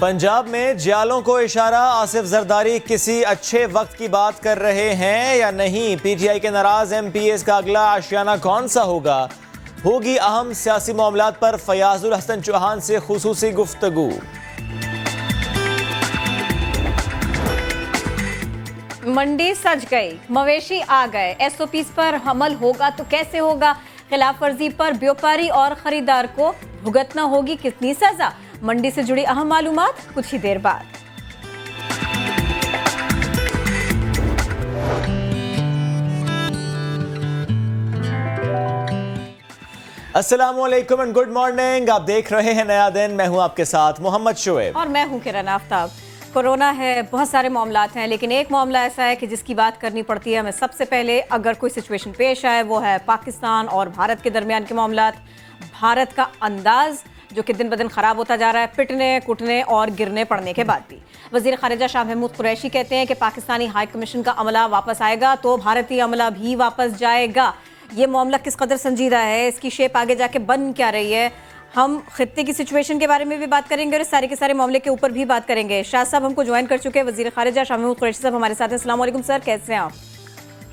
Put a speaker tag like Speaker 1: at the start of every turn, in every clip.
Speaker 1: पंजाब में जियालों को इशारा, आसिफ जरदारी किसी अच्छे वक्त की बात कर रहे हैं या नहीं? पीटीआई के नाराज एमपीएस का अगला आशियाना कौन सा होगा? होगी अहम सियासी मामलात पर फयाजुल हसन चौहान से खुसूसी गुफ्तगू।
Speaker 2: मंडी सज गई, मवेशी आ गए, एसओपीज पर अमल होगा तो कैसे होगा? खिलाफ वर्जी पर व्यापारी और खरीदार को भुगतना होगी कितनी सजा? मंडी से जुड़ी अहम मालूमात कुछ ही देर बाद।
Speaker 1: अस्सलामुअलैकुम एंड गुड मॉर्निंग। आप देख रहे हैं नया दिन। मैं हूं आपके साथ मोहम्मद शुएब
Speaker 2: और मैं हूं किरण आफ्ताब। कोरोना है, बहुत सारे मामलात हैं, लेकिन एक मामला ऐसा है कि जिसकी बात करनी पड़ती है हमें सबसे पहले। अगर कोई सिचुएशन पेश आए वो है पाकिस्तान और भारत के दरमियान के मामलात। भारत का अंदाज जो कि दिन ब दिन ख़राब होता जा रहा है, पिटने कुटने और गिरने पड़ने के बाद भी। वज़ीर ख़ारिजा शाह महमूद कुरैशी कहते हैं कि पाकिस्तानी हाई कमीशन का अमला वापस आएगा तो भारतीय अमला भी वापस जाएगा। ये मामला किस कदर संजीदा है, इसकी शेप आगे जाके बन क्या रही है, हम खित्ते की सिचुएशन के बारे में भी बात करेंगे और इस सारे के सारे मामले के ऊपर भी बात करेंगे। शाह साहब हमको ज्वाइन कर चुके हैं, वज़ीर ख़ारिजा शाह महमूद कुरैशी साहब हमारे साथ हैं। अस्सलाम वालेकुम सर, कैसे हैं आप?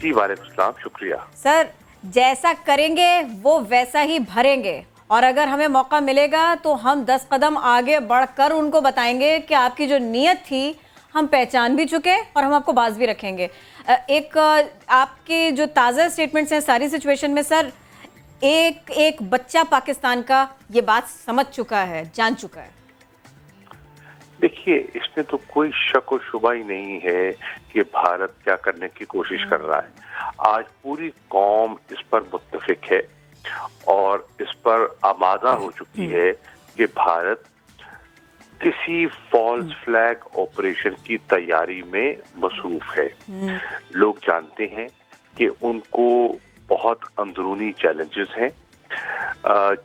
Speaker 3: जी वालेकुम सलाम, शुक्रिया
Speaker 2: सर। जैसा करेंगे वो वैसा ही भरेंगे और अगर हमें मौका मिलेगा तो हम 10 कदम आगे बढ़कर उनको बताएंगे कि आपकी जो नीयत थी हम पहचान भी चुके और हम आपको बाज भी रखेंगे। एक आपके जो ताज़ा स्टेटमेंट्स हैं सारी सिचुएशन में सर, एक बच्चा पाकिस्तान का ये बात समझ चुका है, जान चुका है।
Speaker 3: देखिए, इसमें तो कोई शक और शुबा ही नहीं है कि भारत क्या करने की कोशिश कर रहा है। आज पूरी कौम इस पर मुत्तफिक है और इस पर आमादा हो चुकी है कि भारत किसी फॉल्स फ्लैग ऑपरेशन की तैयारी में मसरूफ है। लोग जानते हैं कि उनको बहुत अंदरूनी चैलेंजेस हैं।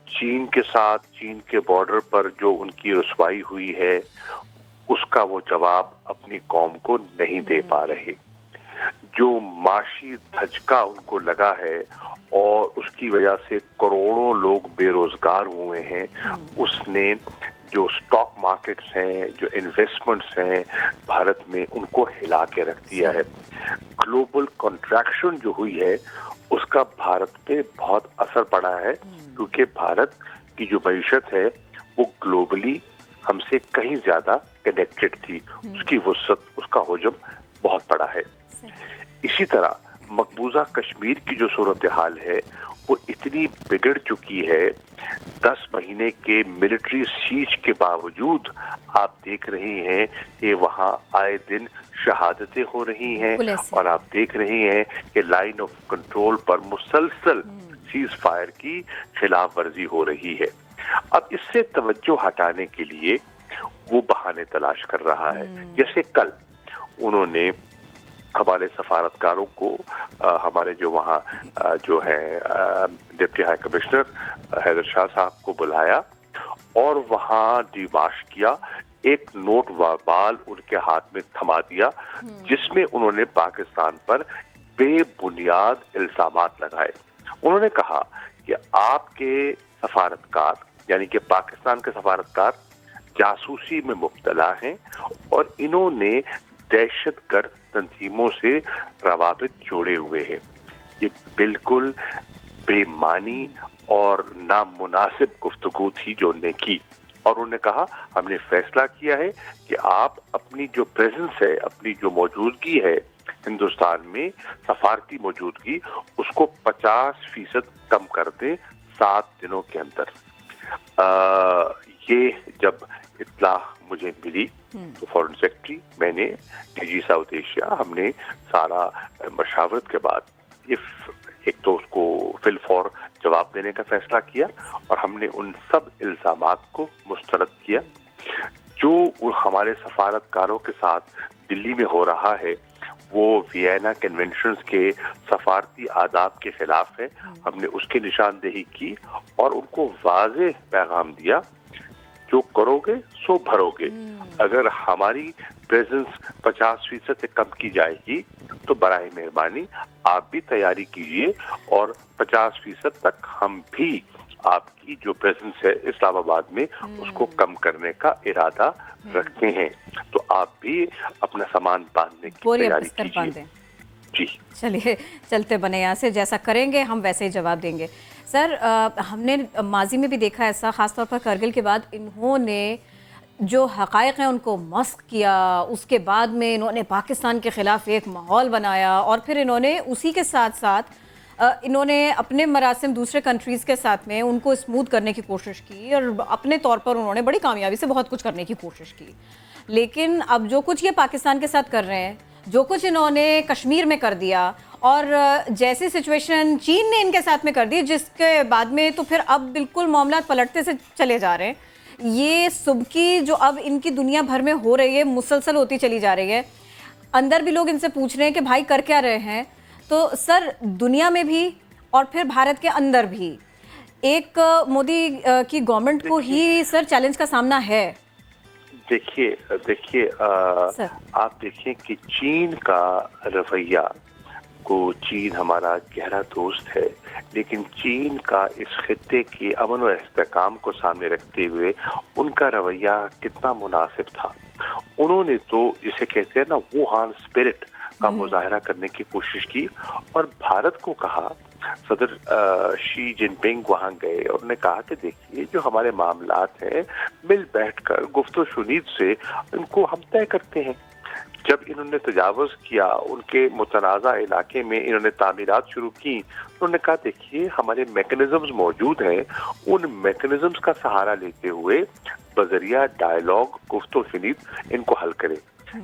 Speaker 3: चीन के साथ, चीन के बॉर्डर पर जो उनकी रुसवाई हुई है उसका वो जवाब अपनी कौम को नहीं दे पा रहे। जो माशी धचका उनको लगा है और उसकी वजह से करोड़ों लोग बेरोजगार हुए हैं, उसने जो स्टॉक मार्केट्स हैं, जो इन्वेस्टमेंट्स हैं भारत में, उनको हिला के रख दिया है। ग्लोबल कॉन्ट्रैक्शन जो हुई है उसका भारत पे बहुत असर पड़ा है, क्योंकि भारत की जो मईशत है वो ग्लोबली हमसे कहीं ज्यादा कनेक्टेड थी। उसकी वुसअत, उसका हुजम बहुत बड़ा है। इसी तरह मकबूजा कश्मीर की जो सूरत हाल है वो इतनी बिगड़ चुकी है। 10 महीने के मिलिट्री सीज के बावजूद आप देख रहे हैं कि वहां आए दिन शहादतें हो रही हैं और आप देख रहे हैं कि लाइन ऑफ कंट्रोल पर मुसलसल सीज फायर की खिलाफ वर्जी हो रही है। अब इससे तवज्जो हटाने के लिए वो बहाने तलाश कर रहा है। जैसे कल उन्होंने हमारे सफारतकारों को, हमारे जो वहाँ जो है deputy high commissioner Haider Shah साहब को बुलाया और वहाँ डिमाश किया। एक नोट वबाल उनके हाथ में थमा दिया जिसमें उन्होंने पाकिस्तान पर बेबुनियाद इल्जामात लगाए। उन्होंने कहा कि आपके सफारतकार, यानी कि पाकिस्तान के सफारतकार, जासूसी में मुब्तला हैं और इन्होंने दहशतगर्द तंजीमों से रवाबित जोड़े हुए हैं। ये बिल्कुल बेमानी और नामुनासिब गुफ्तगू थी जो उन्होंने की और उन्होंने कहा हमने फैसला किया है कि आप अपनी जो प्रेजेंस है, अपनी जो मौजूदगी है हिंदुस्तान में, सफारती मौजूदगी, उसको 50% कम कर दें 7 दिनों के अंदर। ये जब इत्तला मुझे मिली तो फॉरेन सेक्रेटरी, मैंने, डीजी साउथ एशिया, हमने सारा मशावरत के बाद ये एक तो उसको फिल फॉर जवाब देने का फैसला किया और हमने उन सब इल्जामात को मुस्तरद किया जो हमारे सफारतकारों के साथ दिल्ली में हो रहा है। वो वियना कन्वेंशंस के सफारती आदाब के खिलाफ है। हमने उसकी निशानदेही की और उनको वाज़ेह पैगाम दिया, जो करोगे सो भरोगे। अगर हमारी प्रेजेंस 50% से कम की जाएगी तो बराए मेहरबानी आप भी तैयारी कीजिए और 50% तक हम भी आपकी जो प्रेजेंस है इस्लामाबाद में उसको कम करने का इरादा रखते हैं। तो आप भी अपना सामान बांधने की तैयारी कीजिए। जी
Speaker 2: चलिए, चलते बने यहाँ से, जैसा करेंगे हम वैसे ही जवाब देंगे। सर, हमने माजी में भी देखा ऐसा, ख़ासतौर पर करगिल के बाद इन्होंने जो हक़ाइक़ हैं उनको मस्ख़ किया, उसके बाद में इन्होंने पाकिस्तान के ख़िलाफ़ एक माहौल बनाया और फिर इन्होंने उसी के साथ साथ इन्होंने अपने मरासिम दूसरे कंट्रीज़ के साथ में उनको स्मूथ करने की कोशिश की और अपने तौर पर उन्होंने बड़ी कामयाबी से बहुत कुछ करने की कोशिश की। लेकिन अब जो कुछ ये पाकिस्तान के साथ कर रहे हैं, जो कुछ इन्होंने कश्मीर में कर दिया और जैसी सिचुएशन चीन ने इनके साथ में कर दी, जिसके बाद में तो फिर अब बिल्कुल मामला पलटते से चले जा रहे हैं। ये सुबकी जो अब इनकी दुनिया भर में हो रही है, मुसलसल होती चली जा रही है। अंदर भी लोग इनसे पूछ रहे हैं कि भाई कर क्या रहे हैं। तो सर, दुनिया में भी और फिर भारत के अंदर भी एक मोदी की गवर्नमेंट को ही सर चैलेंज का सामना है।
Speaker 3: देखिए आप देखिए कि चीन का रवैया को, चीन हमारा गहरा दोस्त है, लेकिन चीन का इस खित्ते के अमन और इस्तेहकाम को सामने रखते हुए उनका रवैया कितना मुनासिब था। उन्होंने तो जिसे कहते हैं ना वुहान स्पिरिट का मुजाहरा करने की कोशिश की और भारत को कहा। सदर शी जिनपिंग वहां गए और उन्होंने कहा कि देखिए जो हमारे मामलात हैं मिल बैठकर गुफ्तो शुनीद से इनको हम तय करते हैं। जब इन्होंने तजावुज किया उनके मुतनाज़ा इलाके में, इन्होंने तामीरात शुरू की, तो उन्होंने कहा देखिए हमारे मैकेनिज्म्स मौजूद हैं, उन मैकेनिज्म्स का सहारा लेते हुए बजरिया डायलॉग गुफ्तो शुनीद इनको हल करें।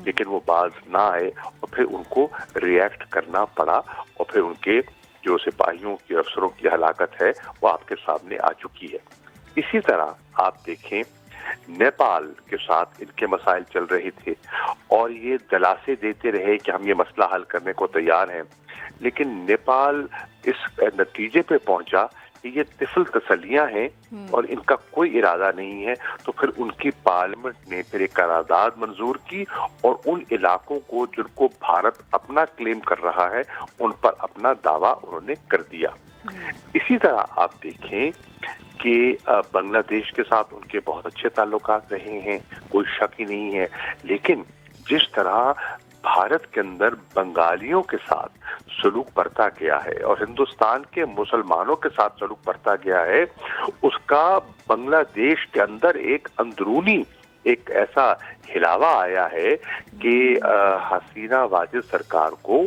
Speaker 3: लेकिन वो बाज ना आए और फिर उनको रिएक्ट करना पड़ा और फिर उनके जो सिपाहियों की, अफसरों की हलाकत है वो आपके सामने आ चुकी है। इसी तरह आप देखें नेपाल के साथ इनके मसाइल चल रहे थे और ये दलासे देते रहे कि हम ये मसला हल करने को तैयार हैं, लेकिन नेपाल इस नतीजे पे पहुंचा कि ये तिफल तसलियां हैं और इनका कोई इरादा नहीं है। तो फिर उनकी पार्लियामेंट ने फिर एक करारदाद मंजूर की और उन इलाकों को जिनको भारत अपना क्लेम कर रहा है उन पर अपना दावा उन्होंने कर दिया। इसी तरह आप देखें कि बांग्लादेश के साथ उनके बहुत अच्छे ताल्लुकात रहे हैं, कोई शक ही नहीं है, लेकिन जिस तरह भारत के अंदर बंगालियों के साथ सलूक बरता गया है और हिंदुस्तान के मुसलमानों के साथ सलूक बरता गया है, उसका बांग्लादेश के अंदर एक अंदरूनी एक ऐसा हिलावा आया है कि हसीना वाजिद सरकार को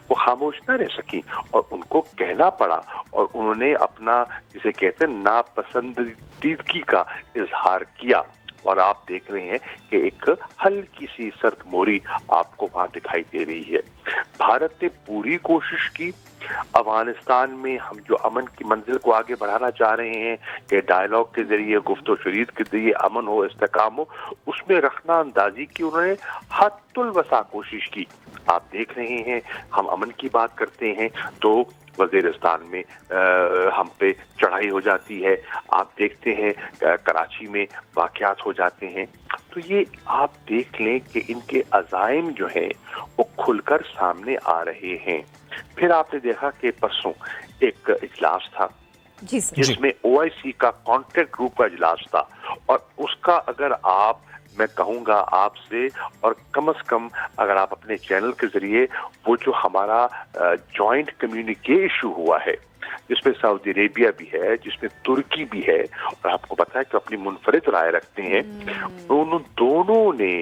Speaker 3: वो खामोश न रह सकी और उनको कहना पड़ा और उन्होंने अपना जिसे कहते हैं नापसंदीदगी का इजहार किया। और आप देख रहे हैं कि एक हल्की सी सर्द मोरी आपको वहां दिखाई दे रही है। भारत ने पूरी कोशिश की अफगानिस्तान में हम जो अमन की मंजिल को आगे बढ़ाना चाह रहे हैं कि डायलॉग के जरिए, गुफ्तो शुरीद के जरिए अमन हो, इस्तेहकाम हो, उसमें रखना अंदाजी की उन्होंने हद्दुल वसा कोशिश की। आप देख रहे हैं हम अमन की बात करते हैं तो वजीरिस्तान में हम पे चढ़ाई हो जाती है, आप देखते हैं कराची में वाक़यात हो जाते हैं। तो ये आप देख लें कि इनके अज़ाइम जो हैं वो खुलकर सामने आ रहे हैं। फिर आपने देखा कि परसों एक इजलास था जिसमें OIC का कॉन्ट्रैक्ट ग्रुप का इजलास था और उसका अगर मैं कहूँगा आपसे और कम से कम अगर आप अपने चैनल के जरिए वो जो हमारा जॉइंट कम्युनिके इशू हुआ है जिसमें सऊदी अरेबिया भी है, जिसमें तुर्की भी है और आपको पता है कि अपनी मुनफरिद राय रखते हैं, उन दोनों ने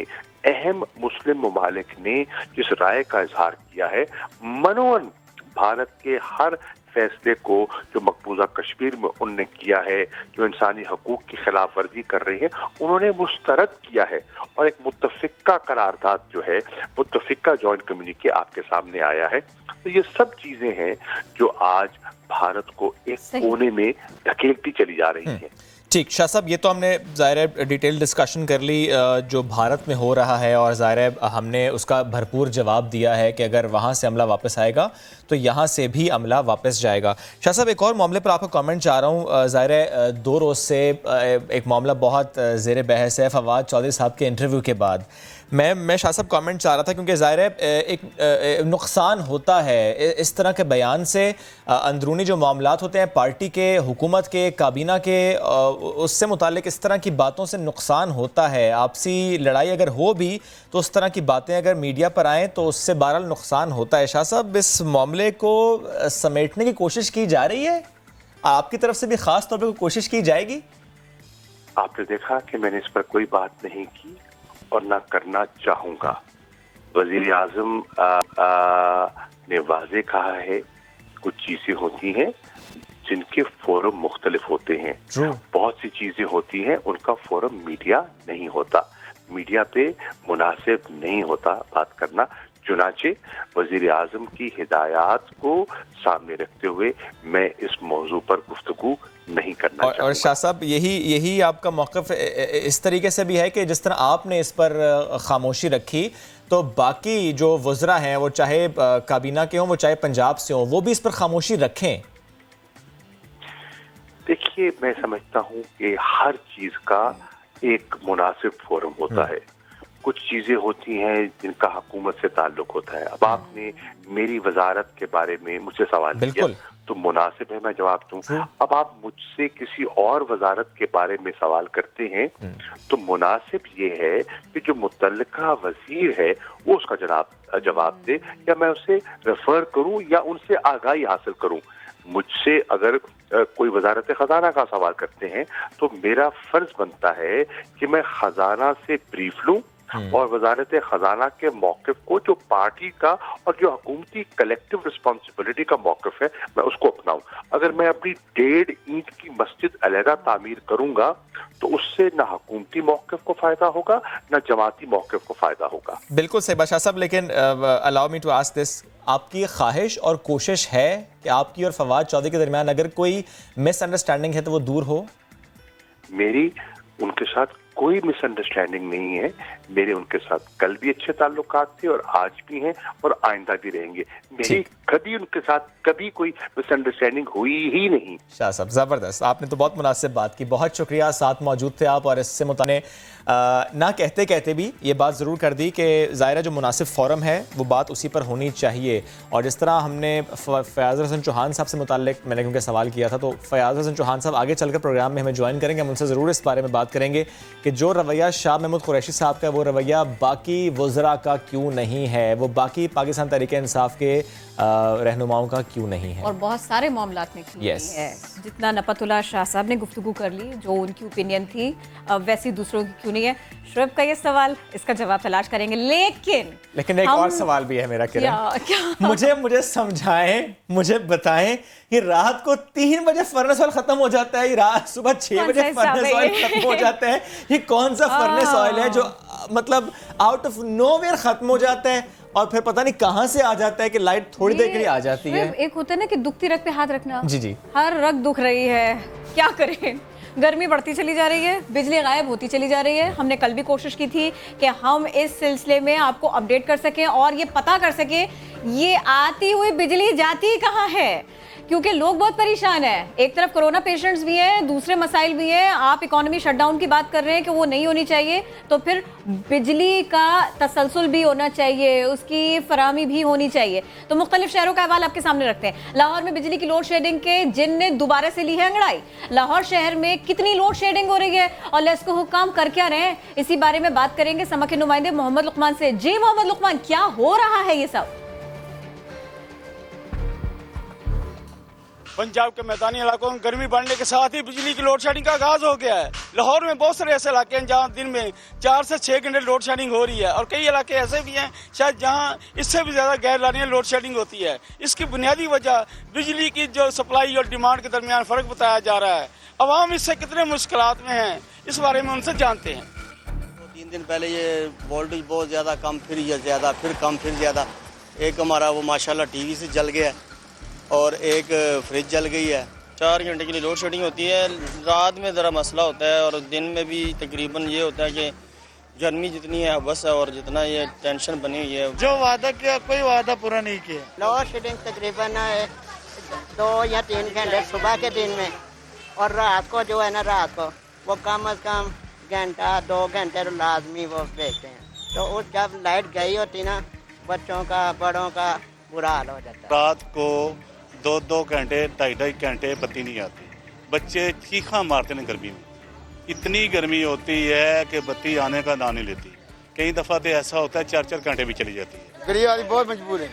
Speaker 3: अहम मुस्लिम ममालिक ने जिस राय का इजहार किया है, मनोन भारत के हर फैसले को जो मकबूजा कश्मीर में उन्होंने किया है, जो इंसानी हकूक की खिलाफ वर्जी कर रहे हैं, उन्होंने मुस्तरद किया है और एक मुत्तफिका करारदाद जो है, मुत्तफिका जॉइंट कम्युनिके आपके सामने आया है। तो ये सब चीजें हैं जो आज भारत को एक कोने में धकेलती चली जा रही हैं।
Speaker 1: ठीक, शाह साहब, ये तो हमने ज़ाहिर है डिटेल डिस्कशन कर ली जो भारत में हो रहा है और ज़ाहिर है हमने उसका भरपूर जवाब दिया है कि अगर वहाँ से हमला वापस आएगा तो यहाँ से भी अमला वापस जाएगा। शाह साहब, एक और मामले पर आपका कमेंट चाह रहा हूँ। ज़ाहिर है 2 रोज़ से एक मामला बहुत ज़ेर बहस है फवाद चौधरी साहब के इंटरव्यू के बाद। मैं शाह साहब कमेंट चाह रहा था क्योंकि ज़ाहिर है एक नुकसान होता है इस तरह के बयान से। अंदरूनी जो मामलात होते हैं पार्टी के, हुकूमत के, काबीना के, उससे मुतालिक इस तरह की बातों से नुकसान होता है। आपसी लड़ाई अगर हो भी तो उस तरह की बातें अगर मीडिया पर आएँ तो उससे बहरहाल नुकसान होता है। शाह साहब, इस मामले को समेटने की कोशिश की जा रही है, आपकी तरफ से भी ख़ास तौर पर कोशिश की जाएगी?
Speaker 3: आपने देखा कि मैंने इस पर कोई बात नहीं की और ना करना चाहूंगा। वजीर आजम ने वाज़े कहा है कुछ चीजें होती हैं जिनके फोरम मुख्तलिफ होते हैं। बहुत सी चीजें होती हैं उनका फोरम मीडिया नहीं होता, मीडिया पे मुनासिब नहीं होता बात करना। चुनाचे वजीर आजम की हिदायत को सामने रखते हुए मैं इस मौजू पर गुफ्तगू नहीं करना चाहूँगा।
Speaker 1: और शाह साहब, यही आपका मौक़िफ़ इस तरीके से भी है कि जिस तरह आपने इस पर खामोशी रखी तो बाकी जो वज़रा हैं, वो चाहे काबीना के हों, वो चाहे पंजाब से हों, वो भी इस पर खामोशी रखें?
Speaker 3: देखिए, मैं समझता हूँ कि हर चीज़ का एक मुनासिब फोरम होता है। कुछ चीजें होती हैं जिनका हुकूमत से ताल्लुक होता है। अब आपने मेरी वजारत के बारे में मुझसे सवाल किया तो मुनासिब है मैं जवाब दूं। अब आप मुझसे किसी और वजारत के बारे में सवाल करते हैं तो मुनासिब ये है कि जो मुतल्लिका वजीर है वो उसका जवाब दे, या मैं उसे रेफर करूं या उनसे आगाही हासिल करूं। मुझसे अगर कोई वजारत खजाना का सवाल करते हैं तो मेरा फर्ज बनता है कि मैं खजाना से ब्रीफ लूं और वजारत खजाना के मौक़िफ़ को, जो पार्टी का और जो हुकूमती कलेक्टिव रिस्पॉन्सिबिलिटी का मौक़िफ़ है, मैं उसको अपनाऊं। अगर मैं अपनी 1.5 ईंट की मस्जिद अलहदा तामीर करूंगा तो उससे ना हुकूमती मौक़िफ़ को फ़ायदा होगा ना जमाती मौक़िफ़ को फ़ायदा होगा।
Speaker 1: बिल्कुल सही बात शाह साहब, लेकिन allow me to ask this, आपकी ख्वाहिश और कोशिश है कि आपकी और फवाद चौधरी के दरमियान अगर कोई मिसअंडरस्टैंडिंग है तो वो दूर हो? मेरी
Speaker 3: उनके साथ कोई मिसअंडरस्टैंडिंग नहीं है। मेरे उनके साथ कल भी अच्छे ताल्लुकात थे और आज भी हैं और आइंदा भी रहेंगे। मेरी कभी उनके साथ कभी कोई मिसअंडरस्टैंडिंग हुई ही नहीं।
Speaker 1: शाह साहब, ज़बरदस्त, आपने तो बहुत मुनासिब बात की, बहुत शुक्रिया, साथ मौजूद थे आप और इससे मुताने ना कहते कहते भी ये बात ज़रूर कर दी कि ज़ाहिर जो मुनासिब फ़ोरम है वो बात उसी पर होनी चाहिए। और जिस तरह हमने फ़याज़ हसन चौहान साहब से मुताल्लिक मैंने क्योंकि सवाल किया था, तो फ़याज़ हसन चौहान साहब आगे चलकर प्रोग्राम में हमें ज्वाइन करेंगे, हम उनसे ज़रूर इस बारे में बात करेंगे कि जो रवैया शाह महमूद कुरैशी साहब का वो रवैया बाकी वज़रा का क्यों नहीं है, वो बाकी पाकिस्तान तहरीक इंसाफ के रहनुमाओं का क्यों नहीं है।
Speaker 2: और बहुत सारे मामलात में क्यों नहीं है। जितना नपतुल्लाह शाह साहब ने गुफ्तगू कर ली, जो उनकी ओपिनियन थी, वैसी दूसरों की क्यों नहीं है। शुएब का ये सवाल, इसका जवाब तलाश करेंगे। लेकिन
Speaker 1: एक और सवाल भी है मेरा, किरण, मुझे समझाएं, मुझे बताएं, ये रात को 3 बजे फर्नेस ऑयल खत्म हो जाता है, ये रात सुबह 6 बजे फर्नेस ऑयल खत्म हो जाता है। ये कौन सा फर्नेस ऑयल है जो मतलब आउट ऑफ नोवेयर खत्म हो जाता है और फिर पता नहीं कहां से आ जाता है कि लाइट थोड़ी देर के लिए आ जाती है।
Speaker 2: एक होता है ना कि दुखती रग पे हाथ रखना।
Speaker 1: जी,
Speaker 2: हर रग दुख रही है, क्या करें। गर्मी बढ़ती चली जा रही है, बिजली गायब होती चली जा रही है। हमने कल भी कोशिश की थी कि हम इस सिलसिले में आपको अपडेट कर सकें और ये पता कर सकें ये आती हुई बिजली जाती कहाँ है, क्योंकि लोग बहुत परेशान हैं। एक तरफ कोरोना पेशेंट्स भी हैं, दूसरे मसाइल भी हैं। आप इकोनॉमी शटडाउन की बात कर रहे हैं कि वो नहीं होनी चाहिए, तो फिर बिजली का तसलसल भी होना चाहिए, उसकी फराहमी भी होनी चाहिए। तो मुख्तलिफ शहरों का अहवाल आपके सामने रखते हैं। लाहौर में बिजली की लोड शेडिंग के जिनने दोबारा से ली है अंगड़ाई, लाहौर शहर में कितनी लोड शेडिंग हो रही है और लेस्को हुक्काम कर क्या रहे हैं, इसी बारे में बात करेंगे समा के नुमाइंदे मोहम्मद लुकमान से। जी मोहम्मद लुकमान, क्या हो रहा है ये सब?
Speaker 4: पंजाब के मैदानी इलाकों में गर्मी बढ़ने के साथ ही बिजली की लोड शेडिंग का आगाज हो गया है। लाहौर में बहुत सारे ऐसे इलाके हैं जहां दिन में 4 से 6 घंटे लोड शेडिंग हो रही है और कई इलाके ऐसे भी हैं शायद जहां इससे भी ज्यादा गैर लानिया लोड शेडिंग होती है। इसकी बुनियादी वजह बिजली की जो सप्लाई और डिमांड के दरमियान फर्क बताया जा रहा है। अवाम इससे कितने मुश्किलात में हैं, इस बारे में उनसे जानते हैं।
Speaker 5: 3 दिन पहले ये वोल्टेज बहुत ज्यादा कम, फिर ये ज्यादा, फिर कम, फिर ज्यादा। एक हमारा वो माशाल्लाह टीवी से जल गया और एक फ्रिज जल गई है।
Speaker 6: 4 घंटे के लिए लोड शेडिंग होती है। रात में ज़रा मसला होता है और दिन में भी तकरीबन ये होता है कि
Speaker 5: गर्मी जितनी है बस है और जितना ये टेंशन बनी हुई है।
Speaker 6: जो वादा किया कोई वादा पूरा नहीं किया।
Speaker 7: लोड शेडिंग तकरीबन 2 या 3 घंटे सुबह के दिन में, और रात को जो है ना, रात को वो कम अज कम घंटा 2 घंटे तो लाजमी वो भेजते हैं। तो उस जब लाइट गई होती ना, बच्चों का बड़ों का बुरा हाल हो जाता है।
Speaker 8: रात को 2-2 घंटे 2.5 घंटे बत्ती नहीं आती, बच्चे चीखा मारते हैं गर्मी में। इतनी गर्मी होती है कि बत्ती आने का नाम नहीं लेती। कई दफ़ा तो ऐसा होता है 4-4 घंटे भी चली जाती है।
Speaker 6: गरीब आदमी बहुत मजबूर है।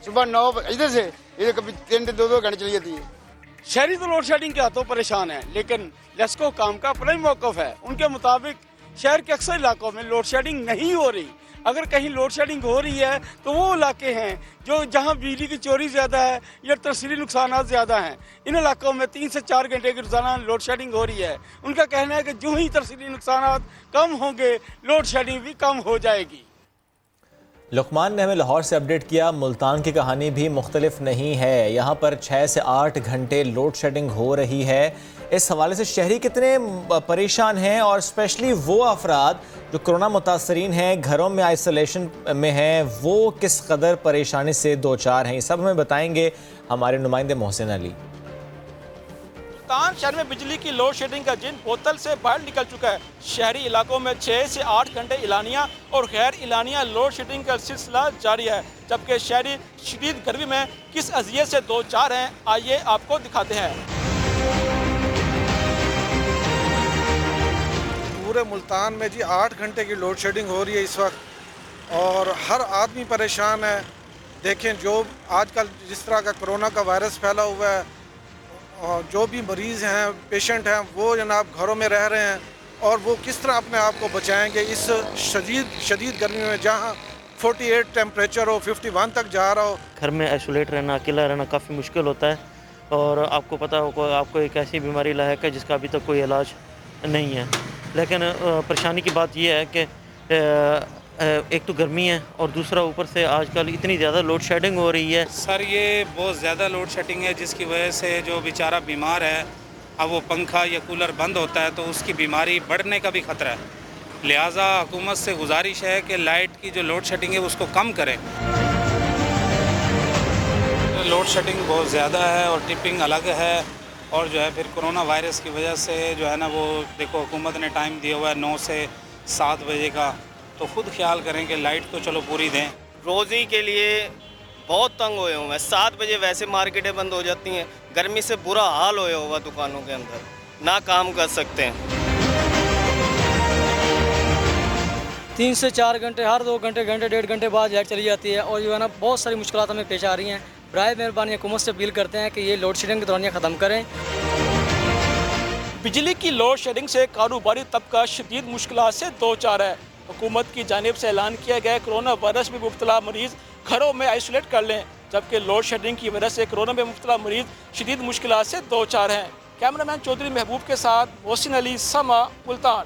Speaker 6: सुबह 9 इधर से इधर कभी 3-2 घंटे चली जाती है।
Speaker 4: शहरी तो लोड शेडिंग के हाथों परेशान है, लेकिन लेस्को काम का अपना ही मौकफ है। उनके मुताबिक शहर के अक्सर इलाकों में लोड शेडिंग नहीं हो रही। अगर कहीं लोड शेडिंग हो रही है तो वो इलाके हैं जो जहां बिजली की चोरी ज़्यादा है या तरसीली नुकसान ज़्यादा हैं। इन इलाकों में 3 से 4 घंटे की रोजाना लोड शेडिंग हो रही है। उनका कहना है कि जो ही तरसीली नुकसान कम होंगे, लोड शेडिंग भी कम हो जाएगी।
Speaker 1: लुकमान ने हमें लाहौर से अपडेट किया। मुल्तान की कहानी भी मुख्तलिफ नहीं है। यहाँ पर 6 से 8 घंटे लोड शेडिंग हो रही है। इस हवाले से शहरी कितने परेशान हैं, और स्पेशली वो अफराद जो कोरोना मुतासरीन हैं, घरों में आइसोलेशन में हैं, वो किस कदर परेशानी से दो चार हैं, ये सब हमें बताएंगे हमारे नुमाइंदे मोहसिन अली।
Speaker 9: मुल्तान शहर में बिजली की लोड शेडिंग का जिन बोतल से बाहर निकल चुका है। शहरी इलाकों में 6 से 8 घंटे इलानिया और गैर इलानिया लोड शेडिंग का सिलसिला जारी है, जबकि शहरी शदीद गर्मी में किस अजियत से दो चार हैं, आइए आपको दिखाते हैं।
Speaker 10: पूरे मुल्तान में जी 8 घंटे की लोड शेडिंग हो रही है इस वक्त, और हर आदमी परेशान है। देखें जो आजकल जिस तरह का कोरोना का वायरस फैला हुआ है, और जो भी मरीज़ हैं, पेशेंट हैं, वो जनाब घरों में रह रहे हैं, और वो किस तरह अपने आप को बचाएंगे इस शदीद गर्मी में, जहाँ 48 टेम्परेचर हो, 51 तक जा रहा हो।
Speaker 11: घर में आइसोलेट रहना, अकेला रहना काफ़ी मुश्किल होता है, और आपको पता हो आपको एक ऐसी बीमारी लायक है जिसका अभी तक कोई इलाज नहीं है। लेकिन परेशानी की बात यह है कि एक तो गर्मी है, और दूसरा ऊपर से आजकल इतनी ज़्यादा लोड शेडिंग हो रही है।
Speaker 12: सर ये बहुत ज़्यादा लोड शेडिंग है, जिसकी वजह से जो बेचारा बीमार है, अब वो पंखा या कूलर बंद होता है तो उसकी बीमारी बढ़ने का भी ख़तरा है। लिहाजा हुकूमत से गुजारिश है कि लाइट की जो लोड शेडिंग है उसको कम करें। लोड शेडिंग बहुत ज़्यादा है और टिपिंग अलग है, और जो है फिर कोरोना वायरस की वजह से जो है ना, वो देखो हुकूमत ने टाइम दिया हुआ है 9 से 7 बजे का, तो खुद ख्याल करें कि लाइट तो चलो पूरी दें।
Speaker 5: रोज़ी के लिए बहुत तंग हुए हूँ मैं। 7 बजे वैसे मार्केटें बंद हो जाती हैं, गर्मी से बुरा हाल होया हुआ दुकानों के अंदर, ना काम कर सकते हैं।
Speaker 13: 3 से 4 घंटे, हर 2 घंटे 1.5 घंटे बाद लाइट चली जाती है, और जो है ना बहुत सारी मुश्किलात हमें पेश आ रही हैं। बराए मेहरबानी हुकूमत से अपील करते हैं कि ये लोड शेडिंग के दौरान ख़त्म करें।
Speaker 9: बिजली की लोड शेडिंग से कारोबारी तबका शदीद मुश्किलात से दो चार है। हुकूमत की जानिब से ऐलान किया गया कोरोना वायरस में मुब्तला मरीज़ घरों में आइसोलेट कर लें, जबकि लोड शेडिंग की वजह से कोरोना में मुब्तला मरीज़ शदीद मुश्किलात से दो चार हैं। कैमरामैन चौधरी महबूब के साथ मोहसिन अली, समा, मुल्तान।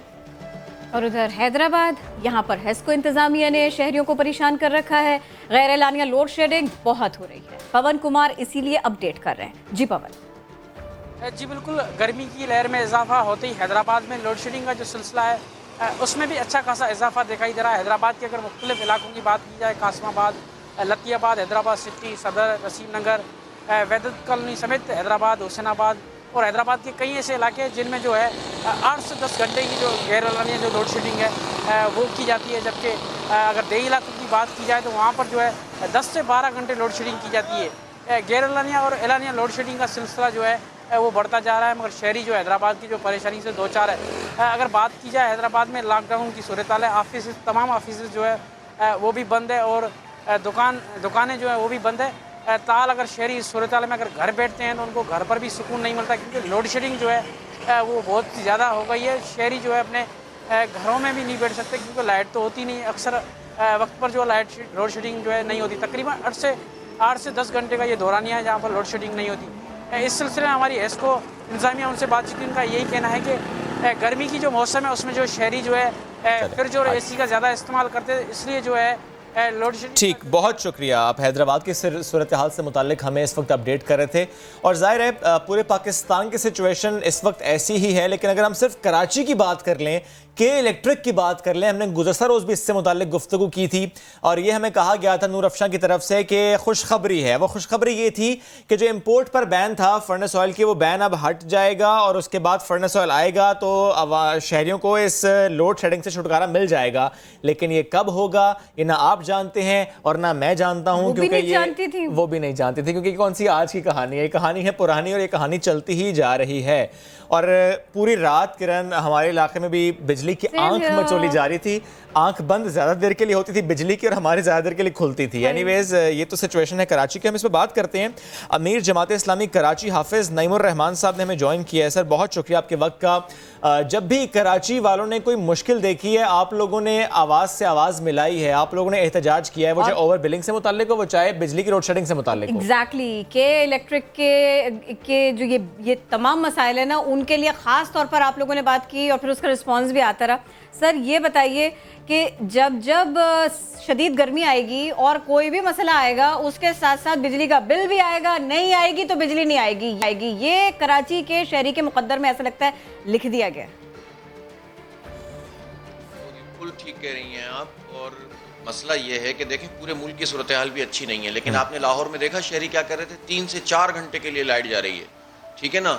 Speaker 2: और उधर हैदराबाद, यहाँ पर हेस्को इंतजामिया ने शहरियों को परेशान कर रखा है। गैर एलानिया लोड शेडिंग बहुत हो रही है। पवन कुमार इसीलिए अपडेट कर रहे हैं। जी पवन।
Speaker 13: जी बिल्कुल, गर्मी की लहर में इजाफा होते ही हैदराबाद में लोड शेडिंग का जो सिलसिला है उसमें भी अच्छा खासा इजाफा दिखाई दे रहा है। हैदराबाद के अगर मुख्तलिफ इलाकों की बात की जाए, कासमाबाद, लतियाबाद, हैदराबाद सिटी, सदर, वसीम नगर, वैदत कॉलोनी समेत हैदराबाद, हुसैनाबाद और हैदराबाद के कई ऐसे इलाके हैं जिनमें जो है 8 से 10 घंटे की जो गैर एलानिया जो लोड शेडिंग है वो की जाती है। जबकि अगर देही इलाकों की बात की जाए तो वहाँ पर जो है 10 से 12 घंटे लोड शेडिंग की जाती है। गैर एलानिया और एलानिया लोड शेडिंग का सिलसिला जो है वो बढ़ता जा रहा है, मगर शहरी जो हैदराबाद की जो परेशानी से दो चार है। अगर बात की जाए हैदराबाद में लॉकडाउन की सूरत हाल है, ऑफिस, तमाम ऑफिस जो है वो भी बंद है, और दुकानें जो है वो भी बंद है। ताल अगर शहरी इस सूरत हाल में अगर घर बैठते हैं तो उनको घर पर भी सुकून नहीं मिलता, क्योंकि लोड शेडिंग जो है वो बहुत ज़्यादा हो गई है। शहरी जो है अपने घरों में भी नहीं बैठ सकते, क्योंकि लाइट तो होती नहीं। अक्सर वक्त पर जो लोड शेडिंग जो है नहीं होती। तकरीबन 8 से 10 घंटे का ये दौरानिया है जहाँ पर लोड शेडिंग नहीं होती। इस सिलसिले में हमारी हेस्को इंतजामिया उनसे बातचीत, उनका यही कहना है कि गर्मी की जो मौसम है उसमें जो शहरी जो है फिर जो एसी का ज़्यादा इस्तेमाल करते हैं, इसलिए जो है लोड शेडिंग।
Speaker 1: ठीक, बहुत शुक्रिया। आप हैदराबाद की सूरत हाल से मुतालिक हमें इस वक्त अपडेट कर रहे थे और जाहिर है पूरे पाकिस्तान की सिचुएशन इस वक्त ऐसी ही है, लेकिन अगर हम सिर्फ कराची की बात कर लें, के इलेक्ट्रिक की बात कर लें, हमने गुज़श्ता रोज़ भी इससे मुतालिक गुफ्तगू की थी और ये हमें कहा गया था नूर अफशां की तरफ से कि खुशखबरी है। वो खुशखबरी ये थी कि जो इंपोर्ट पर बैन था फर्नेस ऑयल की, वो बैन अब हट जाएगा और उसके बाद फर्नेस ऑयल आएगा तो शहरियों को इस लोड शेडिंग से छुटकारा मिल जाएगा। लेकिन ये कब होगा ये ना आप जानते हैं और ना मैं जानता हूं, क्योंकि वो भी नहीं जानती थी क्योंकि कौन सी आज की कहानी है, ये कहानी है पुरानी और ये कहानी चलती ही जा रही है। और पूरी रात किरण हमारे इलाके में भी बिजली की आंख मचोली जा रही थी। आंख बंद ज़्यादा देर के लिए होती थी बिजली की और हमारी ज़्यादा देर के लिए खुलती थी। एनीवेज ये तो सिचुएशन है कराची की, हम इस पर बात करते हैं। अमीर जमात इस्लामी कराची हाफिज़ नईमुर रहमान साहब ने हमें ज्वाइन किया है। सर बहुत शुक्रिया आपके वक्त का। जब भी कराची वालों ने कोई मुश्किल देखी है, आप लोगों ने आवाज़ से आवाज़ मिलाई है, आप लोगों ने एहतजाज किया है, वो चाहे ओवर बिलिंग से मुताल्लिक हो, वो चाहे बिजली की लोड शेडिंग से मुताल्लिक हो।
Speaker 2: एग्जैक्टली के इलेक्ट्रिक के जो ये तमाम मसाइल है ना, उनके लिए ख़ास तौर पर आप लोगों ने बात की और फिर उसका रिस्पॉन्स भी आता रहा। सर ये बताइए कि जब शदीद गर्मी आएगी और कोई भी मसला आएगा, उसके साथ साथ बिजली का बिल भी आएगा, नहीं आएगी तो बिजली नहीं आएगी। ये कराची के शहरी के मुकद्दर में ऐसा लगता है लिख दिया गया।
Speaker 14: बिल्कुल ठीक कह रही हैं आप। और मसला ये है कि देखें पूरे मुल्क की सूरत हाल भी अच्छी नहीं है, लेकिन आपने लाहौर में देखा शहरी क्या कर रहे थे, 3 से 4 घंटे के लिए लाइट जा रही है। ठीक है ना।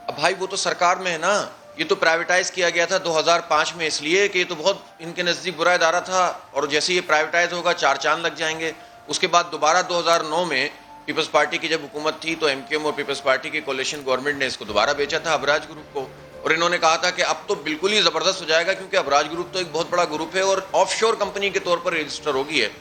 Speaker 14: अब भाई वो तो सरकार में है ना, ये तो प्राइवेटाइज किया गया था 2005 में, इसलिए कि ये तो बहुत इनके नज़दीक बुरा इदारा था और जैसे ये प्राइवेटाइज होगा 4 चांद लग जाएंगे। उसके बाद दोबारा 2009 में पीपल्स पार्टी की जब हुकूमत थी तो एमक्यूएम और पीपल्स पार्टी की कोalition गवर्नमेंट ने इसको दोबारा बेचा था अबराज ग्रुप को, और इन्होंने कहा था कि अब तो बिल्कुल ही ज़बरदस्त हो जाएगा क्योंकि अबराज ग्रुप तो एक बहुत बड़ा ग्रुप है और ऑफशोर कंपनी के तौर पर रजिस्टर होगी है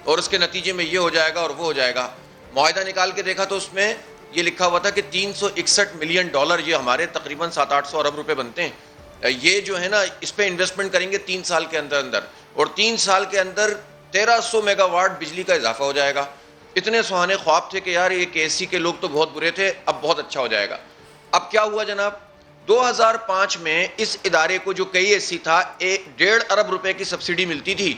Speaker 14: और उसके नतीजे में ये हो जाएगा और वो हो जाएगा। मुआहिदा निकाल के देखा तो उसमें ये लिखा हुआ था कि $361 मिलियन ये हमारे तकरीबन 700-800 अरब रुपए बनते हैं। ये जो है ना इस पे इन्वेस्टमेंट करेंगे 3 साल के अंदर और 3 साल के अंदर 1300 मेगावाट बिजली का इजाफा हो जाएगा। इतने सुहाने ख्वाब थे कि यार ये केएससी के लोग तो बहुत बुरे थे, अब बहुत अच्छा हो जाएगा। अब क्या हुआ जनाब, 2005 में इस इदारे को जो केएससी था 1.5 अरब रुपए की सब्सिडी मिलती थी।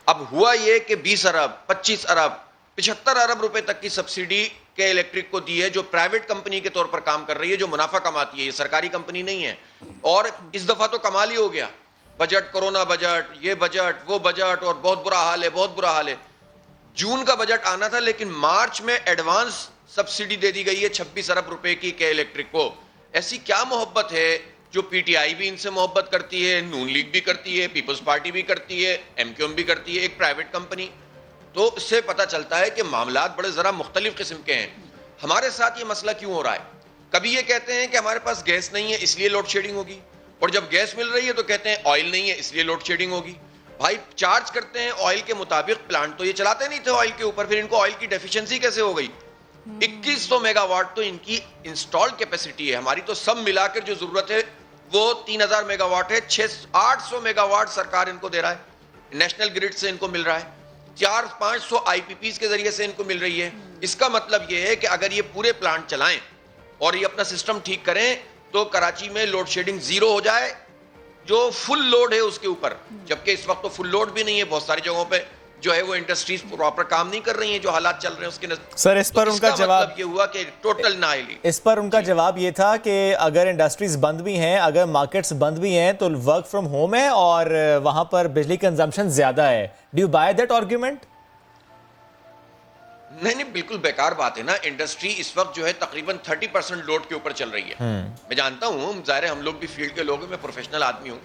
Speaker 14: अब हुआ ये कि 20 अरब 25 अरब 75 अरब रुपए तक की सब्सिडी के इलेक्ट्रिक को दी है, जो प्राइवेट कंपनी के तौर पर काम कर रही है, जो मुनाफा कमाती है, ये सरकारी कंपनी नहीं है। और इस दफा तो कमाल ही हो गया, बजट, कोरोना बजट, ये बजट, वो बजट और बहुत बुरा हाल है, बहुत बुरा हाल है। जून का बजट आना था लेकिन मार्च में एडवांस सब्सिडी दे दी गई है 26 अरब रुपए की के इलेक्ट्रिक को। ऐसी क्या मोहब्बत है जो पीटीआई भी इनसे मोहब्बत करती है, नून लीग भी करती है, पीपल्स पार्टी भी करती है, एमक्यूएम भी करती है, एक प्राइवेट कंपनी। तो इससे पता चलता है कि मामलात बड़े ज़रा मुख्तलिफ किस्म के हैं। हमारे साथ ये मसला क्यों हो रहा है, कभी ये कहते हैं कि हमारे पास गैस नहीं है इसलिए लोड शेडिंग होगी, और जब गैस मिल रही है तो कहते हैं ऑयल नहीं है इसलिए लोड शेडिंग होगी। भाई चार्ज करते हैं ऑयल के मुताबिक, प्लांट तो ये चलाते नहीं थे ऑयल के ऊपर, फिर इनको ऑयल की डेफिशिएंसी कैसे हो गई। 2100 मेगावाट तो इनकी इंस्टॉल्ड कैपेसिटी है, हमारी तो सब मिलाकर जो जरूरत है वो 3000 मेगावाट है। 800 मेगावाट सरकार इनको दे रहा है, नेशनल ग्रिड से इनको मिल रहा है, 400-500 आईपीपीज के जरिए से इनको मिल रही है। इसका मतलब ये है कि अगर ये पूरे प्लांट चलाएं और ये अपना सिस्टम ठीक करें तो कराची में लोड शेडिंग 0 हो जाए, जो फुल लोड है उसके ऊपर। जबकि इस वक्त तो फुल लोड भी नहीं है, बहुत सारी जगहों पे जो है वो इंडस्ट्रीज प्रॉपर काम नहीं कर रही हैं, जो हालात चल रहे हैं उसके
Speaker 1: सर इस पर उनका जवाब
Speaker 14: मतलब ये हुआ कि टोटल ना आइली।
Speaker 1: इस पर उनका जवाब ये था कि अगर इंडस्ट्रीज बंद भी हैं, अगर मार्केट्स बंद भी हैं तो वर्क फ्रॉम होम है और वहां पर बिजली कंजम्पशन ज्यादा है। Do you by that argument?
Speaker 14: नहीं, बिल्कुल बेकार बात है ना। इंडस्ट्री इस वक्त जो है तकरीबन 30% लोड के ऊपर चल रही है। मैं जानता हूँ, जाहिर है हम लोग भी फील्ड के लोग हैं, मैं प्रोफेशनल आदमी हूँ,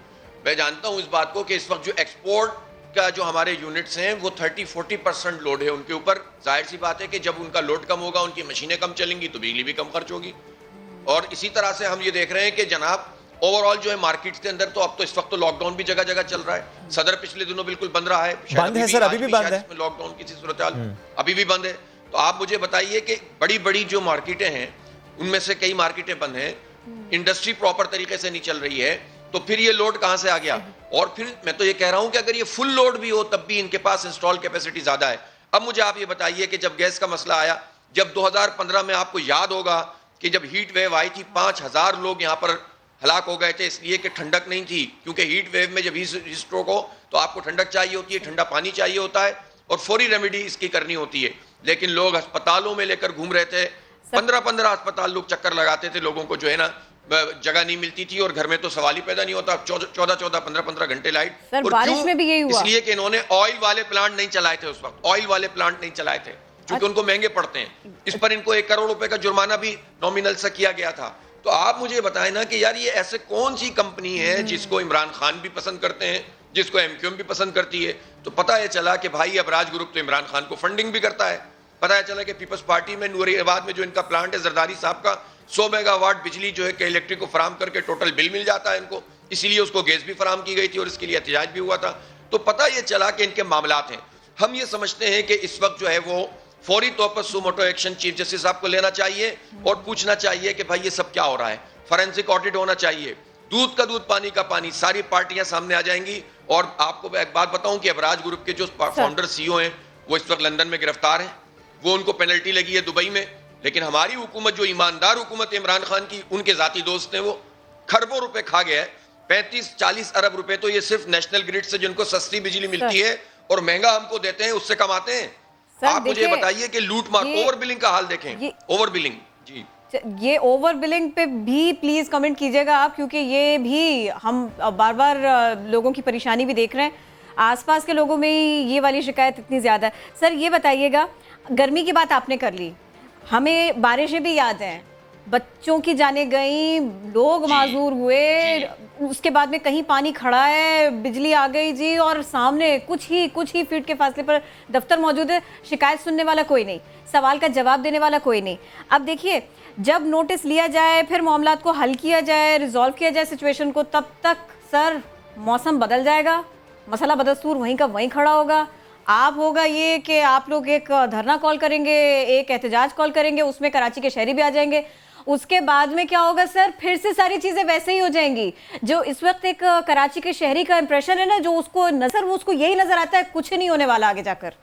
Speaker 14: मैं जानता हूँ इस बात को कि इस वक्त जो एक्सपोर्ट का जो हमारे यूनिट्स हैं वो 30-40% लोड है उनके ऊपर। जाहिर सी बात है कि जब उनका लोड कम होगा, उनकी मशीनें कम चलेंगी तो बिजली भी कम खर्च होगी। और इसी तरह से हम ये देख रहे हैं कि जनाब ओवरऑल जो है मार्केट के अंदर तो अब तो इस वक्त तो लॉकडाउन भी जगह जगह चल रहा है। सदर पिछले दिनों बिल्कुल बंद रहा है,
Speaker 1: बंद है सर, अभी भी बंद है,
Speaker 14: लॉकडाउन की सूरत हाल अभी भी बंद है। तो आप मुझे बताइए कि बड़ी बड़ी जो मार्केटें हैं उनमें से कई मार्केटें बंद हैं, इंडस्ट्री प्रॉपर तरीके से नहीं चल रही है, तो फिर ये लोड कहां से आ गया। और फिर मैं तो ये कह रहा हूं कि अगर ये फुल लोड भी हो तब भी इनके पास इंस्टॉल कैपेसिटी ज्यादा है। अब मुझे आप ये बताइए कि जब गैस का मसला आया, जब 2015 में आपको याद होगा कि जब हीट वेव आई थी 5000 लोग यहां पर हलाक हो गए थे, इसलिए कि ठंडक नहीं थी। क्योंकि हीट वेव में जब हीट स्ट्रोक हो तो आपको ठंडक चाहिए होती है, ठंडा पानी चाहिए होता है, और फौरी रेमेडी इसकी करनी होती है। लेकिन लोग अस्पतालों में लेकर घूम रहे थे, 15-15 अस्पताल लोग चक्कर लगाते थे, लोगों को जो है ना जगह नहीं मिलती थी और घर में तो सवाल ही पैदा नहीं होता। 14-14, 15-15 घंटे लाइट।
Speaker 2: सर
Speaker 14: और
Speaker 2: बारिश
Speaker 14: क्यों?
Speaker 2: में भी यही हुआ,
Speaker 14: इसलिए कि इन्होंने ऑयल वाले प्लांट नहीं चलाए थे उस वक्त, ऑयल वाले प्लांट नहीं चलाए थे क्योंकि उनको महंगे पड़ते हैं। इस पर इनको 1 करोड़ रुपए का जुर्माना भी नॉमिनल से किया गया था। तो आप मुझे बताएं ना कि यार ये ऐसे कौन सी कंपनी है जिसको इमरान खान भी पसंद करते हैं, जिसको एमक्यूएम भी पसंद करती है। तो पता है चला कि भाई अब राज ग्रुप तो इमरान खान को फंडिंग भी करता है। पता है चला कि पीपल्स पार्टी में नूरियाबाद में जो इनका प्लांट है, जरदारी साहब का 100 मेगावाट बिजली जो है कि इलेक्ट्रिक को फराम करके टोटल बिल मिल जाता है इनको, इसीलिए उसको गैस भी फराम की गई थी और इसके लिए एहतजाज भी हुआ था। तो पता ये चला कि इनके मामलात हैं। हम ये समझते हैं कि इस वक्त जो है वो फौरी तौर पर सुमोटो एक्शन चीफ जस्टिस साहब को लेना चाहिए और पूछना चाहिए कि भाई ये सब क्या हो रहा है। फॉरेंसिक ऑडिट होना चाहिए, दूध का दूध पानी का पानी, सारी पार्टियां सामने आ जाएंगी। और आपको एक बात बताऊं कि अबराज ग्रुप के जो फाउंडर सीईओ हैं वो इस वक्त लंदन में गिरफ्तार हैं, वो उनको पेनल्टी लगी है दुबई में। लेकिन हमारी हुकूमत जो ईमानदार हुकूमत इमरान खान की, उनके जाती दोस्त हैं, वो खरबों रुपए खा गया है। 35-40 अरब रुपए तो ये सिर्फ नेशनल ग्रिड से जिनको सस्ती बिजली मिलती है और महंगा हमको देते हैं, उससे कमाते हैं। आप मुझे बताइए कि लूट मार, ओवर बिलिंग का हाल देखें, ओवर बिलिंग। जी
Speaker 2: ये ओवर बिलिंग पे भी प्लीज कमेंट कीजिएगा आप, क्योंकि ये भी हम बार बार लोगों की परेशानी भी देख रहे हैं, आसपास के लोगों में ही ये वाली शिकायत इतनी ज़्यादा है। सर ये बताइएगा, गर्मी की बात आपने कर ली, हमें बारिशें भी याद हैं, बच्चों की जाने गई, लोग माजूर हुए, उसके बाद में कहीं पानी खड़ा है, बिजली आ गई जी, और सामने कुछ ही फीट के फासले पर दफ्तर मौजूद है, शिकायत सुनने वाला कोई नहीं, सवाल का जवाब देने वाला कोई नहीं। अब देखिए, जब नोटिस लिया जाए, फिर मामलात को हल किया जाए, रिजॉल्व किया जाए सिचुएशन को, तब तक सर मौसम बदल जाएगा, मसला बदस्तूर वहीं का वहीं खड़ा होगा। आप होगा ये कि आप लोग एक धरना कॉल करेंगे, एक एहतजाज कॉल करेंगे, उसमें कराची के शहरी भी आ जाएंगे, उसके बाद में क्या होगा सर, फिर से सारी चीजें वैसे ही हो जाएंगी। जो इस वक्त एक कराची के शहरी का इंप्रेशन है ना, जो उसको नजर, वो उसको यही नजर आता है कुछ नहीं होने वाला आगे जाकर।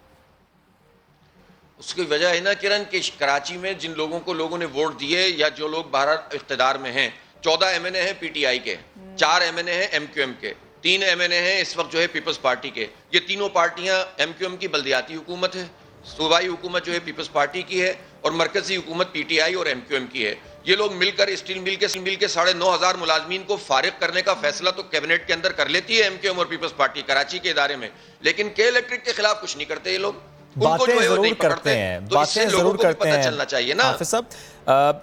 Speaker 14: उसकी वजह है ना किरण कि कराची में जिन लोगों को लोगों ने वोट दिए या जो लोग बाहर इख्तिदार में हैं, 14 एमएनए हैं पीटीआई के, 4 एमएनए हैं एमक्यूएम के, 3 एमएनए हैं इस वक्त जो है पीपल्स पार्टी के। ये तीनों पार्टियां, एमक्यूएम की बल्दियाती हुकूमत है, सूबाई हुकूमत जो है पीपल्स पार्टी की है, और मरकजी हुकूमत पीटीआई और एमक्यूएम की है। ये लोग मिलकर स्टील मिल के 9,500 मुलाजमीन को फारिग करने का फैसला तो कैबिनेट के अंदर कर लेती है एमक्यूएम और पीपल्स पार्टी कराची के इदारे में, लेकिन के इलेक्ट्रिक के खिलाफ कुछ नहीं करते ये लोग।
Speaker 1: बातें जरूर करते हैं, बातें जरूर करते हैं,
Speaker 14: चलना चाहिए ना।
Speaker 1: हाफिज साहब,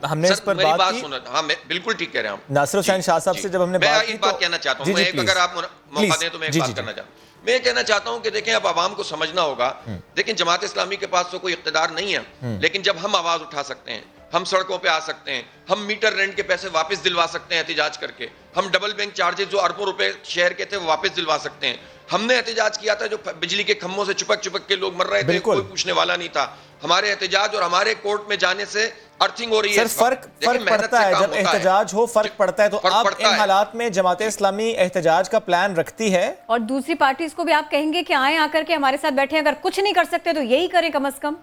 Speaker 1: हमने इस पर बात की।
Speaker 14: हाँ, मैं बिल्कुल ठीक कह रहा हूँ।
Speaker 1: नासिर हुसैन शाह साहब से जब हमने बात की,
Speaker 14: एक बात कहना चाहता हूँ, अगर आप मौका दें तो मैं एक बात करना चाहता हूँ। मैं कहना चाहता हूं कि देखें, अब आवाम को समझना होगा। लेकिन जमात इस्लामी के पास तो कोई इख्तिदार नहीं है, लेकिन जब हम आवाज उठा सकते हैं, हम सड़कों पे आ सकते हैं, हम मीटर रेंट के पैसे वापस दिलवा सकते हैं एहतिजाज करके, हम डबल बैंक चार्जेस जो अरबों रुपए शहर के थे वो वापस दिलवा सकते हैं। हमने एहतिजाज किया था, जो बिजली के खंभों से चिपक के लोग मर रहे थे, कोई पूछने वाला नहीं था। हमारे एहतिजाज और हमारे कोर्ट में जाने से अर्थिंग हो रही है।
Speaker 1: सर फर्क पड़ता है, जब एहतजाज हो फर्क पड़ता है। तो अब इन हालात में जमात इस्लामी एहतजाज का प्लान रखती है,
Speaker 2: और दूसरी पार्टीज को भी आप कहेंगे कि आए आकर के हमारे साथ बैठे, अगर कुछ नहीं कर सकते तो यही करें कम से कम।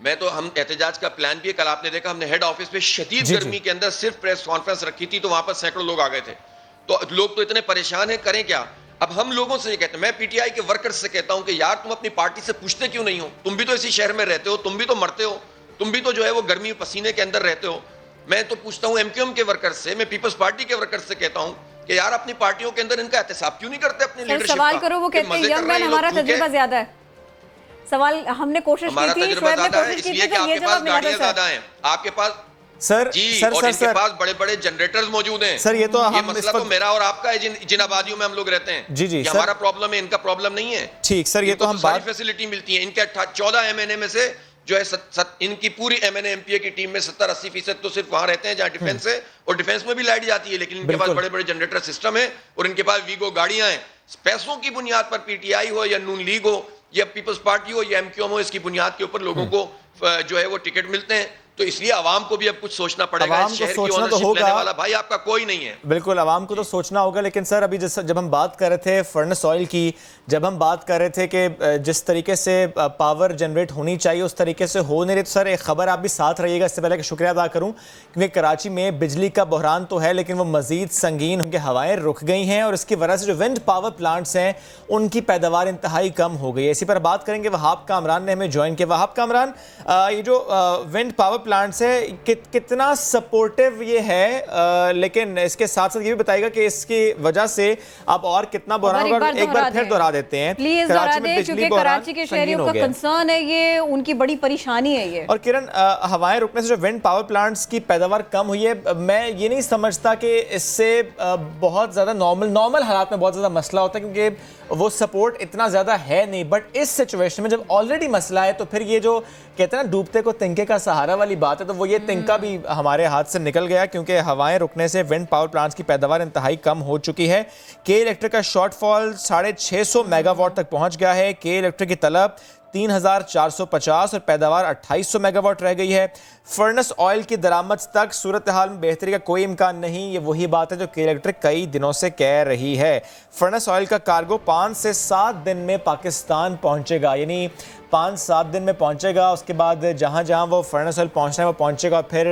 Speaker 14: मैं तो, हम एहतजाज का प्लान भी, कल आपने देखा हमने हेड ऑफिस पे शदीद गर्मी के अंदर सिर्फ प्रेस कॉन्फ्रेंस रखी थी, तो वहां पर सैकड़ों लोग आ गए थे। तो लोग तो इतने परेशान हैं, करें क्या। अब हम लोगों से ये कहते हैं, मैं पीटीआई के वर्कर्स से कहता हूं कि यार तुम अपनी पार्टी से पूछते क्यों नहीं हो, तुम भी तो इसी शहर में रहते हो, तुम भी तो मरते हो, तुम भी तो जो है वो गर्मी पसीने के अंदर रहते हो। मैं तो पूछता हूं एमक्यूएम के वर्कर्स से, मैं पीपल्स पार्टी के वर्कर्स से कहता हूं कि यार अपनी पार्टियों के अंदर इनका एहतसाब क्यों नहीं करते अपनी लीडरशिप का।
Speaker 2: सवाल करो, वो कहते हैं यंग मैन, हमारा तजुर्बा ज्यादा है। सवाल हमने कोशिश की थी, शोएब ने कोशिश की थी, तो ये जवाब मिला था
Speaker 14: ज्यादा है आपके पास
Speaker 1: सर।
Speaker 14: सर और इनके पास बड़े-बड़े जनरेटर्स मौजूद हैं।
Speaker 1: सर ये तो
Speaker 14: ये मसला तो मेरा और आपका है, जिन आबादियों में हम लोग रहते हैं।
Speaker 1: जी
Speaker 14: ये हमारा प्रॉब्लम है, इनका प्रॉब्लम नहीं है।
Speaker 1: ठीक सर, ये तो हम
Speaker 14: सारी फैसिलिटी मिलती है। इनके 14 एमएनए में से जो है इनकी पूरी एमएनए एमपीए की टीम में 70-80% तो सिर्फ वहां रहते हैं जहां डिफेंस है, और डिफेंस में भी लाइट जाती है, लेकिन इनके पास बड़े-बड़े जनरेटर सिस्टम है और इनके पास वीगो गाड़ियां हैं। पैसों की बुनियाद पर पीटीआई हो या नून लीग हो या पीपल्स पार्टी हो या एमक्यूएम हो, इसकी बुनियाद के ऊपर लोगों को जो है वो टिकट मिलते हैं। तो इसलिए आवाम को भी अब कुछ सोचना पड़ेगा।
Speaker 1: आवाम
Speaker 14: इस
Speaker 1: को
Speaker 14: शहर की
Speaker 1: सोचना तो
Speaker 14: ओनरशिप
Speaker 1: होगा।
Speaker 14: लेने वाला भाई आपका कोई नहीं है।
Speaker 1: बिल्कुल आवाम को तो सोचना होगा, लेकिन सर अभी जब हम बात कर रहे थे फर्नेस ऑयल की, जब हम बात कर रहे थे कि जिस तरीके से पावर जनरेट होनी चाहिए उस तरीके से हो नहीं रही, तो सर एक खबर आप भी साथ रहिएगा। इससे पहले कि शुक्रिया अदा करूं, क्योंकि कराची में बिजली का बहरान तो है लेकिन वो मजीद संगीन, उनकी हवाएं रुक गई हैं और इसकी वजह से जो विंड पावर प्लांट्स हैं उनकी पैदावार इंतहाई कम हो गई है। इसी पर बात करेंगे, वहाब कामरान ने हमें ज्वाइन किया। वहाब कामरान, ये जो विंड पावर प्लांट्स है कितना सपोर्टिव ये है, लेकिन इसके साथ साथ ये भी बताइएगा कि इसकी वजह से आप और कितना बहरान होगा। एक बार फिर दोहरा देते हैं
Speaker 2: प्लीज, दोहरा दें, क्योंकि कराची के शहरियों का कंसर्न है, ये उनकी बड़ी परेशानी है ये।
Speaker 1: और किरण, हवाएं रुकने से जो विंड पावर प्लांट्स की पैदावार कम हुई है, मैं ये नहीं समझता कि इससे बहुत ज़्यादा नॉर्मल हालात में बहुत ज़्यादा मसला होता है, क्योंकि वो सपोर्ट इतना ज़्यादा है नहीं। बट इस सिचुएशन में जब ऑलरेडी मसला है तो फिर ये जो कहते हैं ना डूबते को तिनके का सहारा वाली बात है, तो वो ये तिनका भी हमारे हाथ से निकल गया, क्योंकि हवाएं रुकने से विंड पावर प्लांट्स की पैदावार इंतहाई कम हो चुकी है। के इलेक्ट्रिक का शॉर्टफॉल 650 मेगावाट तक पहुंच गया है। के इलेक्ट्रिक की तलब 3450 और पैदावार 2800 मेगावाट रह गई है। फर्नेस ऑयल की दरामद तक सूरत हाल में बेहतरी का कोई इम्कान नहीं। ये वही बात है जो के इलेक्ट्रिक कई दिनों से कह रही है। फर्नेस ऑयल का कार्गो 5 से 7 दिन में पाकिस्तान पहुंचेगा, यानी 5-7 दिन में पहुंचेगा। उसके बाद जहां जहां वो फर्नेस ऑयल पहुंचना है वो पहुंचेगा, फिर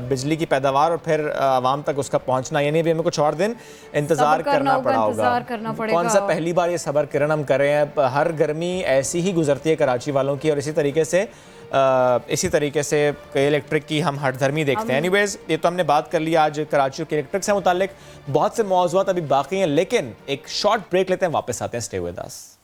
Speaker 1: बिजली की पैदावार और फिर आवाम तक उसका पहुंचना, यानी भी हमें कुछ और दिन इंतजार करना पड़ा। कौन सा पहली बार ये सबर किरण हम कर रहे हैं। हर गर्मी ऐसी ही गुजरती है कराची वालों की, और इसी तरीके से के इलेक्ट्रिक की हम हठधर्मी देखते हैं। एनीवेज, ये तो हमने बात कर लिया आज कराची के इलेक्ट्रिक से मुतालिक। बहुत से मौज़ूआत अभी बाकी हैं, लेकिन एक शॉर्ट ब्रेक लेते हैं, वापस आते हैं। Stay with us.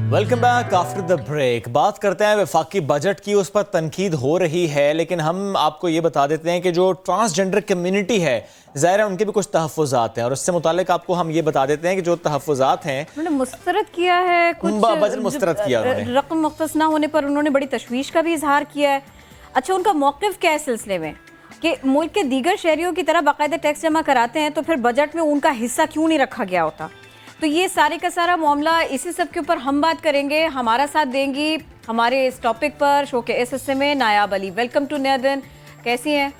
Speaker 1: Welcome back after the break. बात करते हैं वफाकी बजट की, उस पर तनकीद हो रही है, लेकिन हम आपको ये बता देते हैं कि जो ट्रांसजेंडर कम्युनिटी है, ज़ाहिर है उनके भी कुछ तहफ़्फ़ुज़ात हैं, और उससे मुतालिक आपको हम ये बता देते हैं कि जो तहफ़्फ़ुज़ात हैं
Speaker 2: उन्होंने मुस्तरद किया है, कुछ
Speaker 1: बजट मुस्तरद किया उन्होंने।
Speaker 2: रकम मुख्तस ना होने पर उन्होंने बड़ी तशवीश का भी इजहार किया है। अच्छा, उनका मौक़िफ़ क्या है सिलसिले में कि मुल्क के दीगर शहरियों की तरह बाकायदा टैक्स जमा कराते हैं, तो फिर बजट में उनका हिस्सा क्यों नहीं रखा गया होता? तो ये सारे का सारा मामला, इसी सब के ऊपर हम बात करेंगे। हमारा साथ देंगी हमारे इस टॉपिक पर शो के इस हिस्से में नायाब अली। वेलकम टू नया दिन, कैसी हैं?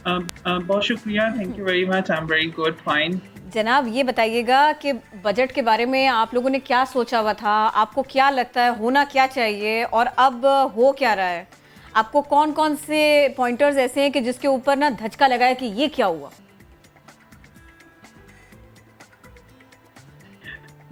Speaker 15: बहुत शुक्रिया, thank you very much, I am very good, fine.
Speaker 2: जनाब, ये बताइएगा कि बजट के बारे में आप लोगों ने क्या सोचा हुआ था, आपको क्या लगता है होना क्या चाहिए और अब हो क्या रहा है? आपको कौन कौन से पॉइंटर्स ऐसे हैं कि जिसके ऊपर ना धचका लगा है कि ये क्या हुआ?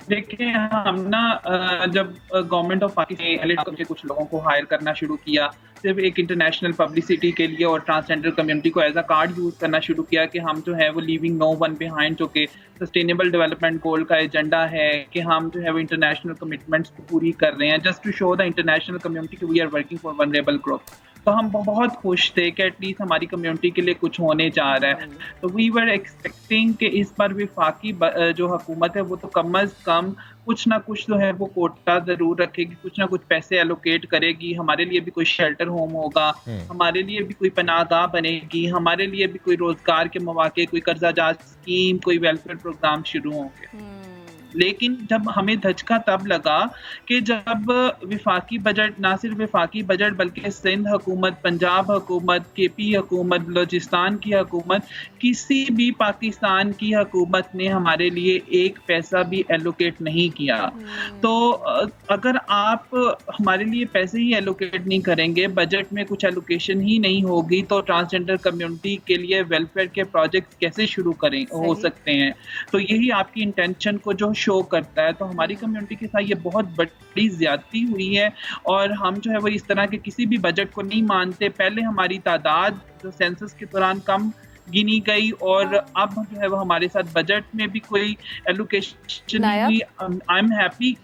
Speaker 15: देखिए, हम ना जब गवर्नमेंट ऑफ पाकिस्तान ने कुछ लोगों को हायर करना शुरू किया, सिर्फ एक इंटरनेशनल पब्लिसिटी के लिए और ट्रांसजेंडर कम्युनिटी को एज अ कार्ड यूज़ करना शुरू किया कि हम जो है वो लीविंग नो वन बिहाइंड, जो कि सस्टेनेबल डेवलपमेंट गोल का एजेंडा है, कि हम जो है वो इंटरनेशनल कमिटमेंट्स को पूरी कर रहे हैं, just to show the international community कि we are working for vulnerable group. तो हम बहुत खुश थे कि एटलीस्ट हमारी कम्युनिटी के लिए कुछ होने जा रहा है। तो वी वर एक्सपेक्टिंग कि इस बार वफाकी जो हुकूमत है वो तो कम अज़ कम कुछ ना कुछ जो है वो कोटा ज़रूर रखेगी, कुछ ना कुछ पैसे एलोकेट करेगी। हमारे लिए भी कोई शेल्टर होम होगा, हमारे लिए भी कोई पनाहगाह बनेगी, हमारे लिए भी कोई रोज़गार के मौके, कोई कर्जा जात स्कीम, कोई वेलफेयर प्रोग्राम शुरू होंगे। लेकिन जब हमें धचका तब लगा कि जब वफाकी बजट, ना सिर्फ वफाकी बजट बल्कि सिंध हुकूमत, पंजाब हुकूमत, केपी हुकूमत, बलोचिस्तान की हुकूमत, किसी भी पाकिस्तान की हुकूमत ने हमारे लिए एक पैसा भी एलोकेट नहीं किया। तो अगर आप हमारे लिए पैसे ही एलोकेट नहीं करेंगे, बजट में कुछ एलोकेशन ही नहीं होगी, तो ट्रांसजेंडर कम्युनिटी के लिए वेलफेयर के प्रोजेक्ट कैसे शुरू हो सकते हैं? तो यही आपकी इंटेंशन को जो शो करता है। तो हमारी कम्युनिटी के साथ ये बहुत बड़ी ज्यादती हुई है, और हम जो है वो इस तरह के किसी भी बजट को नहीं मानते। पहले हमारी तादाद जो सेंसस के दौरान कम गिनी गई, और अब जो है वो हमारे साथ बजट में भी कोई एलोकेशन नहीं। I am happy.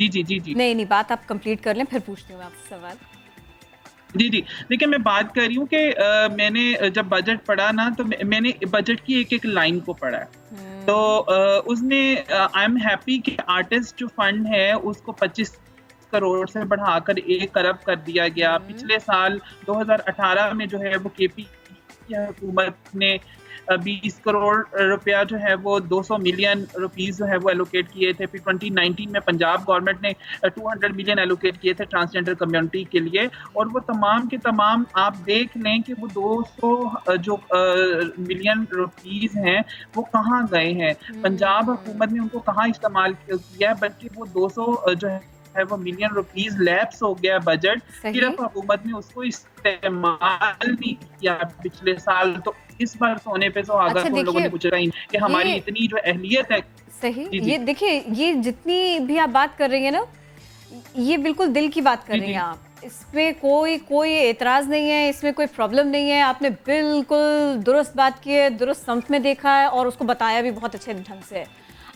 Speaker 15: जी
Speaker 2: नहीं, बात आप कंप्लीट कर लें, फिर पूछती हूँ आपसे सवाल।
Speaker 15: जी देखिए, मैं बात कर रही हूँ कि मैंने जब बजट पढ़ा ना, तो मैंने बजट की एक एक लाइन को पढ़ा है। तो उसमें आई एम हैप्पी कि आर्टिस्ट जो फंड है उसको 25 करोड़ से बढ़ाकर 1 अरब कर दिया गया। पिछले साल 2018 में जो है वो केपी हुकूमत ने 20 करोड़ रुपया जो है वो 200 मिलियन रुपीस जो है वो एलोकेट किए थे। फिर 2019 में पंजाब गवर्नमेंट ने 200 मिलियन एलोकेट किए थे ट्रांसजेंडर कम्युनिटी के लिए। और वो तमाम के तमाम आप देख लें कि वो 200 जो मिलियन रुपीस हैं वो कहाँ गए हैं, पंजाब हुकूमत ने उनको कहाँ इस्तेमाल किया है, बल्कि वो 200 जो है वो मिलियन रुपीस लैप्स हो गया बजट, सिर्फ हुकूमत ने उसको इस्तेमाल नहीं किया पिछले साल। तो इस बार सोने पे सुहागा उन लोगों ने पूछा कि हमारी इतनी जो अहलियत है।
Speaker 2: सही, ये देखिए, ये जितनी भी आप बात कर रही है ना, ये बिल्कुल दिल की बात कर रही हैं आप, इसमें कोई एतराज़ नहीं है, इसमें कोई प्रॉब्लम नहीं है। आपने बिल्कुल दुरुस्त बात की है, दुरुस्त समत में देखा है और उसको बताया भी बहुत अच्छे ढंग से।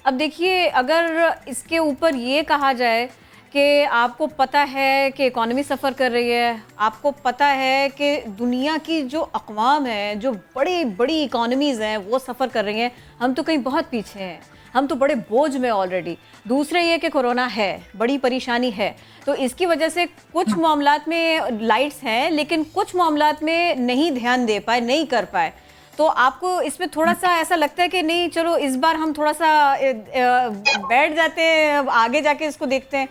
Speaker 2: अब देखिए, अगर इसके ऊपर ये कहा जाए कि आपको पता है कि इकॉनमी सफ़र कर रही है, आपको पता है कि दुनिया की जो अक़वाम है, जो बड़ी बड़ी इकॉनमीज़ हैं वो सफ़र कर रही हैं, हम तो कहीं बहुत पीछे हैं, हम तो बड़े बोझ में ऑलरेडी। दूसरे ये कि कोरोना है, बड़ी परेशानी है, तो इसकी वजह से कुछ मामलात में लाइट्स हैं लेकिन कुछ मामलात में नहीं ध्यान दे पाए, नहीं कर पाए। तो आपको इसमें थोड़ा सा ऐसा लगता है कि नहीं, चलो इस बार हम थोड़ा सा बैठ जाते हैं, आगे जाके इसको देखते हैं?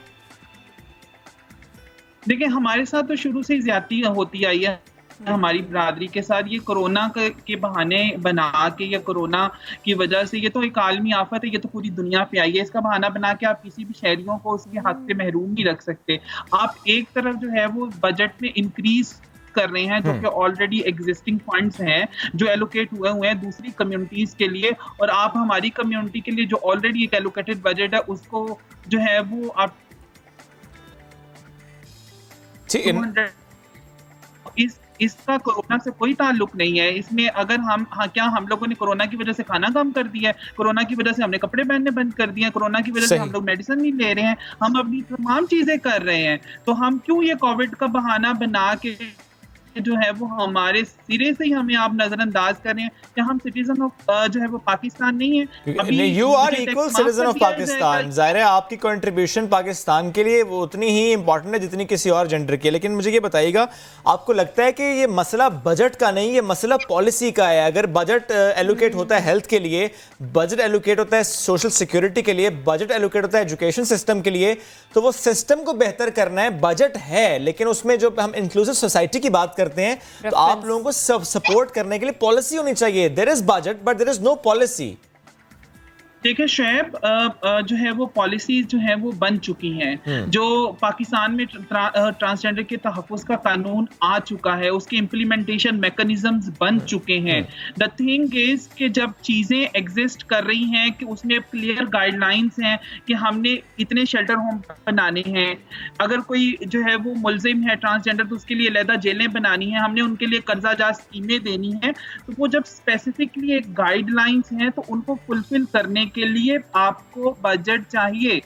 Speaker 15: देखिए, हमारे साथ तो शुरू से ही ज्यादती होती आई है हमारी बरादरी के साथ। ये कोरोना के बहाने बना के या कोरोना की वजह से, ये तो एक आलमी आफत है, ये तो पूरी दुनिया पे आई है, इसका बहाना बना के आप किसी भी शहरियों को उसके हक से महरूम नहीं रख सकते। आप एक तरफ जो है वो बजट में इंक्रीज कर रहे हैं जो कि ऑलरेडी एग्जिस्टिंग फंड्स हैं जो एलोकेट हुए हैं दूसरी कम्युनिटीज के लिए, और आप हमारी कम्युनिटी के लिए जो ऑलरेडी एक एलोकेटेड बजट है उसको जो है वो आप इसका कोरोना से कोई ताल्लुक नहीं है। इसमें अगर क्या हम लोगों ने कोरोना की वजह से खाना कम कर दिया है, कोरोना की वजह से हमने कपड़े पहनने बंद कर दिए हैं, कोरोना की वजह से हम लोग मेडिसिन नहीं ले रहे हैं, हम अपनी तमाम चीजें कर रहे हैं, तो हम क्यों ये कोविड का बहाना बना के जो है वो हमारे सिरे से ही हमें आप नजरअंदाज कर रहे हैं कि हम सिटीजन ऑफ जो है वो पाकिस्तान नहीं है।
Speaker 1: You are equal citizen of Pakistan. जाहिर है आपकी कंट्रीब्यूशन पाकिस्तान के लिए वो उतनी ही इंपॉर्टेंट है जितनी किसी और जेंडर की है। लेकिन मुझे ये बताइएगा, आपको लगता है कि ये मसला बजट का नहीं, ये मसला पॉलिसी का है? अगर बजट एलोकेट होता है हेल्थ के लिए, बजट एलोकेट होता है सोशल सिक्योरिटी के लिए, बजट एलोकेट होता है एजुकेशन सिस्टम के लिए, तो वो सिस्टम को बेहतर करना है, बजट है। लेकिन उसमें जो हम इंक्लूसिव सोसाइटी की बात करते हैं तो आप लोगों को सपोर्ट करने के लिए पॉलिसी होनी चाहिए। There is budget but there is no policy.
Speaker 15: देखिए शोएब, जो है वो पॉलिसीज जो है वो बन चुकी हैं। जो पाकिस्तान में ट्रांसजेंडर के तहफ़्फ़ुज़ का कानून आ चुका है, उसके इम्प्लीमेंटेशन मैकेनिज्म्स बन चुके हैं। द थिंग इज कि जब चीज़ें एग्जिस्ट कर रही हैं कि उसमें क्लियर गाइडलाइंस हैं कि हमने इतने शेल्टर होम बनाने हैं, अगर कोई जो है वो मुलजिम है ट्रांसजेंडर तो उसके लिए अलहदा जेलें बनानी है, हमने उनके लिए कर्जा जात स्कीमें देनी है, तो वो जब स्पेसिफिकली एक गाइडलाइंस हैं तो उनको फुलफिल करने के लिए आपको बजट चाहिए।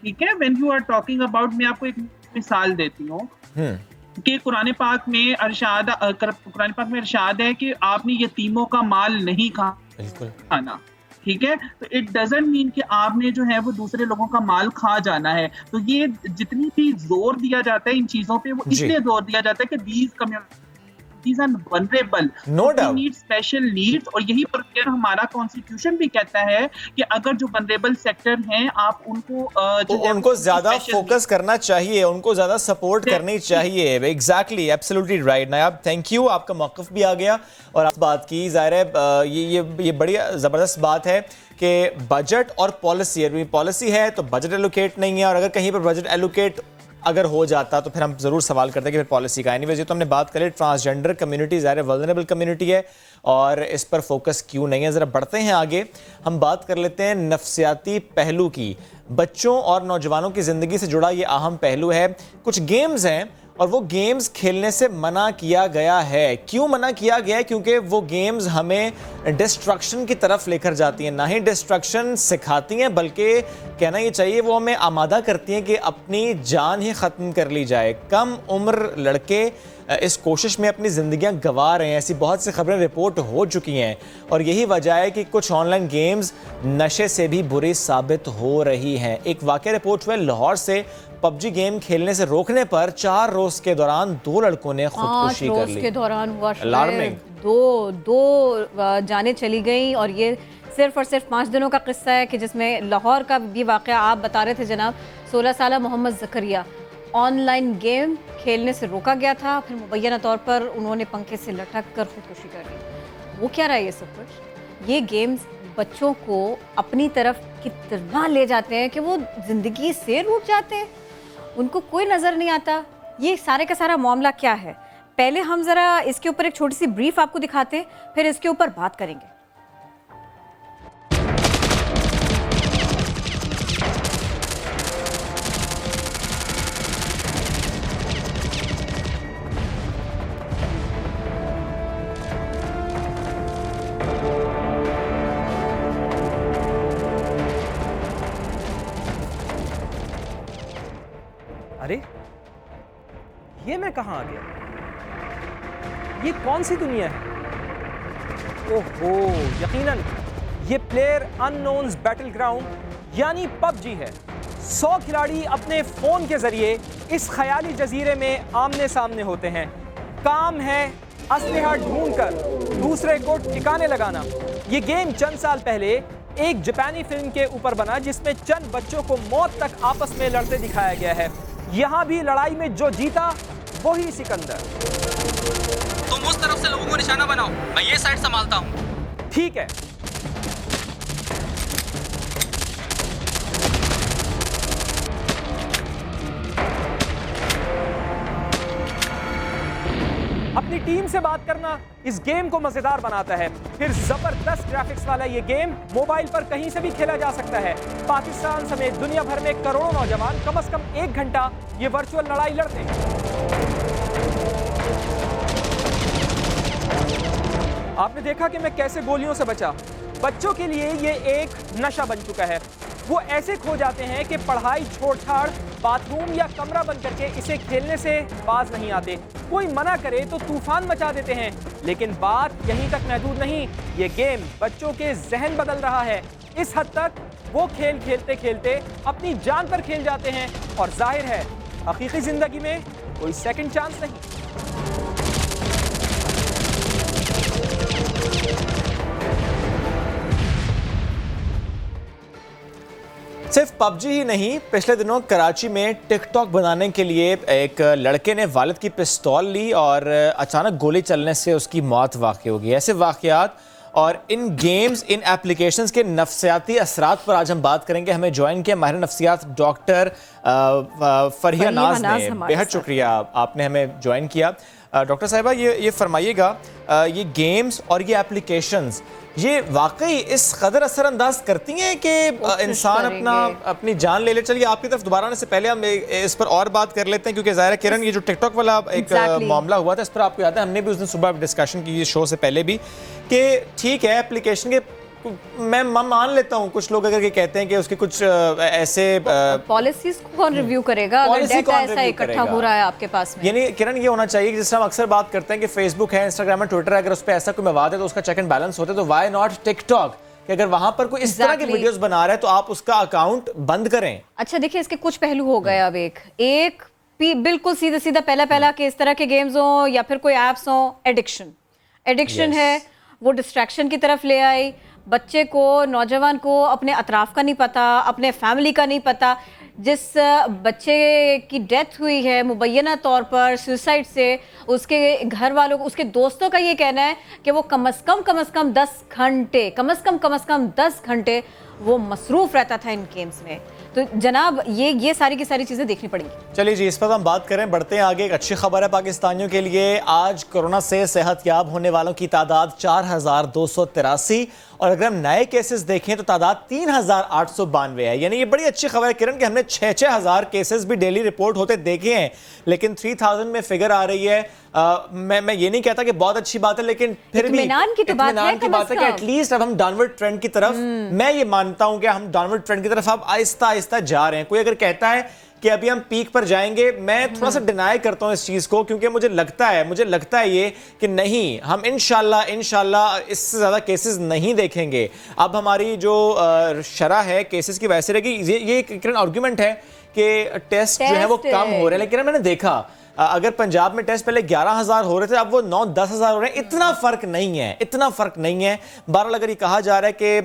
Speaker 15: ठीक है, when you are talking about, मैं आपको एक मिसाल देती हूँ कि कुरान पाक में इरशाद है कि आपने यतीमों का माल नहीं खाना। ठीक है, तो इट डजंट मीन कि आपने जो है वो दूसरे लोगों का माल खा जाना है। तो ये जितनी भी जोर दिया जाता है इन चीजों पे, वो इसलिए जोर दिया जाता है कि these communities are vulnerable, they need special needs, और यही पर हमारा कॉन्स्टिट्यूशन भी कहता है कि अगर जो वल्नरेबल सेक्टर हैं आप उनको
Speaker 1: ज्यादा फोकस करना चाहिए, उनको ज्यादा सपोर्ट करनी चाहिए। Exactly, absolutely right. Nayab, thank you, आपका मौक़िफ़ भी आ गया और आप बात की। ज़ाहिर है ये बड़ी ज़बरदस्त बात है कि बजट और पॉलिसी है तो बजट एलोकेट नहीं है, और अगर कहीं पर बजट एलोकेट अगर हो जाता तो फिर हम ज़रूर सवाल करते हैं कि फिर पॉलिसी का। एनीवेज, ये तो हमने बात करी ट्रांसजेंडर कम्युनिटी ज़ाहिर वल्नरेबल कम्युनिटी है और इस पर फोकस क्यों नहीं है। ज़रा बढ़ते हैं आगे, हम बात कर लेते हैं नफ्सियाती पहलू की। बच्चों और नौजवानों की ज़िंदगी से जुड़ा ये अहम पहलू है। कुछ गेम्स हैं और वो गेम्स खेलने से मना किया गया है। क्यों मना किया गया है? क्योंकि वो गेम्स हमें डिस्ट्रक्शन की तरफ लेकर जाती हैं, ना ही डिस्ट्रक्शन सिखाती हैं, बल्कि कहना ये चाहिए वो हमें आमादा करती हैं कि अपनी जान ही ख़त्म कर ली जाए। कम उम्र लड़के इस कोशिश में अपनी ज़िंदगियां गंवा रहे हैं। ऐसी बहुत सी खबरें रिपोर्ट हो चुकी हैं और यही वजह है कि कुछ ऑनलाइन गेम्स नशे से भी बुरी साबित हो रही हैं। एक वाक़या रिपोर्ट हुआ लाहौर से, पबजी गेम खेलने से रोकने पर 4 रोज के दौरान 2 लड़कों ने खुदकुशी कर ली।
Speaker 2: के दौरान हुआ
Speaker 1: अलार्मिंग।
Speaker 2: दो जाने चली गई और ये सिर्फ और सिर्फ 5 दिनों का किस्सा है कि जिसमें लाहौर का भी वाक़या आप बता रहे थे जनाब। 16 साल मोहम्मद ज़करिया ऑनलाइन गेम खेलने से रोका गया था, फिर मुबैना तौर पर उन्होंने पंखे से लटक कर खुदकुशी कर ली। वो क्या रहा है ये सब कुछ? ये गेम्स बच्चों को अपनी तरफ कितना ले जाते हैं कि वो ज़िंदगी से रुक जाते हैं, उनको कोई नज़र नहीं आता। ये सारे का सारा मामला क्या है, पहले हम ज़रा इसके ऊपर एक छोटी सी ब्रीफ आपको दिखाते हैं, फिर इसके ऊपर बात करेंगे।
Speaker 16: अरे ये मैं कहाँ आ गया? ये कौन सी दुनिया है? ओहो, यकीनन ये प्लेयर अननोन्स बैटल ग्राउंड यानी पबजी है। 100 खिलाड़ी अपने फोन के जरिए इस ख्याली जजीरे में आमने सामने होते हैं। काम है असलहा ढूंढकर दूसरे को ठिकाने लगाना। ये गेम चंद साल पहले एक जापानी फिल्म के ऊपर बना जिसमें चंद बच्चों को मौत तक आपस में लड़ते दिखाया गया है। यहाँ भी लड़ाई में जो जीता वही सिकंदर।
Speaker 17: तुम उस तरफ से लोगों को निशाना बनाओ, मैं ये साइड संभालता हूँ।
Speaker 16: ठीक है। अपनी टीम से बात करना इस गेम को मजेदार बनाता है। फिर जबरदस्त ग्राफिक्स वाला ये गेम मोबाइल पर कहीं से भी खेला जा सकता है। पाकिस्तान समेत दुनिया भर में करोड़ों नौजवान कम से कम 1 घंटा ये वर्चुअल लड़ाई लड़ते हैं। आपने देखा कि मैं कैसे गोलियों से बचा। बच्चों के लिए ये एक नशा बन चुका है। वो ऐसे खो जाते हैं कि पढ़ाई छोड़-छाड़ बाथरूम या कमरा बंद करके इसे खेलने से बाज नहीं आते। कोई मना करे तो तूफान मचा देते हैं। लेकिन बात यहीं तक महदूद नहीं, ये गेम बच्चों के जहन बदल रहा है। इस हद तक वो खेल खेलते खेलते अपनी जान पर खेल जाते हैं और जाहिर है हकीकी जिंदगी में कोई सेकंड चांस नहीं।
Speaker 1: सिर्फ पबजी ही नहीं, पिछले दिनों कराची में टिकटॉक बनाने के लिए एक लड़के ने वालिद की पिस्तौल ली और अचानक गोली चलने से उसकी मौत वाक़ई हो गई। ऐसे वाक़यात और इन गेम्स, इन एप्लीकेशंस के नफ्सियाती असरात पर आज हम बात करेंगे। हमें ज्वाइन किया माहिर नफ्सियात डॉक्टर फरिया नाज ने। बेहद शुक्रिया आपने हमें ज्वाइन किया। डॉक्टर साहिबा, ये फरमाइएगा, ये गेम्स और ये एप्लीकेशंस ये वाकई इस कदर असरअंदाज करती हैं कि इंसान अपनी जान ले ले। चलिए आपकी तरफ दोबारा आने से पहले हम इस पर और बात कर लेते हैं, क्योंकि ज़ाहिर है किरण, ये जो टिकटॉक वाला एक मामला हुआ था, इस पर आपको याद है हमने भी उस दिन सुबह डिस्कशन की शो से पहले भी कि ठीक है एप्लीकेशन के मैं मान लेता हूँ कुछ लोग अगर ये कहते हैं कि उसके कुछ ऐसे
Speaker 2: पॉलिसीज को कौन रिव्यू करेगा अगर डेटा ऐसा इकट्ठा हो रहा है आपके पास में।
Speaker 1: यानी किरण ये होना चाहिए कि जिस तरह हम अक्सर बात करते हैं कि फेसबुक है, इंस्टाग्राम है, ट्विटर है, अगर उस पर ऐसा कोई मवाद है तो उसका चेक एंड बैलेंस होता है, तो व्हाई नॉट टिकटॉक कि अगर वहां पर कोई इस तरह के वीडियोस बना रहा है तो आप उसका अकाउंट बंद करें।
Speaker 2: अच्छा देखिए, इसके कुछ पहलू हो गए। अब एक बिल्कुल सीधा सीधा पहला कि इस तरह के गेम्स हो या फिर कोई एप्स हो, एडिक्शन है, वो डिस्ट्रैक्शन की तरफ ले आई। बच्चे को, नौजवान को अपने अतराफ का नहीं पता, अपने फैमिली का नहीं पता। जिस बच्चे की डेथ हुई है मुबैना तौर पर सुसाइड से, उसके घर वालों को, उसके दोस्तों का ये कहना है कि वो कम से कम 10 घंटे वो मसरूफ़ रहता था इन गेम्स में। तो जनाब ये सारी की सारी चीज़ें देखनी पड़ेंगी।
Speaker 1: चलिए जी, इस पर हम बात करें, बढ़ते हैं आगे। एक अच्छी खबर है पाकिस्तानियों के लिए। आज कोरोना से सेहतयाब होने वालों की तादाद 4283 और अगर हम नए केसेस देखें तो तादाद 3892 है। यानी ये बड़ी अच्छी खबर है किरण कि हमने 6,000 केसेस भी डेली रिपोर्ट होते देखे हैं, लेकिन 3000 में फिगर आ रही है। मैं ये नहीं कहता कि बहुत अच्छी बात है, लेकिन फिर भी
Speaker 2: इत्मीनान की बात है
Speaker 1: कि एटलीस्ट अब हम डाउनवर्ड ट्रेंड की तरफ, मैं ये मानता हूं कि हम डाउनवर्ड ट्रेंड की तरफ अब आहिस्ता आहिस्ता जा रहे हैं। कोई अगर कहता है कि अभी हम पीक पर जाएंगे, मैं थोड़ा सा डिनाई करता हूं इस चीज़ को, क्योंकि मुझे लगता है ये कि नहीं, हम इंशाल्लाह इससे ज़्यादा केसेस नहीं देखेंगे। अब हमारी जो शरह है केसेस की वैसे रहेगी। ये एक आर्गुमेंट है कि टेस्ट जो है वो कम हो रहे हैं, लेकिन मैंने देखा अगर पंजाब में टेस्ट पहले 11,000 हो रहे थे, अब वो 9-10 हज़ार हो रहे हैं। इतना फर्क नहीं है। बहरहाल अगर ये कहा जा रहा है कि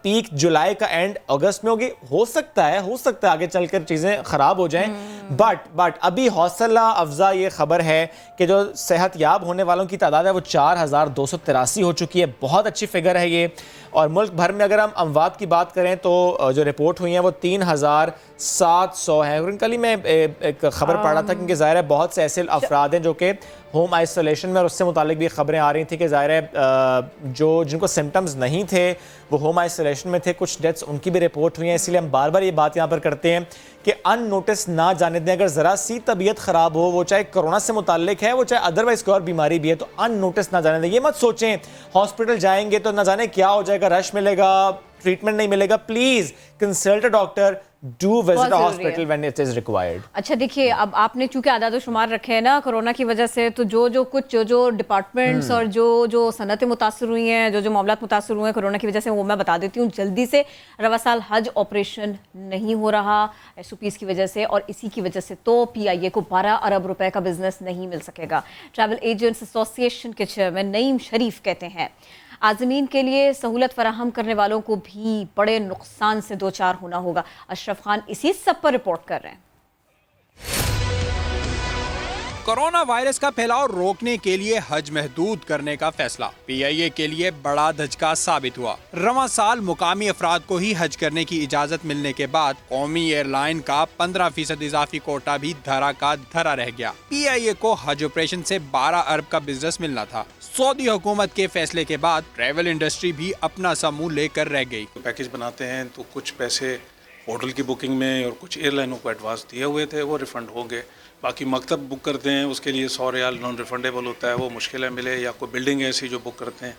Speaker 1: पीक जुलाई का एंड अगस्त में होगी, हो सकता है आगे चलकर चीज़ें ख़राब हो जाएं, बट अभी हौसला अफजा ये खबर है कि जो सेहतयाब होने वालों की तादाद है वो 4,283 हो चुकी है। बहुत अच्छी फिगर है ये। और मुल्क भर में अगर हम अमवात की बात करें तो जो रिपोर्ट हुई है वो 3,700 है। और कल ही मैं एक खबर पढ़ रहा था, क्योंकि ज़ाहिर है बहुत से ऐसे अफराद हैं जो कि होम आइसोलेशन में, और उससे मुतालिक भी खबरें आ रही थी कि ज़ाहिर है जिनको सिम्टम्स नहीं थे वो होम आइसोलेशन में थे, कुछ डेथ्स उनकी भी रिपोर्ट हुई हैं। इसलिए हम बार बार ये बात यहाँ पर करते हैं कि अननोटिस ना जाने दें। अगर ज़रा सी तबीयत ख़राब हो, वो चाहे कोरोना से मुताल्लिक है, वो चाहे अदरवाइज कोई और बीमारी भी है, तो अननोटिस ना जाने दें। ये मत सोचें हॉस्पिटल जाएंगे तो ना जाने क्या हो जाएगा, रश मिलेगा, ट्रीटमेंट नहीं मिलेगा। Please consult a doctor, do visit a hospital when it is required.
Speaker 2: अच्छा देखिए, अब आपने चूंकि आदाद शुमार रखे हैं ना कोरोना की वजह से, तो जो डिपार्टमेंट्स और जो सनतें मुतासर हुई हैं, जो मामलात मुतासर हुए हैं कोरोना की वजह से, वो मैं बता देती हूँ जल्दी से। रवा साल हज ऑपरेशन नहीं हो रहा SOPs की वजह से, और इसी की वजह से तो PIA को 12 अरब रुपए का बिजनेस नहीं मिल सकेगा। ट्रैवल एजेंट्स एसोसिएशन के चेयरमैन नईम शरीफ कहते हैं आज़मीन के लिए सहूलत फराहम करने वालों को भी बड़े नुकसान से दो चार होना होगा। अशरफ खान इसी सब पर रिपोर्ट कर रहे हैं।
Speaker 18: कोरोना वायरस का फैलाव रोकने के लिए हज महदूद करने का फैसला PIA के लिए बड़ा धचका साबित हुआ। रवां साल मुकामी अफराद को ही हज करने की इजाजत मिलने के बाद कौमी एयरलाइन का 15% इजाफी कोटा भी धरा का धरा रह गया। PIA को हज ऑपरेशन से 12 अरब का बिजनेस मिलना था। सऊदी हुकूमत के फैसले के बाद ट्रैवल इंडस्ट्री भी अपना सा मुंह लेकर रह गई।
Speaker 19: पैकेज बनाते हैं तो कुछ पैसे होटल की बुकिंग में और कुछ एयरलाइनों को एडवांस दिए हुए थे, वो रिफंड होंगे। बाकी मकतब बुक करते हैं, उसके लिए 100 रियाल नॉन रिफंडेबल होता है, वो मुश्किल है मिले, या कोई बिल्डिंग ऐसी जो बुक करते हैं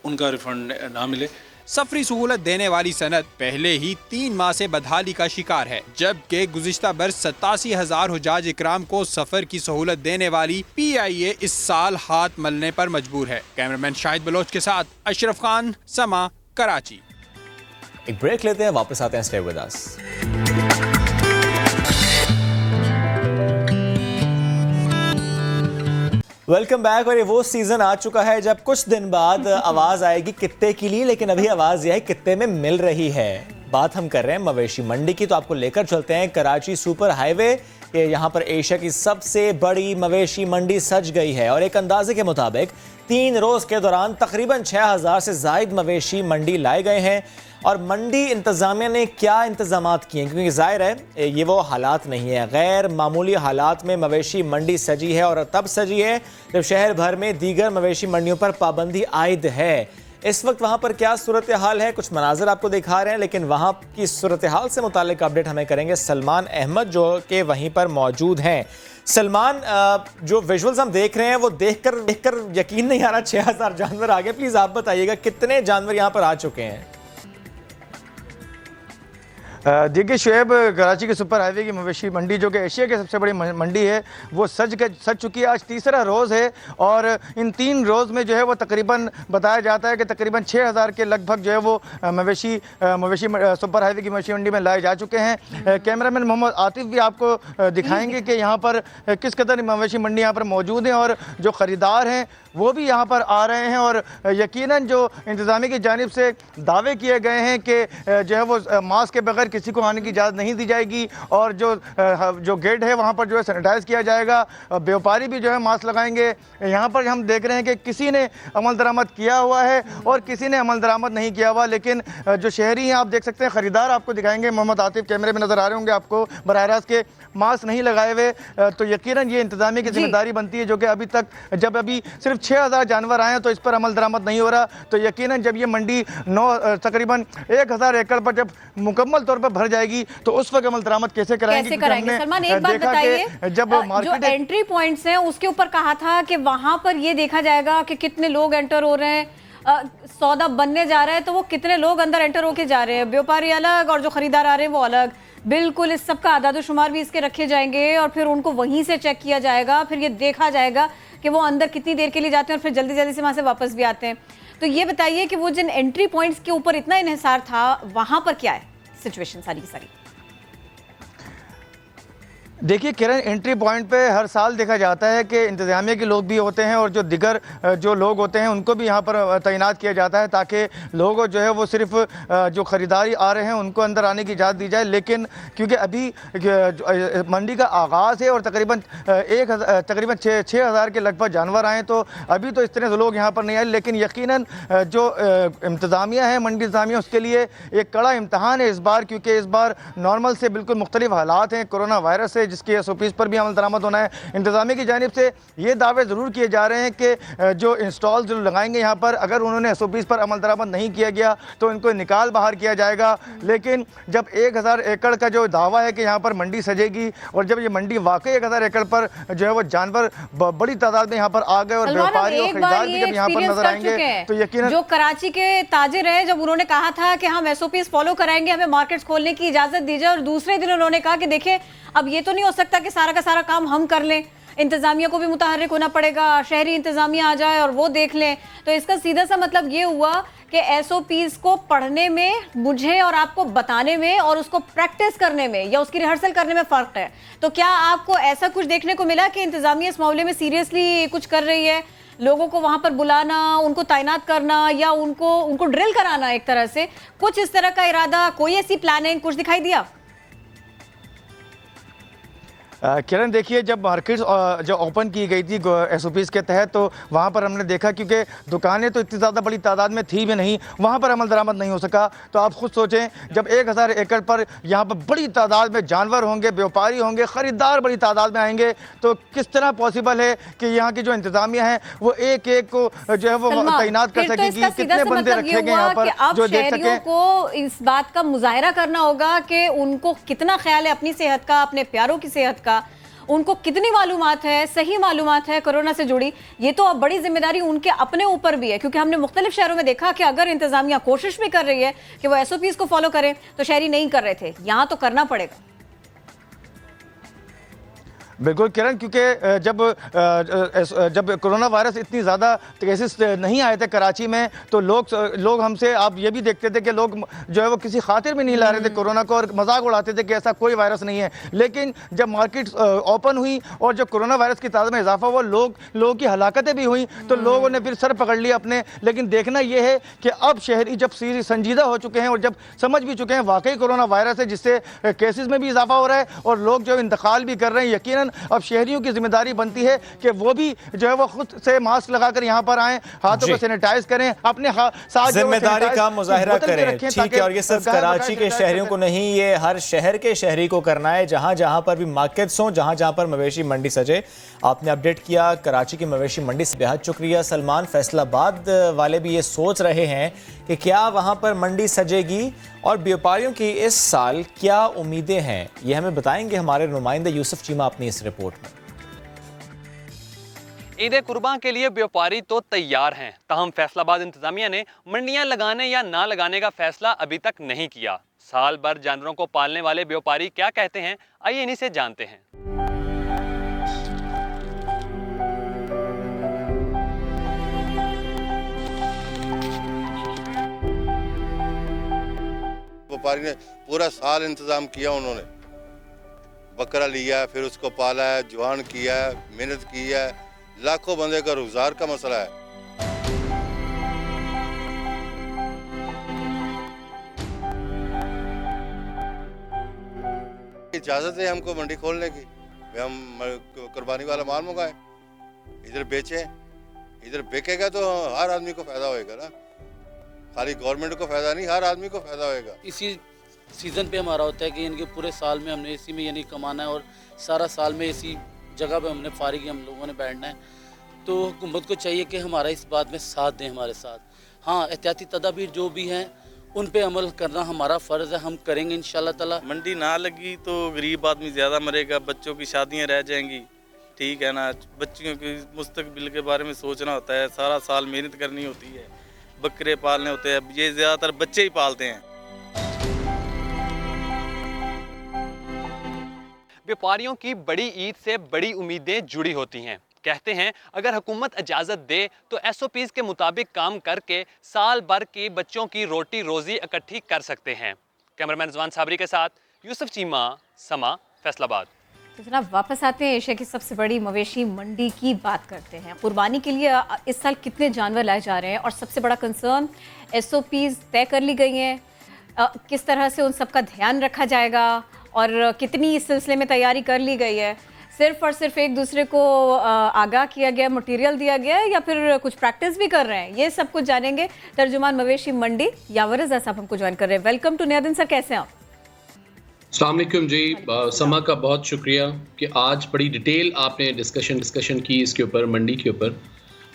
Speaker 19: उनका रिफंड ना मिले।
Speaker 18: सफरी सहूलत देने वाली सनत पहले ही 3 माह से बदहाली का शिकार है, जबकि गुज़िश्ता बरस 87,000 हुजाज इकराम को सफर की सहूलत देने वाली PIA इस साल हाथ मलने पर मजबूर है। कैमरामैन शाहिद बलोच के साथ अशरफ खान, समा, कराची।
Speaker 1: एक ब्रेक लेते हैं, वापस आते हैं। Stay with us. Welcome back. और ये वो सीजन आ चुका है जब कुछ दिन बाद आवाज आएगी कित्ते के लिए, लेकिन अभी आवाज यह है कित्ते में मिल रही है। बात हम कर रहे हैं मवेशी मंडी की, तो आपको लेकर चलते हैं कराची सुपर हाईवे। ये यहाँ पर एशिया की सबसे बड़ी मवेशी मंडी सज गई है, और एक अंदाजे के मुताबिक 3 रोज के दौरान तकरीबन 6,000 से जायद मवेशी मंडी लाए गए हैं। और मंडी इंतजामिया ने क्या इंतजामात किए हैं, क्योंकि जाहिर है ये वो हालात नहीं है, गैर मामूली हालात में मवेशी मंडी सजी है, और तब सजी है जब शहर भर में दीगर मवेशी मंडियों पर पाबंदी आयद है। इस वक्त वहाँ पर क्या सूरत हाल है, कुछ मनाजर आपको दिखा रहे हैं, लेकिन वहाँ की सूरत हाल से मुतालिक अपडेट हमें करेंगे सलमान अहमद, जो कि वहीं पर मौजूद हैं। सलमान, जो विजुअल्स हम देख रहे हैं वो देखकर यकीन नहीं आ रहा 6,000 जानवर आ गए। प्लीज़ आप बताइएगा कितने जानवर यहाँ पर आ चुके हैं।
Speaker 6: देखिए शुएब, कराची के सुपर हाईवे की मवेशी मंडी जो कि एशिया की सबसे बड़ी मंडी है वो सज चुकी है। आज तीसरा रोज़ है, और इन 3 रोज़ में जो है वो तकरीबन बताया जाता है कि तकरीबन 6,000 के लगभग जो है वो मवेशी सुपर हाईवे की मवेशी मंडी में लाए जा चुके हैं। कैमरामैन मोहम्मद आतिफ भी आपको दिखाएंगे कि यहाँ पर किस कदर मवेशी मंडी यहाँ पर मौजूद है, और जो ख़रीदार हैं वो भी यहाँ पर आ रहे हैं। और यकीनन जो इंतज़ामिया की जानिब से दावे किए गए हैं कि जो है वो मास्क के बगैर किसी को आने की इजाज़त नहीं दी जाएगी, और जो गेट है वहाँ पर जो है सैनिटाइज किया जाएगा। व्यापारी भी जो है मास्क लगाएंगे। यहाँ पर हम देख रहे हैं कि किसी ने अमल दरामद किया हुआ है और किसी ने अमल दरामद नहीं किया हुआ, लेकिन जो शहरी हैं आप देख सकते हैं, ख़रीदार आपको दिखाएंगे। मोहम्मद आतिफ कैमरे में नज़र आ रहे होंगे आपको बराह रास्त के, मास्क नहीं लगाए हुए। तो यकीनन ये इंतज़ामिया की जिम्मेदारी बनती है, जो कि अभी तक जब अभी सिर्फ 6,000 जानवर आए हैं तो इस पर अमल दरामद नहीं हो रहा। तो यकीनन जब ये मंडी तकरीबन 1,000 एकड़ पर जब मुकम्मल तौर पर भर जाएगी तो उस वक्त अमल दरामद कैसे कराएंगे?
Speaker 2: सलमान, एक बात बताइए,
Speaker 6: जब
Speaker 2: जो एंट्री पॉइंट्स हैं उसके ऊपर कहा था कि वहां पर ये देखा जाएगा कि कितने लोग एंटर हो रहे हैं, सौदा बनने जा रहा है तो वो कितने लोग अंदर एंटर होके जा रहे हैं, व्यापारी अलग और जो खरीदार आ रहे हैं वो अलग। बिल्कुल इस सब का आदादोशुमार भी इसके रखे जाएंगे और फिर उनको वहीं से चेक किया जाएगा, फिर ये देखा जाएगा कि वो अंदर कितनी देर के लिए जाते हैं और फिर जल्दी जल्दी से वहाँ से वापस भी आते हैं। तो ये बताइए कि वो जिन एंट्री पॉइंट्स के ऊपर इतना इन्हिसार था वहाँ पर क्या है सिचुएशन सारी की सारी?
Speaker 6: देखिए किरण, एंट्री पॉइंट पे हर साल देखा जाता है कि इंतज़ामिया के लोग भी होते हैं और जो दिगर जो लोग होते हैं उनको भी यहाँ पर तैनात किया जाता है ताकि लोग जो है वो सिर्फ जो ख़रीदारी आ रहे हैं उनको अंदर आने की इजाज़त दी जाए। लेकिन क्योंकि अभी मंडी का आगाज़ है और तकरीबन 6,000 के लगभग जानवर आए, तो अभी तो इस तरह से लोग यहाँ पर नहीं आए। लेकिन यकीनन जो इंतज़ामिया है, मंडी इंतज़ामिया, उसके लिए एक कड़ा इम्तहान है इस बार, क्योंकि इस बार नॉर्मल से बिल्कुल मुख्तलिफ हालात हैं कोरोना वायरस से, जिसके SOPs पर भी अमल दरामद होना है। इंतज़ामिया की जानिब से ये दावे ज़रूर किए जा रहे हैं कि जो इंस्टॉल जो लगाएंगे यहाँ पर, अगर उन्होंने SOPs पर अमल दरामद नहीं किया गया तो इनको निकाल बाहर किया जाएगा। लेकिन जब 1,000 एकड़ का जो दावा है कि यहाँ पर मंडी सजेगी और जब ये मंडी वाकई 1,000 एकड़ पर जो है वो जानवर बड़ी तादाद में यहाँ पर आ गए और व्यापारी और खरीदार भी जब यहाँ पर नजर आएंगे तो यकीनन
Speaker 2: जो कराची के ताजिर हैं, जब उन्होंने कहा था कि हम SOPs फॉलो कराएंगे, हमें मार्केट्स खोलने की इजाजत दीजिए, और दूसरे दिन उन्होंने कहा कि देखिए अब ये तो नहीं हो सकता कि सारा का सारा काम हम कर लें, इंतजामिया को भी मुतहर्रिक होना पड़ेगा, शहरी इंतजामिया आ जाए और वो देख लें। तो इसका सीधा सा मतलब ये हुआ कि SOPs को पढ़ने में, मुझे और आपको बताने में और उसको प्रैक्टिस करने में या उसकी रिहर्सल करने में फ़र्क है। तो क्या आपको ऐसा कुछ देखने को मिला कि इंतजामिया इस मामले में सीरियसली कुछ कर रही है, लोगों को वहां पर बुलाना, उनको तैनात करना या उनको ड्रिल कराना, एक तरह से कुछ इस तरह का इरादा, कोई ऐसी प्लानिंग कुछ दिखाई दिया?
Speaker 6: किरण देखिए, जब मार्केट्स जो ओपन की गई थी SOPs के तहत, तो वहाँ पर हमने देखा क्योंकि दुकानें तो इतनी ज़्यादा बड़ी तादाद में थी भी नहीं, वहाँ पर अमल दरामद नहीं हो सका। तो आप खुद सोचें, जब 1,000 एकड़ पर यहाँ पर बड़ी तादाद में जानवर होंगे, व्यापारी होंगे, ख़रीदार बड़ी तादाद में आएंगे, तो किस तरह पॉसिबल है कि यहाँ की जो इंतज़ामिया है वो एक को जो है वो तैनात कर सकेगी, कितने बंदे रखे गए यहाँ पर जो देख सकें।
Speaker 2: को इस बात का मुजाहरा करना होगा कि उनको कितना ख्याल है अपनी सेहत का, अपने प्यारों की सेहत का, उनको कितनी मालूमात है, सही मालूमात है कोरोना से जुड़ी। ये तो अब बड़ी जिम्मेदारी उनके अपने ऊपर भी है, क्योंकि हमने मुख्तलिफ शहरों में देखा कि अगर इंतजामिया कोशिश भी कर रही है कि वो SOPs को फॉलो करें तो शहरी नहीं कर रहे थे। यहाँ तो करना पड़ेगा।
Speaker 6: बिल्कुल किरण, क्योंकि जब कोरोना वायरस इतनी ज़्यादा केसेस नहीं आए थे कराची में, तो लोग हमसे, आप ये भी देखते थे कि लोग जो है वो किसी खातिर में नहीं ला रहे थे कोरोना को और मजाक उड़ाते थे कि ऐसा कोई वायरस नहीं है। लेकिन जब मार्केट ओपन हुई और जब कोरोना वायरस की तादाद में इजाफा हुआ, लोगों की हलाकतें भी हुई, तो लोगों ने फिर सर पकड़ लिया अपने। लेकिन देखना यह है कि अब शहरी जब संजीदा हो चुके हैं और जब समझ भी चुके हैं वाकई कोरोना वायरस है, जिससे केसेस में भी इजाफा हो रहा है और लोग जो इंतकाल भी कर रहे हैं, यकीनन अब शहरियों की जिम्मेदारी बनती है कि वो भी जो है वो खुद से मास्क लगाकर यहाँ पर आएं, हाथों को सैनिटाइज करें, अपने साथ
Speaker 1: जिम्मेदारी का मुजाहिरा करें। ठीक है, और ये सिर्फ कराची के शहरियों को नहीं, ये हर शहर के शहरी को करना है, जहां जहां पर भी मार्केट्स हों, जहां जहां पर मवेशी मंडी सजे। आपने अपडेट किया कराची की मवेशी मंडी से, बेहद शुक्रिया सलमान। फैसलाबाद वाले भी ये सोच रहे हैं कि क्या वहां पर मंडी सजेगी और व्यापारियों की इस साल क्या उम्मीदें हैं, ये हमें बताएंगे हमारे नुमाइंदे यूसुफ चीमा अपनी इस रिपोर्ट में।
Speaker 17: ईद कुर्बान के लिए व्यापारी तो तैयार हैं, ताहम फैसलाबाद इंतजामिया ने मंडियां लगाने या ना लगाने का फैसला अभी तक नहीं किया। साल भर जानवरों को पालने वाले व्यापारी क्या कहते हैं, आइए इन्हीं से जानते हैं।
Speaker 20: व्यापारी ने पूरा साल इंतजाम किया, उन्होंने बकरा लिया, फिर उसको पाला है, जवान किया है, मेहनत की है, लाखों बंदे का रोजगार का मसला है। इजाजत है हमको मंडी खोलने की, हम कुर्बानी वाला माल मंगाए, इधर बेचें, इधर बेचेगा तो हर आदमी को फायदा होएगा ना, खाली गवर्नमेंट को फायदा नहीं, हर आदमी को फायदा होएगा।
Speaker 21: इसी सीज़न पे हमारा होता है कि इनके पूरे साल में हमने इसी में यानी कमाना है और सारा साल में इसी जगह पे हमने फारिग हम लोगों ने बैठना है। तो हुकूमत को चाहिए कि हमारा इस बात में साथ दें हमारे साथ। हाँ, एहतियाती तदाबीर जो भी हैं उन पे अमल करना हमारा फ़र्ज़ है, हम करेंगे इंशाल्लाह ताला।
Speaker 22: मंडी ना लगी तो गरीब आदमी ज़्यादा मरेगा, बच्चों की शादियाँ रह जाएंगी, ठीक है ना, बच्चियों के मुस्तकबिल के बारे में सोचना होता है, सारा साल मेहनत करनी होती है, बकरे पालने होते हैं, ये ज़्यादातर बच्चे ही पालते हैं।
Speaker 17: व्यापारियों की बड़ी ईद से बड़ी उम्मीदें जुड़ी होती हैं। कहते हैं अगर हुकूमत इजाज़त दे तो SOPs के मुताबिक काम करके साल भर की बच्चों की रोटी रोज़ी इकट्ठी कर सकते हैं। कैमरामैन रिजवान साबरी के साथ यूसुफ चीमा, समा, फैसलाबाद।
Speaker 2: तो जनाब वापस आते हैं एशिया की सबसे बड़ी मवेशी मंडी की बात करते हैं। कुर्बानी के लिए इस साल कितने जानवर लाए जा रहे हैं और सबसे बड़ा कंसर्न SOPs तय कर ली गई हैं, किस तरह से उन सब का ध्यान रखा जाएगा और कितनी इस सिलसिले में तैयारी कर ली गई है? सिर्फ और सिर्फ एक दूसरे को आगाह किया गया, मटेरियल दिया गया है या फिर कुछ प्रैक्टिस भी कर रहे हैं? ये सब कुछ जानेंगे। तर्जुमान मवेशी मंडी यावर रज़ा साहब हमको ज्वाइन कर रहे हैं। वेलकम टू नया दिन सर, कैसे हैं आप?
Speaker 3: अस्सलाम वालेकुम जी, समा का बहुत शुक्रिया कि आज बड़ी डिटेल आपने डिस्कशन की इसके ऊपर, मंडी के ऊपर।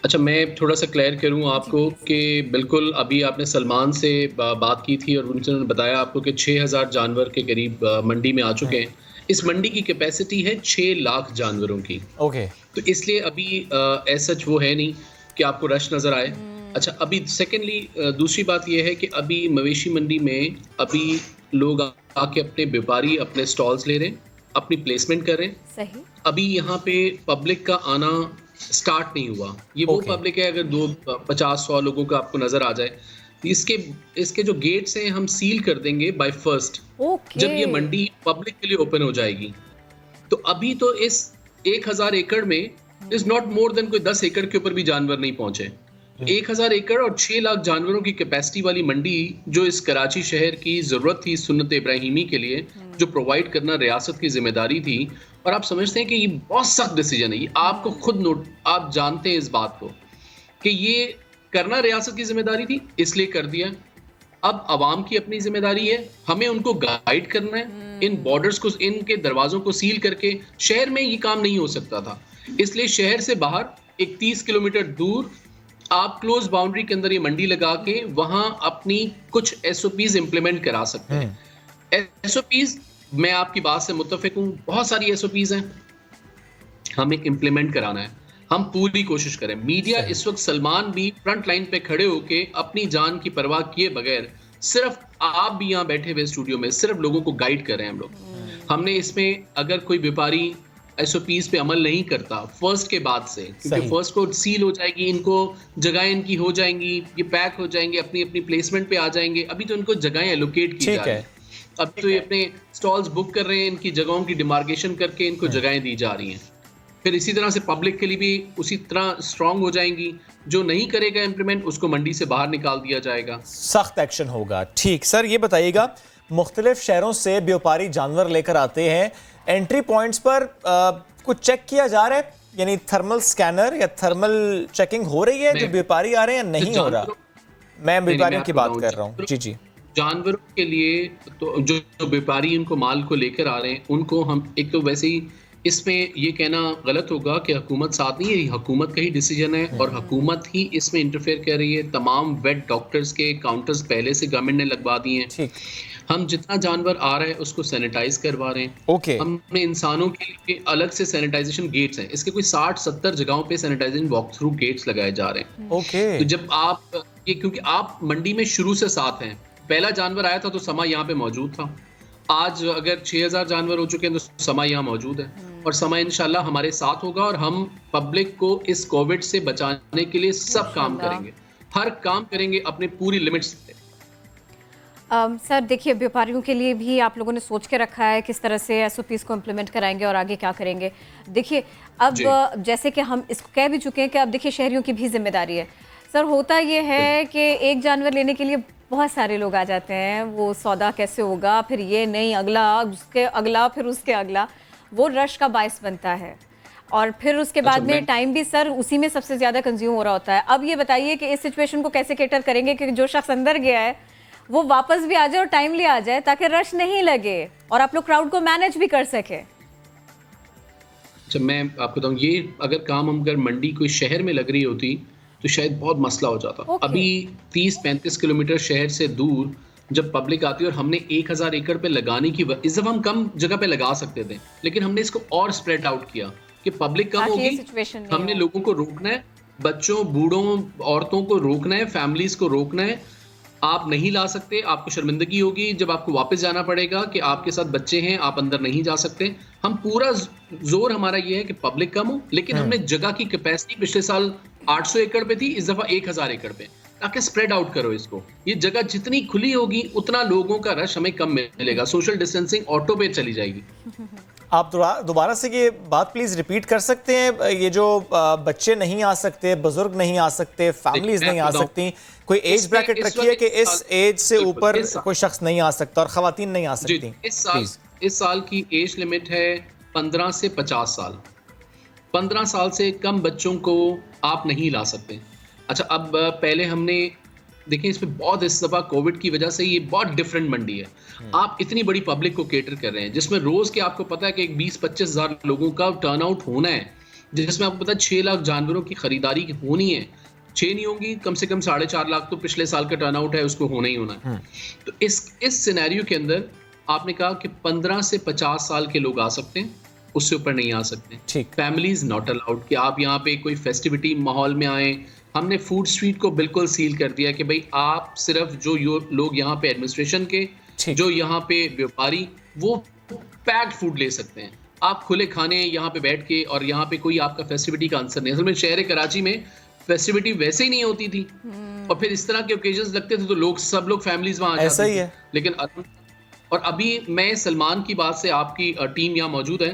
Speaker 3: अच्छा, मैं थोड़ा सा क्लियर करूं आपको कि बिल्कुल अभी आपने सलमान से बात की थी और उन्होंने बताया आपको कि 6000 जानवर के करीब मंडी में आ चुके हैं। इस मंडी की कैपेसिटी है 6 लाख जानवरों की।
Speaker 1: ओके,
Speaker 3: तो इसलिए अभी ऐसा वो है नहीं कि आपको रश नज़र आए। अच्छा, अभी सेकेंडली दूसरी बात यह है कि अभी मवेशी मंडी में अभी लोग आके अपने व्यापारी अपने स्टॉल्स ले रहे हैं, अपनी प्लेसमेंट कर रहे हैं।
Speaker 2: सही।
Speaker 3: अभी यहाँ पे पब्लिक का आना स्टार्ट नहीं हुआ। ये वो पब्लिक है, अगर 50-100 लोगों का आपको नजर आ जाए, इसके जो गेट्स हैं हम सील कर देंगे बाय 1st, जब ये मंडी पब्लिक के लिए ओपन हो जाएगी। तो अभी तो इस 1000 एकड़ में इज नॉट मोर देन कोई 10 एकड़ के ऊपर भी जानवर नहीं पहुंचे। 1000 एकड़ और 6 लाख जानवरों की कैपेसिटी वाली मंडी जो इस कराची शहर की जरूरत थी सुन्नत इब्राहिमी के लिए, जो प्रोवाइड करना रियासत की जिम्मेदारी थी। और आप समझते हैं कि ये बहुत सख्त डिसीजन है, ये आपको खुद आप जानते हैं इस बात को कि ये करना रियासत की जिम्मेदारी थी, इसलिए कर दिया। अब आवाम की अपनी जिम्मेदारी है, हमें उनको गाइड करना है। इन बॉर्डर्स को, इनके दरवाजों को सील करके शहर में ये काम नहीं हो सकता था, इसलिए शहर से बाहर एक 30 किलोमीटर दूर आप क्लोज बाउंड्री के अंदर ये मंडी लगा के वहां अपनी कुछ SOPs इंप्लीमेंट करा सकते हैं। SOPs, मैं आपकी बात से मुत्तफिक हूं, बहुत सारी SOPs हैं, हमें इंप्लीमेंट कराना है। हम पूरी कोशिश करें। मीडिया इस वक्त, सलमान भी फ्रंट लाइन पे खड़े होके अपनी जान की परवाह किए बगैर, सिर्फ आप भी यहाँ बैठे हुए स्टूडियो में सिर्फ लोगों को गाइड कर रहे हैं हम लोग। हमने इसमें अगर कोई व्यापारी SOPs पे अमल नहीं करता 1st के बाद से, क्योंकि 1st को सील हो जाएगी, इनको जगहें इनकी हो जाएंगी, ये पैक हो जाएंगे, अपनी अपनी प्लेसमेंट पे आ जाएंगे। अभी तो इनको जगहें एलोकेट की जा रही है, अब तो ये अपने स्टॉल्स बुक कर रहे हैं, इनकी जगहों की डिमार्केशन करके इनको जगहें दी जा रही हैं। फिर इसी तरह से पब्लिक के लिए भी उसी तरह स्ट्रांग हो जाएंगी। जो नहीं करेगा इम्प्लीमेंट, उसको मंडी से बाहर निकाल दिया जाएगा,
Speaker 1: सख्त एक्शन होगा। ठीक सर, ये बताइएगा, मुख्तलिफ शहरों से व्यापारी जानवर लेकर आते हैं, एंट्री पॉइंट्स पर कुछ चेक किया जा रहा है, यानी थर्मल स्कैनर या थर्मल चेकिंग हो रही है जो व्यापारी आ रहे हैं या नहीं हो रहा? मैं व्यापारियों की बात कर रहा हूँ। जी।
Speaker 3: जानवरों के लिए तो जो व्यापारी इनको माल को लेकर आ रहे हैं, उनको हम एक तो वैसे ही इसमें ये कहना गलत होगा कि हुकूमत साथ नहीं है, हुकूमत का ही डिसीजन है और हुकूमत ही इसमें इंटरफेयर कर रही है। तमाम वेट डॉक्टर्स के काउंटर्स पहले से गवर्नमेंट ने लगवा दिए हैं। हम जितना जानवर आ रहा है उसको सैनिटाइज करवा रहे हैं। हमने इंसानों के लिए अलग से सैनिटाइजेशन गेट्स हैं, इसके कोई 60-70 जगहों पे सैनिटाइजेशन वॉक थ्रू गेट्स लगाए जा रहे हैं। तो जब आप ये, क्योंकि आप मंडी में शुरू से साथ हैं, पहला जानवर आया था तो समा यहाँ पे मौजूद था। आज अगर 6000 जानवर हो चुके हैं तो समा यहाँ मौजूद है और समा इंशाल्लाह हमारे साथ होगा और हम पब्लिक को इस कोविड से बचाने के लिए सब काम करेंगे, हर काम करेंगे अपने पूरी लिमिट्स पे।
Speaker 2: सर देखिए, व्यापारियों के लिए भी आप लोगों ने सोच के रखा है किस तरह से SOPs को इम्प्लीमेंट कराएंगे और आगे क्या करेंगे। देखिए अब जैसे कि हम इसको कह भी चुके हैं कि अब देखिए शहरियों की भी जिम्मेदारी है। सर होता ये है कि एक जानवर लेने के लिए बहुत सारे लोग आ जाते हैं, वो सौदा कैसे होगा, फिर ये नहीं, अगला, उसके अगला, फिर उसके अगला, वो रश का बायस बनता है और फिर उसके बाद में टाइम भी सर उसी में सबसे ज़्यादा कंज्यूम हो रहा होता है। अब ये बताइए कि इस सिचुएशन को कैसे कैटर करेंगे कि जो शख्स अंदर गया है वो वापस भी आ जाए और टाइमली आ जाए ताकि रश नहीं लगे और आप लोग क्राउड को मैनेज भी कर सके।
Speaker 3: अच्छा, मैं आपको बताऊँ, ये अगर काम हम अगर मंडी कोई शहर में लग रही होती तो शायद बहुत मसला हो जाता। अभी 30-35 किलोमीटर शहर से दूर जब पब्लिक आती है और हमने 1000 एकड़ पे लगाने की, इस दफा हम कम जगह पे लगा सकते थे, लेकिन हमने इसको और स्प्रेड आउट किया कि पब्लिक कम होगी, हमने लोगों को रोकना है बच्चों, बूढ़ों, औरतों को रोकना है, फैमिलीज को रोकना है। आप नहीं ला सकते, आपको शर्मिंदगी होगी जब आपको वापस जाना पड़ेगा कि आपके साथ बच्चे हैं, आप अंदर नहीं जा सकते। हम पूरा जोर हमारा ये है कि पब्लिक कम हो, लेकिन हमने जगह की कैपेसिटी पिछले साल 800 एकड़ पे थी, इस दफा 1000 एकड़ पे, ताकि स्प्रेड आउट करो इसको। ये जगह जितनी खुली होगी उतना लोगों का रश हमें कम मिलेगा, सोशल डिस्टेंसिंग ऑटो पे चली जाएगी।
Speaker 1: आप दोबारा से ये बात प्लीज रिपीट कर सकते हैं? ये जो बच्चे नहीं आ सकते, बुजुर्ग नहीं आ सकते, फैमिलीज नहीं आ सकती, कोई एज ब्रैकेट रखी है कि इस एज से ऊपर कोई शख्स नहीं आ सकता और खवातीन नहीं आ सकती?
Speaker 3: इस साल की एज लिमिट है 15 से 50 साल। 15 साल से कम बच्चों को आप नहीं ला सकते। अच्छा, अब पहले हमने देखिए, इसमें बहुत इस दफा कोविड की वजह से ये बहुत डिफरेंट मंडी है। आप इतनी बड़ी पब्लिक को केटर कर रहे हैं जिसमें रोज के आपको पता है कि 20-25 हज़ार लोगों का टर्नआउट होना है, जिसमें आपको पता है 6 लाख जानवरों की खरीदारी होनी है। 6 नहीं होंगी, कम से कम 4.5 लाख तो पिछले साल का टर्नआउट है, उसको होना ही होना है। तो इस सिनेरियो के अंदर आपने कहा कि 15 से 50 साल के लोग आ सकते हैं, उससे ऊपर नहीं आ सकते। फैमिलीज नॉट अलाउड कि आप यहाँ पे कोई फेस्टिविटी माहौल में आए। हमने फूड स्ट्रीट को बिल्कुल सील कर दिया कि भाई आप सिर्फ जो लोग यहाँ पे एडमिनिस्ट्रेशन के, जो यहाँ पे व्यापारी, वो पैक्ड फूड ले सकते हैं। आप खुले खाने यहाँ पे बैठ के, और यहाँ पे कोई आपका फेस्टिविटी का आंसर नहीं। असल में शहर कराची में फेस्टिविटी वैसे ही नहीं होती थी, और फिर इस तरह के ओकेजन्स लगते थे तो सब लोग फैमिलीज वहाँ आ जाते थे। लेकिन और अभी मैं सलमान की बात से, आपकी टीम यहाँ मौजूद है,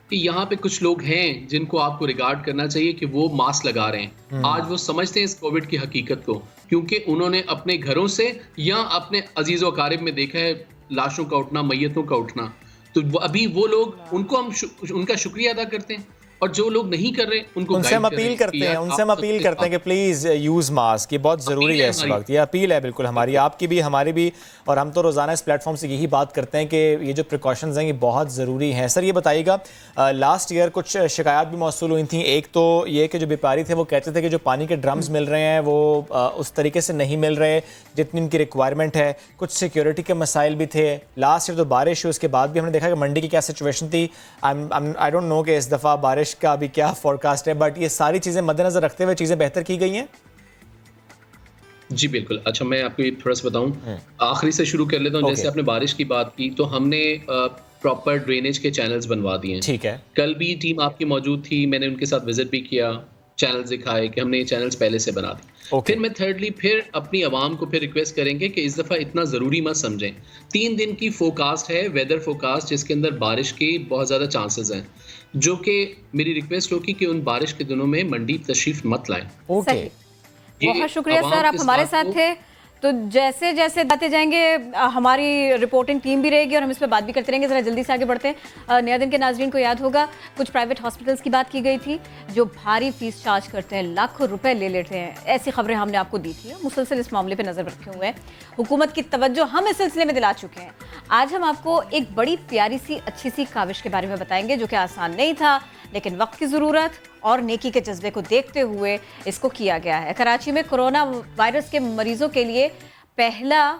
Speaker 3: कि यहाँ पे कुछ लोग हैं जिनको आपको रिगार्ड करना चाहिए कि वो मास्क लगा रहे हैं। आज वो समझते हैं इस कोविड की हकीकत को, क्योंकि उन्होंने अपने घरों से या अपने अजीज़ व अकारिब में देखा है लाशों का उठना, मैयतों का उठना। तो अभी वो लोग, उनको हम उनका शुक्रिया अदा करते हैं, और जो लोग नहीं कर रहे
Speaker 1: उनसे हम अपील करते हैं कि प्लीज यूज मास्क। ये बहुत जरूरी है इस वक्त, ये अपील है बिल्कुल हमारी, आपकी भी, हमारी भी। और हम तो रोजाना इस प्लेटफॉर्म से यही बात करते हैं कि ये जो प्रिकॉशंस हैं ये बहुत ज़रूरी हैं। सर ये बताइएगा, लास्ट ईयर कुछ शिकायत भी मौसूल हुई थी। एक तो ये कि जो व्यापारी थे वो कहते थे कि जो पानी के ड्रम्स मिल रहे हैं वो उस तरीके से नहीं मिल रहे जितनी उनकी रिक्वायरमेंट है। कुछ सिक्योरिटी के मसाइल भी थे। लास्ट ईयर तो बारिश हुई, उसके बाद भी हमने देखा कि मंडी की क्या सिचुएशन थी। आई डोंट नो कि इस दफ़ा बारिश का अभी क्या फोरकास्ट है, बट ये सारी चीजें मद्देनजर रखते हुए चीजें बेहतर की गई हैं।
Speaker 3: जी बिल्कुल। अच्छा, मैं आपको थोड़ा सा बताऊं, आखिरी से शुरू कर लेता हूं। जैसे आपने बारिश की बात की, तो हमने प्रॉपर ड्रेनेज के चैनल्स बनवा दिए हैं।
Speaker 1: ठीक है।
Speaker 3: कल भी टीम आपकी मौजूद थी, मैंने उनके साथ विजिट भी किया, चैनल्स दिखाए कि हमने ये चैनल्स पहले से बना दी। फिर मैं थर्डली फिर अपनी आवाम को फिर रिक्वेस्ट करेंगे कि इस दफ़ा इतना ज़रूरी मत समझें। 3 दिन की फोरकास्ट है, वेदर फोरकास्ट, जिसके अंदर बारिश के बहुत ज़्यादा चांसेस हैं, जो कि मेरी रिक्वेस्ट होगी कि उन बारिश के दिनों में मंडी तशरीफ मत लाएं।
Speaker 2: बहुत शुक्रिया सर, आप हमारे साथ थे। तो जैसे जैसे बातें जाएंगे हमारी रिपोर्टिंग टीम भी रहेगी और हम इस पर बात भी करते रहेंगे। ज़रा जल्दी से आगे बढ़ते हैं। नया दिन के नाजरीन को याद होगा कुछ प्राइवेट हॉस्पिटल्स की बात की गई थी जो भारी फीस चार्ज करते हैं, लाखों रुपए ले लेते हैं। ऐसी खबरें हमने आपको दी थी। मुसलसल इस मामले पर नज़र रखे हुए हैं, हुकूमत की तवज्जो हम इस सिलसिले में दिला चुके हैं। आज हम आपको एक बड़ी प्यारी सी अच्छी सी काविश के बारे में बताएंगे जो कि आसान नहीं था, लेकिन वक्त की ज़रूरत और नेकी के जज्बे को देखते हुए इसको किया गया है। कराची में कोरोना वायरस के मरीजों के लिए पहला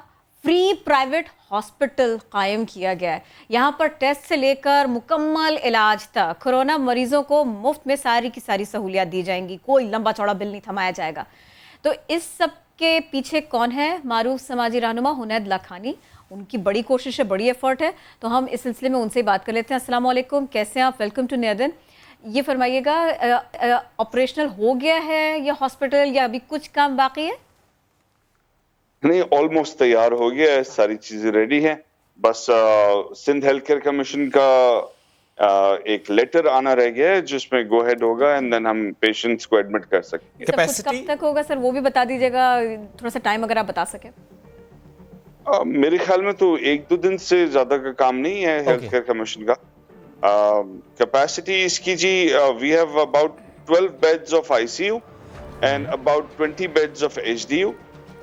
Speaker 2: फ्री प्राइवेट हॉस्पिटल कायम किया गया है। यहाँ पर टेस्ट से लेकर मुकम्मल इलाज तक कोरोना मरीजों को मुफ्त में सारी की सारी सहूलियात दी जाएंगी। कोई लंबा चौड़ा बिल नहीं थमाया जाएगा। तो इस सब के पीछे कौन है? मारूफ समाजी रहनुमा हुनैद लाखानी। उनकी बड़ी कोशिश है, बड़ी एफर्ट है, तो हम इस सिलसिले में उनसे ही बात कर लेते हैं। अस्सलाम वालेकुम, कैसे हैं आप? वेलकम टू नया दिन। ये फरमाइएगा, ऑपरेशनल हो गया है ये हॉस्पिटल या अभी कुछ काम बाकी है?
Speaker 7: नहीं, ऑलमोस्ट तैयार हो गया है, सारी चीजें रेडी हैं। बस सिंध हेल्थ केयर कमीशन का एक लेटर आना रह गया है जिसमें गो हेड होगा एंड देन हम पेशेंट्स को एडमिट कर सकते।
Speaker 2: कैपेसिटी कब तक होगा सर, वो भी बता दीजिएगा, थोड़ा सा टाइम अगर आप बता सके।
Speaker 7: मेरे ख्याल में तो 1-2 दिन से ज्यादा का काम नहीं है हेल्थ केयर कमीशन का। कैपेसिटी इसकी जी, we have about 12 beds of ICU and about 20 beds of HDU,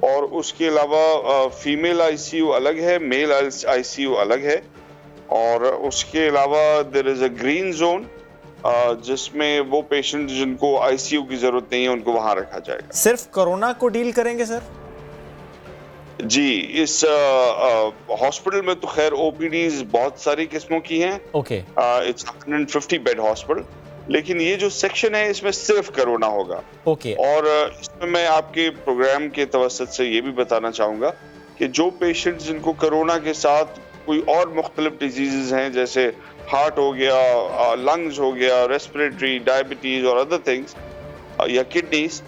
Speaker 7: और उसके अलावा फीमेल आईसीयू अलग है, मेल आईसीयू अलग है, और उसके अलावा there is a green zone जिसमें वो पेशेंट जिनको आईसीयू की जरूरत नहीं है उनको वहां रखा जाएगा।
Speaker 1: सिर्फ कोरोना को डील करेंगे सर?
Speaker 7: जी, इस हॉस्पिटल में तो खैर ओपीडीज बहुत सारी किस्मों की हैं।
Speaker 1: ओके।
Speaker 7: इट्स 150 बेड हॉस्पिटल, लेकिन ये जो सेक्शन है इसमें सिर्फ कोरोना होगा।
Speaker 1: ओके।
Speaker 7: और इसमें मैं आपके प्रोग्राम के तवसत से ये भी बताना चाहूँगा कि जो पेशेंट्स जिनको कोरोना के साथ कोई और मुख्तलिफ डिजीज़ हैं, जैसे हार्ट हो गया, लंग्स हो गया, रेस्पिरेटरी, डायबिटीज़ और अदर थिंग्स या किडनीज,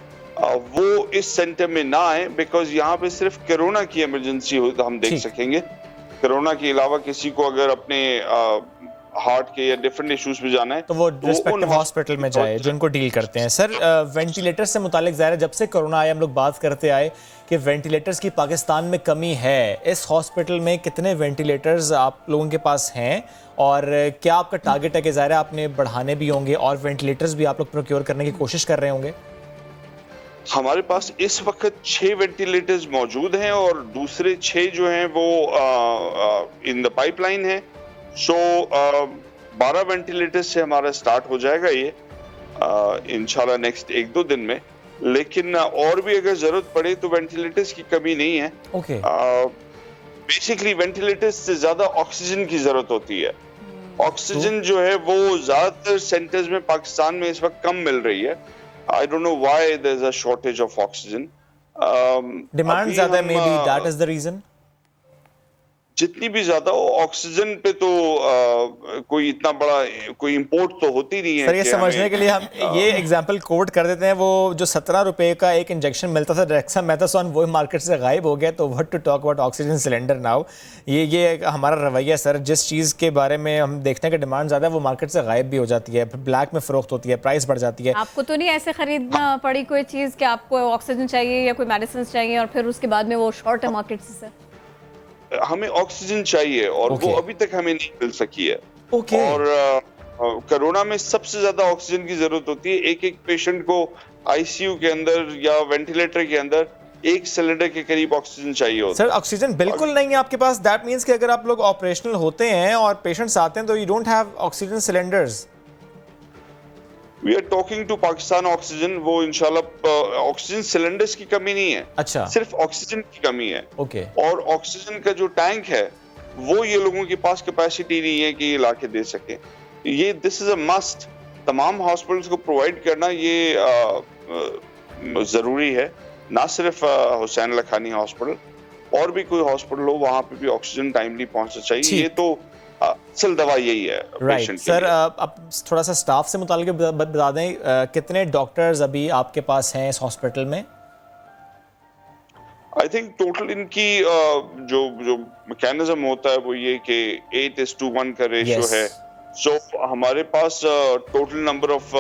Speaker 7: वो इस सेंटर में ना आए, बिकॉज यहाँ पे सिर्फ कोरोना की इमरजेंसी हम देख सकेंगे। कोरोना के अलावा किसी को अगर अपने हार्ट के या डिफरेंट इश्यूज पे जाना है
Speaker 1: तो वो रिस्पेक्टिव हॉस्पिटल में जाए जो इनको डील करते हैं। सर, वेंटिलेटर से मुतालिक ज़ाहिर है जब से कोरोना आया हम लोग बात करते आए कि वेंटिलेटर्स की पाकिस्तान में कमी है। इस हॉस्पिटल में कितने वेंटिलेटर्स आप लोगों के पास हैं और क्या आपका टारगेट है कि ज़ाहिर है आपने बढ़ाने भी होंगे और वेंटिलेटर्स भी आप लोग प्रोक्योर करने की कोशिश कर रहे होंगे?
Speaker 7: हमारे पास इस वक्त 6 वेंटिलेटर्स मौजूद हैं और दूसरे 6 जो हैं वो इन द पाइपलाइन है। सो 12 वेंटिलेटर्स से हमारा स्टार्ट हो जाएगा ये इंशाल्लाह नेक्स्ट 1-2 दिन में। लेकिन और भी अगर जरूरत पड़े तो वेंटिलेटर्स की कमी नहीं है।
Speaker 1: ओके।
Speaker 7: बेसिकली वेंटिलेटर्स से ज्यादा ऑक्सीजन की जरूरत होती है। ऑक्सीजन जो है वो ज्यादातर सेंटर्स में पाकिस्तान में इस वक्त कम मिल रही है। I don't know why there's a shortage of oxygen.
Speaker 1: Demand ज़्यादा है, maybe that is the reason.
Speaker 7: जितनी भी ज्यादा हो ऑक्सीजन पे तो कोई इतना बड़ा कोई इंपोर्ट तो होती नहीं है।
Speaker 1: सर, ये समझने के लिए हम ये एग्जांपल कोट कर देते हैं, वो जो 17 रुपए का एक इंजेक्शन मिलता था डेक्सामेथासोन, वो मार्केट से गायब हो गया। तो what to talk about oxygen cylinder now. ये हमारा रवैया सर, जिस चीज़ के बारे में हम देखते हैं कि डिमांड ज़्यादा है वो मार्केट से गायब भी हो जाती है, फिर ब्लैक में फ़रोख्त होती है, प्राइस बढ़ जाती है।
Speaker 2: आपको तो नहीं ऐसे खरीदना पड़ी कोई चीज़ कि आपको ऑक्सीजन चाहिए या कोई मेडिसिन चाहिए और फिर उसके बाद में वो शॉर्ट है मार्केट से? सर,
Speaker 7: हमें ऑक्सीजन चाहिए और वो अभी तक हमें नहीं मिल सकी है। और कोरोना में सबसे ज्यादा ऑक्सीजन की जरूरत होती है। एक पेशेंट को आईसीयू के अंदर या वेंटिलेटर के अंदर 1 सिलेंडर के करीब ऑक्सीजन चाहिए होता है।
Speaker 1: सर, ऑक्सीजन बिल्कुल नहीं है आपके पास। दैट मींस कि अगर आप लोग ऑपरेशनल होते हैं और पेशेंट्स आते हैं तो you don't have oxygen cylinders.
Speaker 7: We are talking to Pakistan Oxygen, वो इंशाल्लाह ऑक्सीजन सिलेंडर्स की कमी नहीं है।
Speaker 1: अच्छा,
Speaker 7: सिर्फ ऑक्सीजन की कमी है।
Speaker 1: ओके।
Speaker 7: और ऑक्सीजन का जो टैंक है वो ये लोगों के पास कैपेसिटी नहीं है कि ये लाके दे सके। ये दिस इज अ मस्ट, तमाम हॉस्पिटल्स को प्रोवाइड करना ये जरूरी है। ना सिर्फ हुसैन लखानी हॉस्पिटल, और भी कोई हॉस्पिटल हो वहाँ पे भी ऑक्सीजन टाइमली पहुंचना चाहिए। ये तो असल दवा यही है पेशेंट के लिए।
Speaker 1: सर, अब थोड़ा सा स्टाफ से मुताल्लिक बता दें, कितने डॉक्टर्स अभी आपके पास हैं इस हॉस्पिटल में?
Speaker 7: आई थिंक टोटल इनकी जो मैकेनिज्म होता है वो ये कि 8:1 का रेशियो है। सो हमारे पास total number of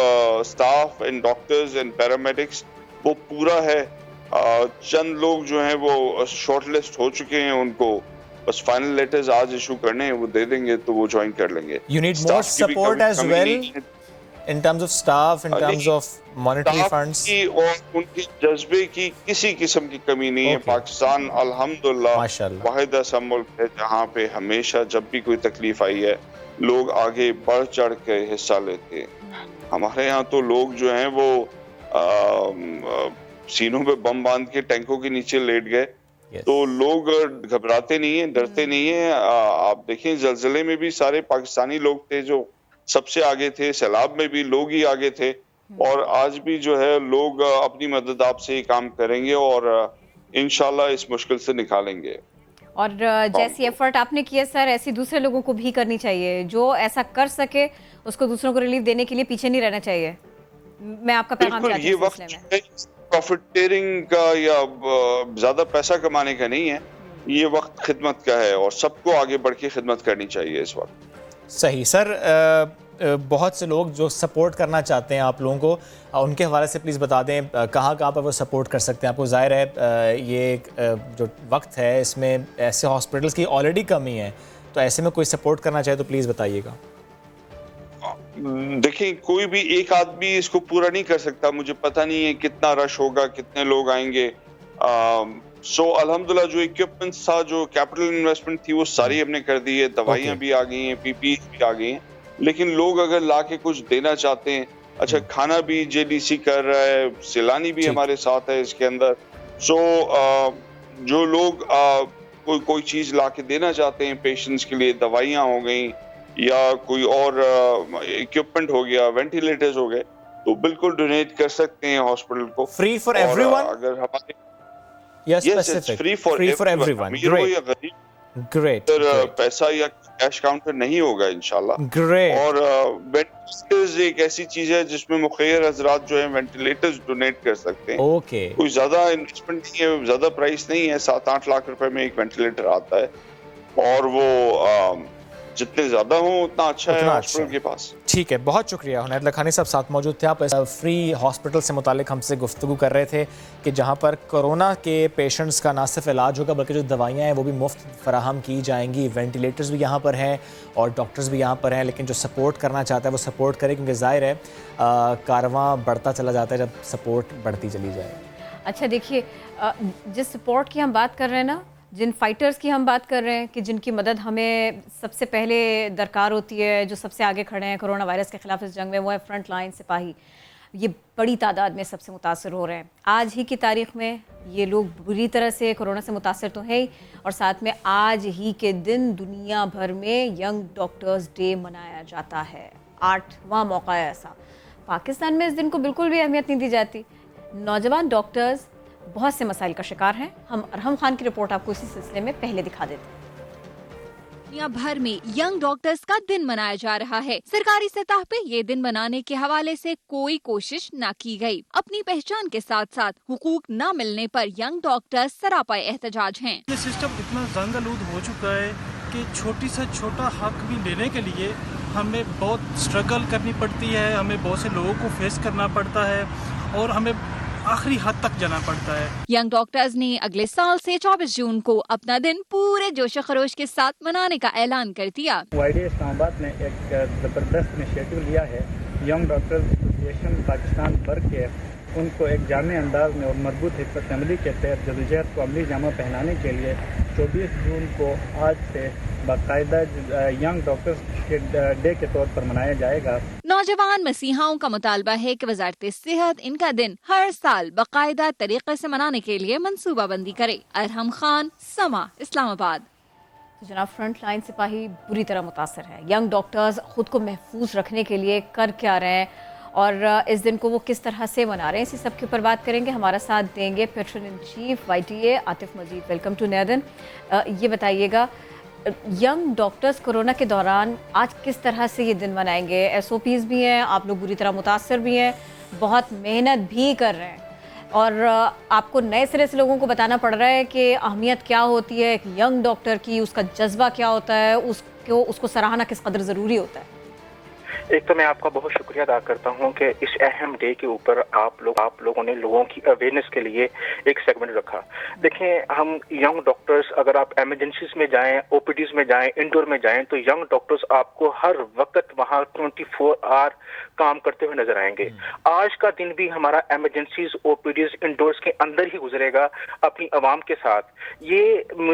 Speaker 7: staff and doctors and paramedics वो पूरा है। चंद लोग जो हैं वो शॉर्टलिस्ट हो चुके हैं, उनको बस फाइनल लेटर्स आज इशू करने हैं, वो दे देंगे तो वो ज्वाइन कर लेंगे।
Speaker 1: You need more support as well in terms of staff, in terms of monetary funds.
Speaker 7: और उनके जज्बे की किसी किस्म की कमी नहीं है। पाकिस्तान अल्हम्दुलिल्लाह वाहिद ऐसा मुल्क है जहाँ पे हमेशा जब भी कोई तकलीफ आई है लोग आगे बढ़ चढ़ के हिस्सा लेते हैं। हमारे यहाँ तो लोग जो हैं वो सीनों पे बम बांध के टैंकों के नीचे लेट गए। तो लोग घबराते नहीं है, डरते नहीं है। आप देखें ज़लज़ले में भी सारे पाकिस्तानी लोग थे जो सबसे आगे थे, सैलाब में भी लोग ही आगे थे, और आज भी जो है लोग अपनी मदद आपसे ही काम करेंगे और इंशाल्लाह इस मुश्किल से निकालेंगे।
Speaker 2: और जैसी एफर्ट आपने किया सर, ऐसी दूसरे लोगों को भी करनी चाहिए। जो ऐसा कर सके उसको दूसरों को रिलीफ देने के लिए पीछे नहीं रहना चाहिए। मैं आपका पैगाम चाहती हूं इस सिलसिले में।
Speaker 7: प्रॉफिटेरिंग का या ज्यादा पैसा कमाने का नहीं है, ये वक्त खिदमत का है और सबको आगे बढ़ के खिदमत करनी चाहिए इस वक्त।
Speaker 1: सही। सर, बहुत से लोग जो सपोर्ट करना चाहते हैं आप लोगों को, उनके हवाले से प्लीज़ बता दें कहाँ पर वो सपोर्ट कर सकते हैं आपको। ज़ाहिर है ये जो वक्त है इसमें ऐसे हॉस्पिटल्स की ऑलरेडी कमी है, तो ऐसे में कोई सपोर्ट करना चाहे तो प्लीज़ बताइएगा।
Speaker 7: देखिए, कोई भी एक आदमी इसको पूरा नहीं कर सकता। मुझे पता नहीं है कितना रश होगा, कितने लोग आएंगे। सो अल्हम्दुलिल्लाह जो इक्विपमेंट्स था, जो कैपिटल इन्वेस्टमेंट थी, वो सारी हमने कर दी है। दवाइयाँ भी आ गई हैं, पीपी भी आ गई हैं। लेकिन लोग अगर लाके कुछ देना चाहते हैं, अच्छा खाना भी जेडीसी कर रहा है, सिलानी भी हमारे साथ है इसके अंदर। सो जो लोग कोई चीज़ लाके देना चाहते हैं पेशेंट्स के लिए, दवाइयाँ हो गई, या कोई और इक्विपमेंट हो गया, वेंटिलेटर्स हो गए, तो बिल्कुल डोनेट कर सकते हैं हॉस्पिटल को।
Speaker 1: Free for everyone?
Speaker 7: अगर हमारे
Speaker 1: Yes, specific.
Speaker 7: Free for everyone. अमीर हो या गरीब,
Speaker 1: Great.
Speaker 7: पैसा या कैश काउंटर नहीं होगा इंशाल्लाह।
Speaker 1: Great.
Speaker 7: और वेंटिलेटर्स एक ऐसी चीज है जिसमें मुखिर हजरात जो है वेंटिलेटर्स डोनेट कर सकते हैं।
Speaker 1: ओके।
Speaker 7: कोई ज्यादा इन्वेस्टमेंट नहीं है, ज्यादा प्राइस नहीं है, 7-8 लाख रुपए में एक वेंटिलेटर आता है, और वो जितने ज्यादा हो उतना अच्छा है हॉस्पिटल के पास।
Speaker 1: ठीक है, बहुत शुक्रिया। हुनैद लखानी साहब साथ मौजूद थे। आप फ्री हॉस्पिटल से मुतालिक हमसे गुफ्तगू कर रहे थे कि जहां पर कोरोना के पेशेंट्स का ना सिर्फ इलाज होगा बल्कि जो दवाइयां हैं वो भी मुफ्त फराहम की जाएंगी। वेंटिलेटर्स भी यहाँ पर हैं और डॉक्टर्स भी यहाँ पर हैं, लेकिन जो सपोर्ट करना चाहता है वो सपोर्ट करे, क्योंकि ज़ाहिर है कारवां बढ़ता चला जाता है जब सपोर्ट बढ़ती चली जाए।
Speaker 2: अच्छा देखिए, जिस सपोर्ट की हम बात कर रहे हैं ना, जिन फाइटर्स की हम बात कर रहे हैं कि जिनकी मदद हमें सबसे पहले दरकार होती है, जो सबसे आगे खड़े हैं कोरोना वायरस के ख़िलाफ़ इस जंग में, वो है फ्रंट लाइन सिपाही। ये बड़ी तादाद में सबसे मुतासर हो रहे हैं। आज ही की तारीख़ में ये लोग बुरी तरह से कोरोना से मुतासर तो है ही, और साथ में आज ही के दिन दुनिया भर में यंग डॉक्टर्स डे मनाया जाता है। 8वां मौका है ऐसा। पाकिस्तान में इस दिन को बिल्कुल भी अहमियत नहीं दी जाती। नौजवान डॉक्टर्स बहुत से मसाइल का शिकार हैं। हम अरहम खान की रिपोर्ट आपको इसी सिलसिले में पहले दिखा देते हैं।
Speaker 4: दुनिया भर में यंग डॉक्टर्स का दिन मनाया जा रहा है। सरकारी सतह पे ये दिन मनाने के हवाले से कोई कोशिश न की गई। अपनी पहचान के साथ साथ हुकूक न मिलने पर यंग डॉक्टर्स सरापा एहतजाज हैं।
Speaker 8: ये सिस्टम इतना जंग आलूद हो चुका है कि छोटी से छोटा हक भी लेने के लिए हमें बहुत स्ट्रगल करनी पड़ती है, हमें बहुत से लोगों को फेस करना पड़ता है और हमें आखिरी हद तक जाना पड़ता है।
Speaker 4: यंग डॉक्टर्स ने अगले साल से 24 जून को अपना दिन पूरे जोश खरोश के साथ मनाने का ऐलान कर दिया।
Speaker 23: YDA इस्लामाबाद ने एक जबरदस्त इनिशिएटिव लिया है। यंग डॉक्टर्स एसोसिएशन पाकिस्तान भर के उनको एक जामे अंदाज में और मजबूत हिकमत अमली के तहत जदोजहद को अमली जामा पहनाने के लिए 24 जून को आज से बाकायदा यंग डॉक्टर्स के डे के तौर पर मनाया जाएगा।
Speaker 4: नौजवान मसीहाओं का मुतालबा है कि वजारत सेहत इनका दिन हर साल बाकायदा तरीके से मनाने के लिए मनसूबाबंदी करे। अरहम खान, समा, इस्लामाबाद।
Speaker 2: तो जनाब, फ्रंट लाइन सिपाही बुरी तरह मुतासर है। यंग डॉक्टर्स खुद को महफूज रखने के लिए कर क्या रहे हैं और इस दिन को वो किस तरह से मना रहे हैं, इसी सब के ऊपर बात करेंगे। हमारा साथ देंगे patron in chief YTA Atif Majid. Welcome to नया दिन। ये बताइएगा, यंग डॉक्टर्स कोरोना के दौरान आज किस तरह से ये दिन मनाएंगे? SOPs भी हैं, आप लोग बुरी तरह मुतासर भी हैं, बहुत मेहनत भी कर रहे हैं और आपको नए सिरे से लोगों को बताना पड़ रहा है कि अहमियत क्या होती है एक यंग डॉक्टर की, उसका जज्बा क्या होता है, उसको सराहना किस कदर ज़रूरी होता है।
Speaker 24: एक तो मैं आपका बहुत शुक्रिया अदा करता हूं कि इस अहम डे के ऊपर आप लोगों ने लोगों की अवेयरनेस के लिए एक सेगमेंट रखा। देखें, हम यंग डॉक्टर्स, अगर आप एमरजेंसीज में जाएं, OPDs में जाएं, इंडोर में जाएं, तो यंग डॉक्टर्स आपको हर वक्त वहां 24 आवर काम करते हुए नजर आएंगे। आज का दिन भी हमारा एमरजेंसीज, OPDs, इंडोर्स के अंदर ही गुजरेगा अपनी आवाम के साथ।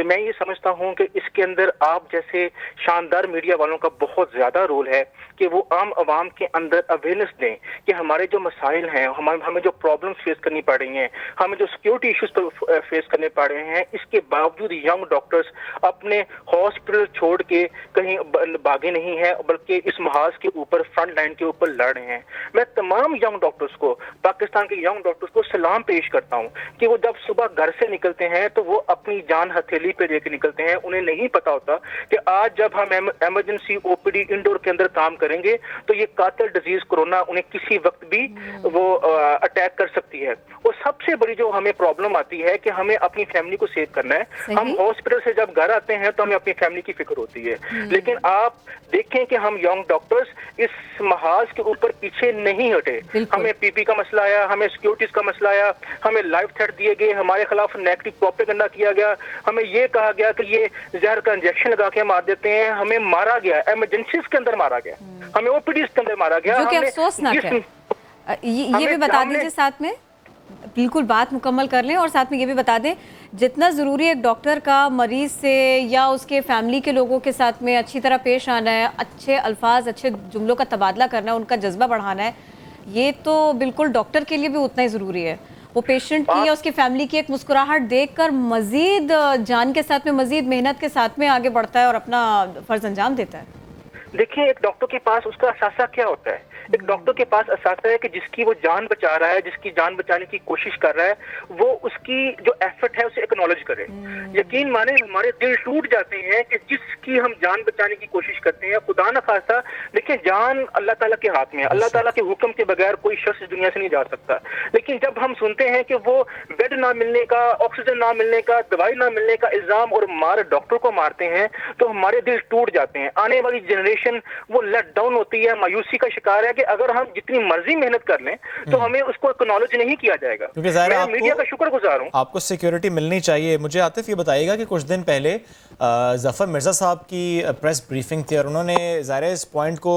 Speaker 24: मैं ये समझता हूँ कि इसके अंदर आप जैसे शानदार मीडिया वालों का बहुत ज्यादा रोल है कि वो आम आवाम के अंदर अवेयरनेस दें कि हमारे जो मसाइल हैं, हमें जो प्रॉब्लम्स फेस करनी पड़ रही हैं, हमें जो सिक्योरिटी इश्यूज पर फेस करने पड़ रहे हैं, इसके बावजूद यंग डॉक्टर्स अपने हॉस्पिटल छोड़ के कहीं भागे नहीं है, बल्कि इस महाज के ऊपर, फ्रंट लाइन के ऊपर लड़ रहे हैं। मैं तमाम यंग डॉक्टर्स को, पाकिस्तान के यंग डॉक्टर्स को सलाम पेश करता हूँ कि वो जब सुबह घर से निकलते हैं तो वो अपनी जान हथेली पे लेके निकलते हैं। उन्हें नहीं पता होता कि आज जब हम एमरजेंसी OPD इंडोर के अंदर काम करेंगे तो ये कातिल डिजीज कोरोना उन्हें किसी वक्त भी वो अटैक कर सकती है। और सबसे बड़ी जो हमें प्रॉब्लम आती है कि हमें अपनी फैमिली को सेव करना है। हम हॉस्पिटल से जब घर आते हैं तो हमें अपनी फैमिली की फिक्र होती है, लेकिन आप देखें कि हम यंग डॉक्टर्स इस महाज के ऊपर पीछे नहीं हटे। हमें PP का मसला आया, हमें सिक्योरिटीज का मसला आया, हमें लाइफ थ्रेट दिए गए, हमारे खिलाफ नेगेटिव प्रोपेगेंडा किया गया, हमें ये कहा गया कि ये जहर का इंजेक्शन लगा के मार देते हैं, हमें मारा गया, एमरजेंसीज के अंदर मारा गया, हमें OPDs के अंदर मारा गया।
Speaker 2: जो कि अफसोसनाक है। ये भी बता दीजिए साथ में, बिल्कुल बात मुकम्मल कर लें और साथ में ये भी बता दें जितना ज़रूरी है एक डॉक्टर का मरीज़ से या उसके फैमिली के लोगों के साथ में अच्छी तरह पेश आना है, अच्छे अल्फाज, अच्छे जुमलों का तबादला करना है, उनका जज्बा बढ़ाना है, ये तो बिल्कुल डॉक्टर के लिए भी उतना ही ज़रूरी है। वो पेशेंट की या उसकी फैमिली की एक मुस्कुराहट देखकर मज़ीद जान के साथ में, मज़ीद मेहनत के साथ में आगे बढ़ता है और अपना फ़र्ज़ अंजाम देता है।
Speaker 24: देखिए, एक डॉक्टर के पास उसका असासा क्या होता है? एक डॉक्टर के पास असासा है कि जिसकी वो जान बचा रहा है, जिसकी जान बचाने की कोशिश कर रहा है, वो उसकी जो एफर्ट है उसे एक्नॉलेज करे। यकीन माने हमारे दिल टूट जाते हैं कि जिसकी हम जान बचाने की कोशिश करते हैं, खुदा न खास्ता, देखिए जान अल्लाह ताला के हाथ में है। अल्लाह ताला के हुक्म के बगैर कोई शख्स इस दुनिया से नहीं जा सकता। लेकिन जब हम सुनते हैं कि वो बेड ना मिलने का, ऑक्सीजन ना मिलने का, दवाई ना मिलने का इल्जाम और मार डॉक्टर को मारते हैं, तो हमारे दिल टूट जाते हैं। आने वाली जनरेशन वो लेट डाउन होती है, मायूसी का शिकार है कि अगर हम जितनी मर्जी मेहनत कर लें तो हमें उसको एक्नॉलेज नहीं किया जाएगा।
Speaker 1: क्योंकि ज़ाहिर है
Speaker 24: मैं मीडिया का शुक्रगुजार हूँ।
Speaker 1: आपको सिक्योरिटी मिलनी चाहिए। मुझे आतिफ ये बताइएगा कि कुछ दिन पहले ज़फ़र मिर्ज़ा साहब की प्रेस ब्रीफिंग थी और उन्होंने ज़ाहिर है इस पॉइंट को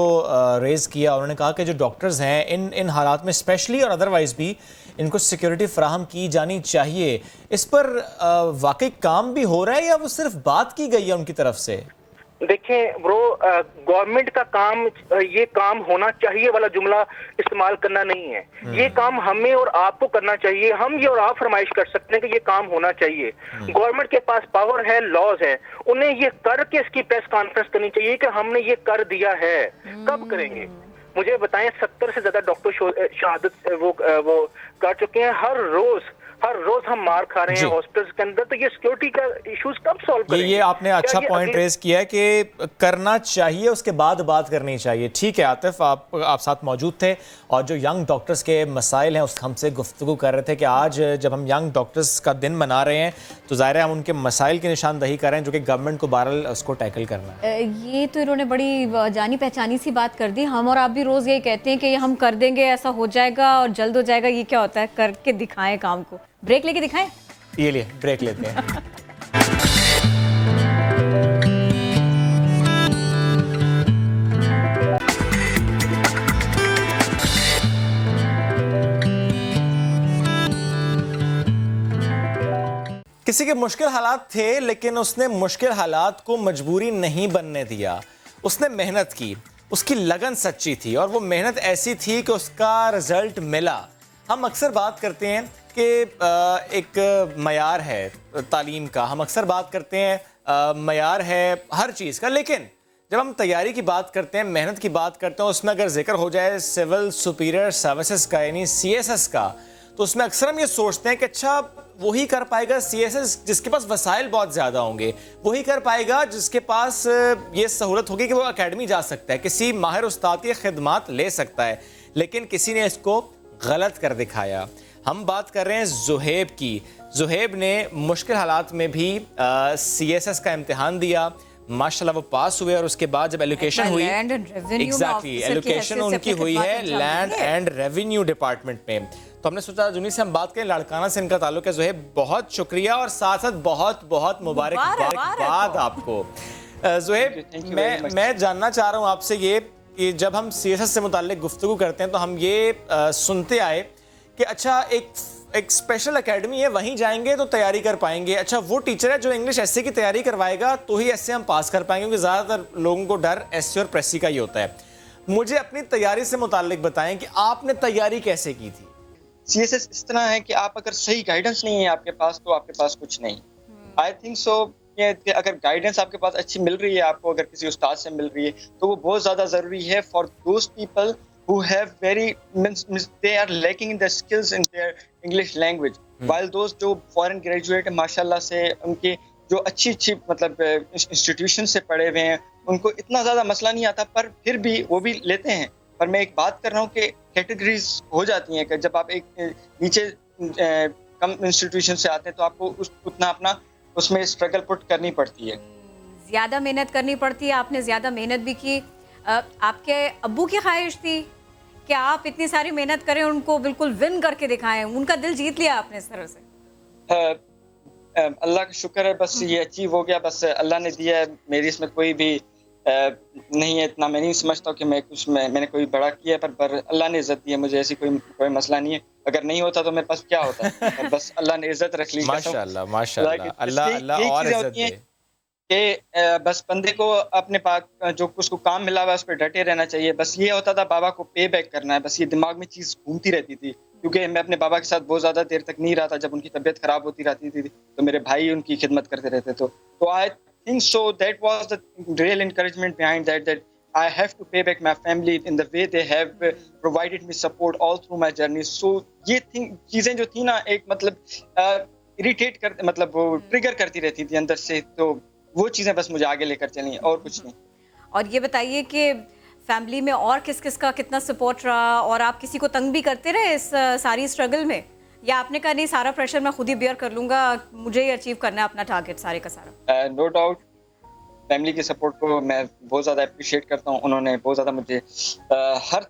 Speaker 1: रेज़ किया। उन्होंने कहा कि जो डॉक्टर्स हैं इन हालात में स्पेशली और अदरवाइज़ भी इनको सिक्योरिटी फराहम की जानी चाहिए। इस पर वाकई काम भी हो रहा है या वो सिर्फ बात की गई है उनकी तरफ से?
Speaker 24: देखें ब्रो, गवर्नमेंट का काम ये काम होना चाहिए वाला जुमला इस्तेमाल करना नहीं है। ये काम हमें और आपको करना चाहिए। हम ये और आप फरमाइश कर सकते हैं कि ये काम होना चाहिए। गवर्नमेंट के पास पावर है, लॉज है, उन्हें ये करके इसकी प्रेस कॉन्फ्रेंस करनी चाहिए कि हमने ये कर दिया है। कब करेंगे मुझे बताएं। 70 से ज्यादा डॉक्टर शहादत वो कर चुके हैं। हर रोज हम मार खा रहे हैं हॉस्पिटल्स के अंदर। तो ये सिक्योरिटी का इश्यूज कब सॉल्व करेंगे?
Speaker 1: ये आपने अच्छा पॉइंट रेज किया है कि करना चाहिए, उसके बाद बात करनी चाहिए। ठीक है आतिफ, आप साथ मौजूद थे और जो यंग डॉक्टर्स के मसाइल हैं उस हमसे गुफ्तगू कर रहे थे कि आज जब हम यंग डॉक्टर्स का दिन मना रहे हैं तो ज़ाहिर है हम उनके मसाइल की निशानदही कर रहे हैं जो कि गवर्नमेंट को बहरहाल उसको टैकल करना है।
Speaker 2: ये तो इन्होंने बड़ी जानी पहचानी सी बात कर दी। हम और आप भी रोज़ यही कहते हैं कि ये हम कर देंगे, ऐसा हो जाएगा और जल्द हो जाएगा। ये क्या होता है? करके दिखाएं काम को। ब्रेक लेके दिखाएं।
Speaker 1: ये लिए ब्रेक लेते हैं। किसी के मुश्किल हालात थे लेकिन उसने मुश्किल हालात को मजबूरी नहीं बनने दिया। उसने मेहनत की, उसकी लगन सच्ची थी और वो मेहनत ऐसी थी कि उसका रिजल्ट मिला। हम अक्सर बात करते हैं कि एक मयार है तालीम का, हम अक्सर बात करते हैं मयार है हर चीज़ का, लेकिन जब हम तैयारी की बात करते हैं, मेहनत की बात करते हैं, उसमें अगर जिक्र हो जाए सिविल सुपीरियर सर्विसेज का यानी CSS का, तो उसमें अक्सर हम ये सोचते हैं कि अच्छा वही कर पाएगा CSS जिसके पास वसाइल बहुत ज़्यादा होंगे, वही कर पाएगा जिसके पास ये सहूलत होगी कि वो अकेडमी जा सकता है, किसी माहिर उस्ताद की खिदमत ले सकता है। लेकिन किसी ने इसको गलत कर दिखाया। हम बात कर रहे हैं ज़ुहैब की। ज़ुहैब ने मुश्किल हालात में भी CSS का इम्तिहान दिया, माशाल्लाह वो पास हुए और उसके बाद जब एलोकेशन हुई, एग्जैक्टली एलोकेशन उनकी हुई है लैंड एंड रेवेन्यू डिपार्टमेंट में। तो हमने सोचा जुनी से हम बात करें, लाड़काना से इनका ताल्लुक है। ज़ुहैब बहुत शुक्रिया और साथ साथ बहुत बहुत मुबारकबाद आपको। ज़ुहैब, मैं जानना चाह रहा हूँ आपसे ये कि जब हम CSS से मुताल्लिक गुफ्तगू करते हैं तो हम ये सुनते आए कि अच्छा एक स्पेशल एकेडमी है, वहीं जाएंगे तो तैयारी कर पाएंगे। अच्छा वो टीचर है जो इंग्लिश एसए की तैयारी करवाएगा तो ही एसए हम पास कर पाएंगे, क्योंकि ज़्यादातर लोगों को डर एसए और प्रेसी का ही होता है। मुझे अपनी तैयारी से मुताल्लिक बताएं कि आपने तैयारी कैसे की थी?
Speaker 5: CSS इस तरह है कि आप अगर सही गाइडेंस नहीं है आपके पास तो आपके पास कुछ नहीं। आई थिंक सो कि अगर गाइडेंस आपके पास अच्छी मिल रही है, आपको अगर किसी उस्ताद से मिल रही है तो वो बहुत ज़्यादा ज़रूरी है for those people who have they are lacking in the skills in their English language, while those जो foreign graduate माशाल्लाह से उनके जो अच्छी मतलब इंस्टीट्यूशन से पढ़े हुए हैं उनको इतना ज़्यादा मसला नहीं आता, पर फिर भी वो भी लेते हैं। पर मैं एक बात कर रहा हूँ कि कैटेगरीज हो जाती हैं कि जब आप एक नीचे कम इंस्टीट्यूशन से आते हैं तो आपको उतना अपना उसमें स्ट्रगल पुट करनी पड़ती है,
Speaker 2: ज़्यादा मेहनत करनी पड़ती है। आपने ज़्यादा मेहनत भी की। आपके अब्बू की ख्वाहिश थी कि आप इतनी सारी मेहनत करें, उनको बिल्कुल विन करके दिखाएं, उनका दिल जीत लिया आपने इस तरह से?
Speaker 5: अल्लाह का शुक्र है, बस ये अचीव हो गया, बस अल्लाह ने दिया है। मेरी इसमें कोई भी नहीं है, इतना मैं नहीं समझता कि मैंने कोई बड़ा किया, पर अल्लाह ने इज्जत दी है मुझे, ऐसी कोई मसला नहीं है। अगर नहीं होता तो मेरे पास क्या होता बस अल्लाह ने इज्जत रख ली।
Speaker 1: माशाल्लाह माशाल्लाह, अल्लाह और इज्जत दे
Speaker 5: कि बस बंदे को अपने पास जो उसको काम मिला हुआ उस पर डटे रहना चाहिए। बस ये होता था बाबा को पे बैक करना है, बस ये दिमाग में चीज़ घूमती रहती थी, क्योंकि मैं अपने बाबा के साथ बहुत ज़्यादा देर तक नहीं रहा था। जब उनकी तबीयत ख़राब होती रहती थी तो मेरे भाई उनकी खिदमत करते रहते। तो I think so that was the real encouragement behind that I have to pay back my family in the way they have provided me support all through my journey. So ये चीजें जो थी ना, एक मतलब इरिटेट कर, मतलब वो ट्रिगर करती रहती थी अंदर से, तो वो चीजें बस मुझे आगे लेकर चली और कुछ नहीं।
Speaker 2: और ये बताइए कि फैमिली में और किस किस का कितना सपोर्ट रहा, और आप किसी को तंग भी करते रहे इस सारी स्ट्रगल में, या आपने कहा नहीं सारा प्रेशर मैं खुद ही बेयर कर लूंगा, मुझे ही अचीव करना है अपना टारगेट सारे का सारा?
Speaker 5: नो डाउट फैमिली के सपोर्ट को मैं बहुत ज़्यादा अप्रिशिएट करता हूँ। उन्होंने बहुत ज़्यादा मुझे हर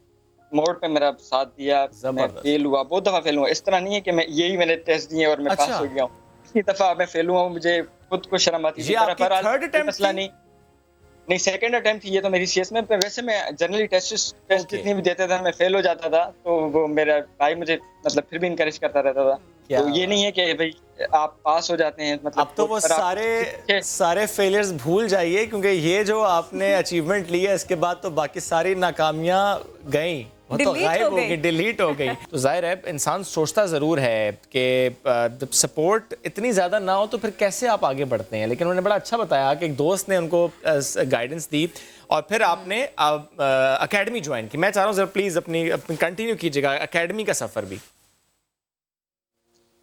Speaker 5: मोड पे मेरा साथ दिया। मैं फेल हुआ, बहुत दफ़ा फेल हुआ। इस तरह नहीं है कि मैंने टेस्ट दिए और मैं पास हो गया हूँ। इतनी दफ़ा मैं फेल हुआ हूँ, मुझे खुद को शर्म आती है। मसला नहीं, सेकंड अटेम्प्ट थी ये तो मेरी सीएस में। वैसे मैं जनरली टेस्ट जितनी भी देता था मैं फेल हो जाता था, तो वो मेरा भाई मुझे मतलब फिर भी इनकरेज करता रहता था। तो ये नहीं है कि भाई आप पास हो जाते हैं, मतलब
Speaker 1: अब तो वो सारे फेलियर्स भूल जाइए, क्योंकि ये जो आपने अचीवमेंट ली है इसके बाद तो बाकी सारी नाकामियां गई, वो तो गायब हो गई, डिलीट हो गई। तो जाहिर है इंसान सोचता ज़रूर है कि जब सपोर्ट इतनी ज़्यादा ना हो तो फिर कैसे आप आगे बढ़ते हैं, लेकिन उन्होंने बड़ा अच्छा बताया कि एक दोस्त ने उनको गाइडेंस दी और फिर आपने अकेडमी ज्वाइन की। मैं चाह रहा हूँ ज़रा प्लीज़ अपनी कंटिन्यू कीजिएगा अकेडमी का सफ़र भी।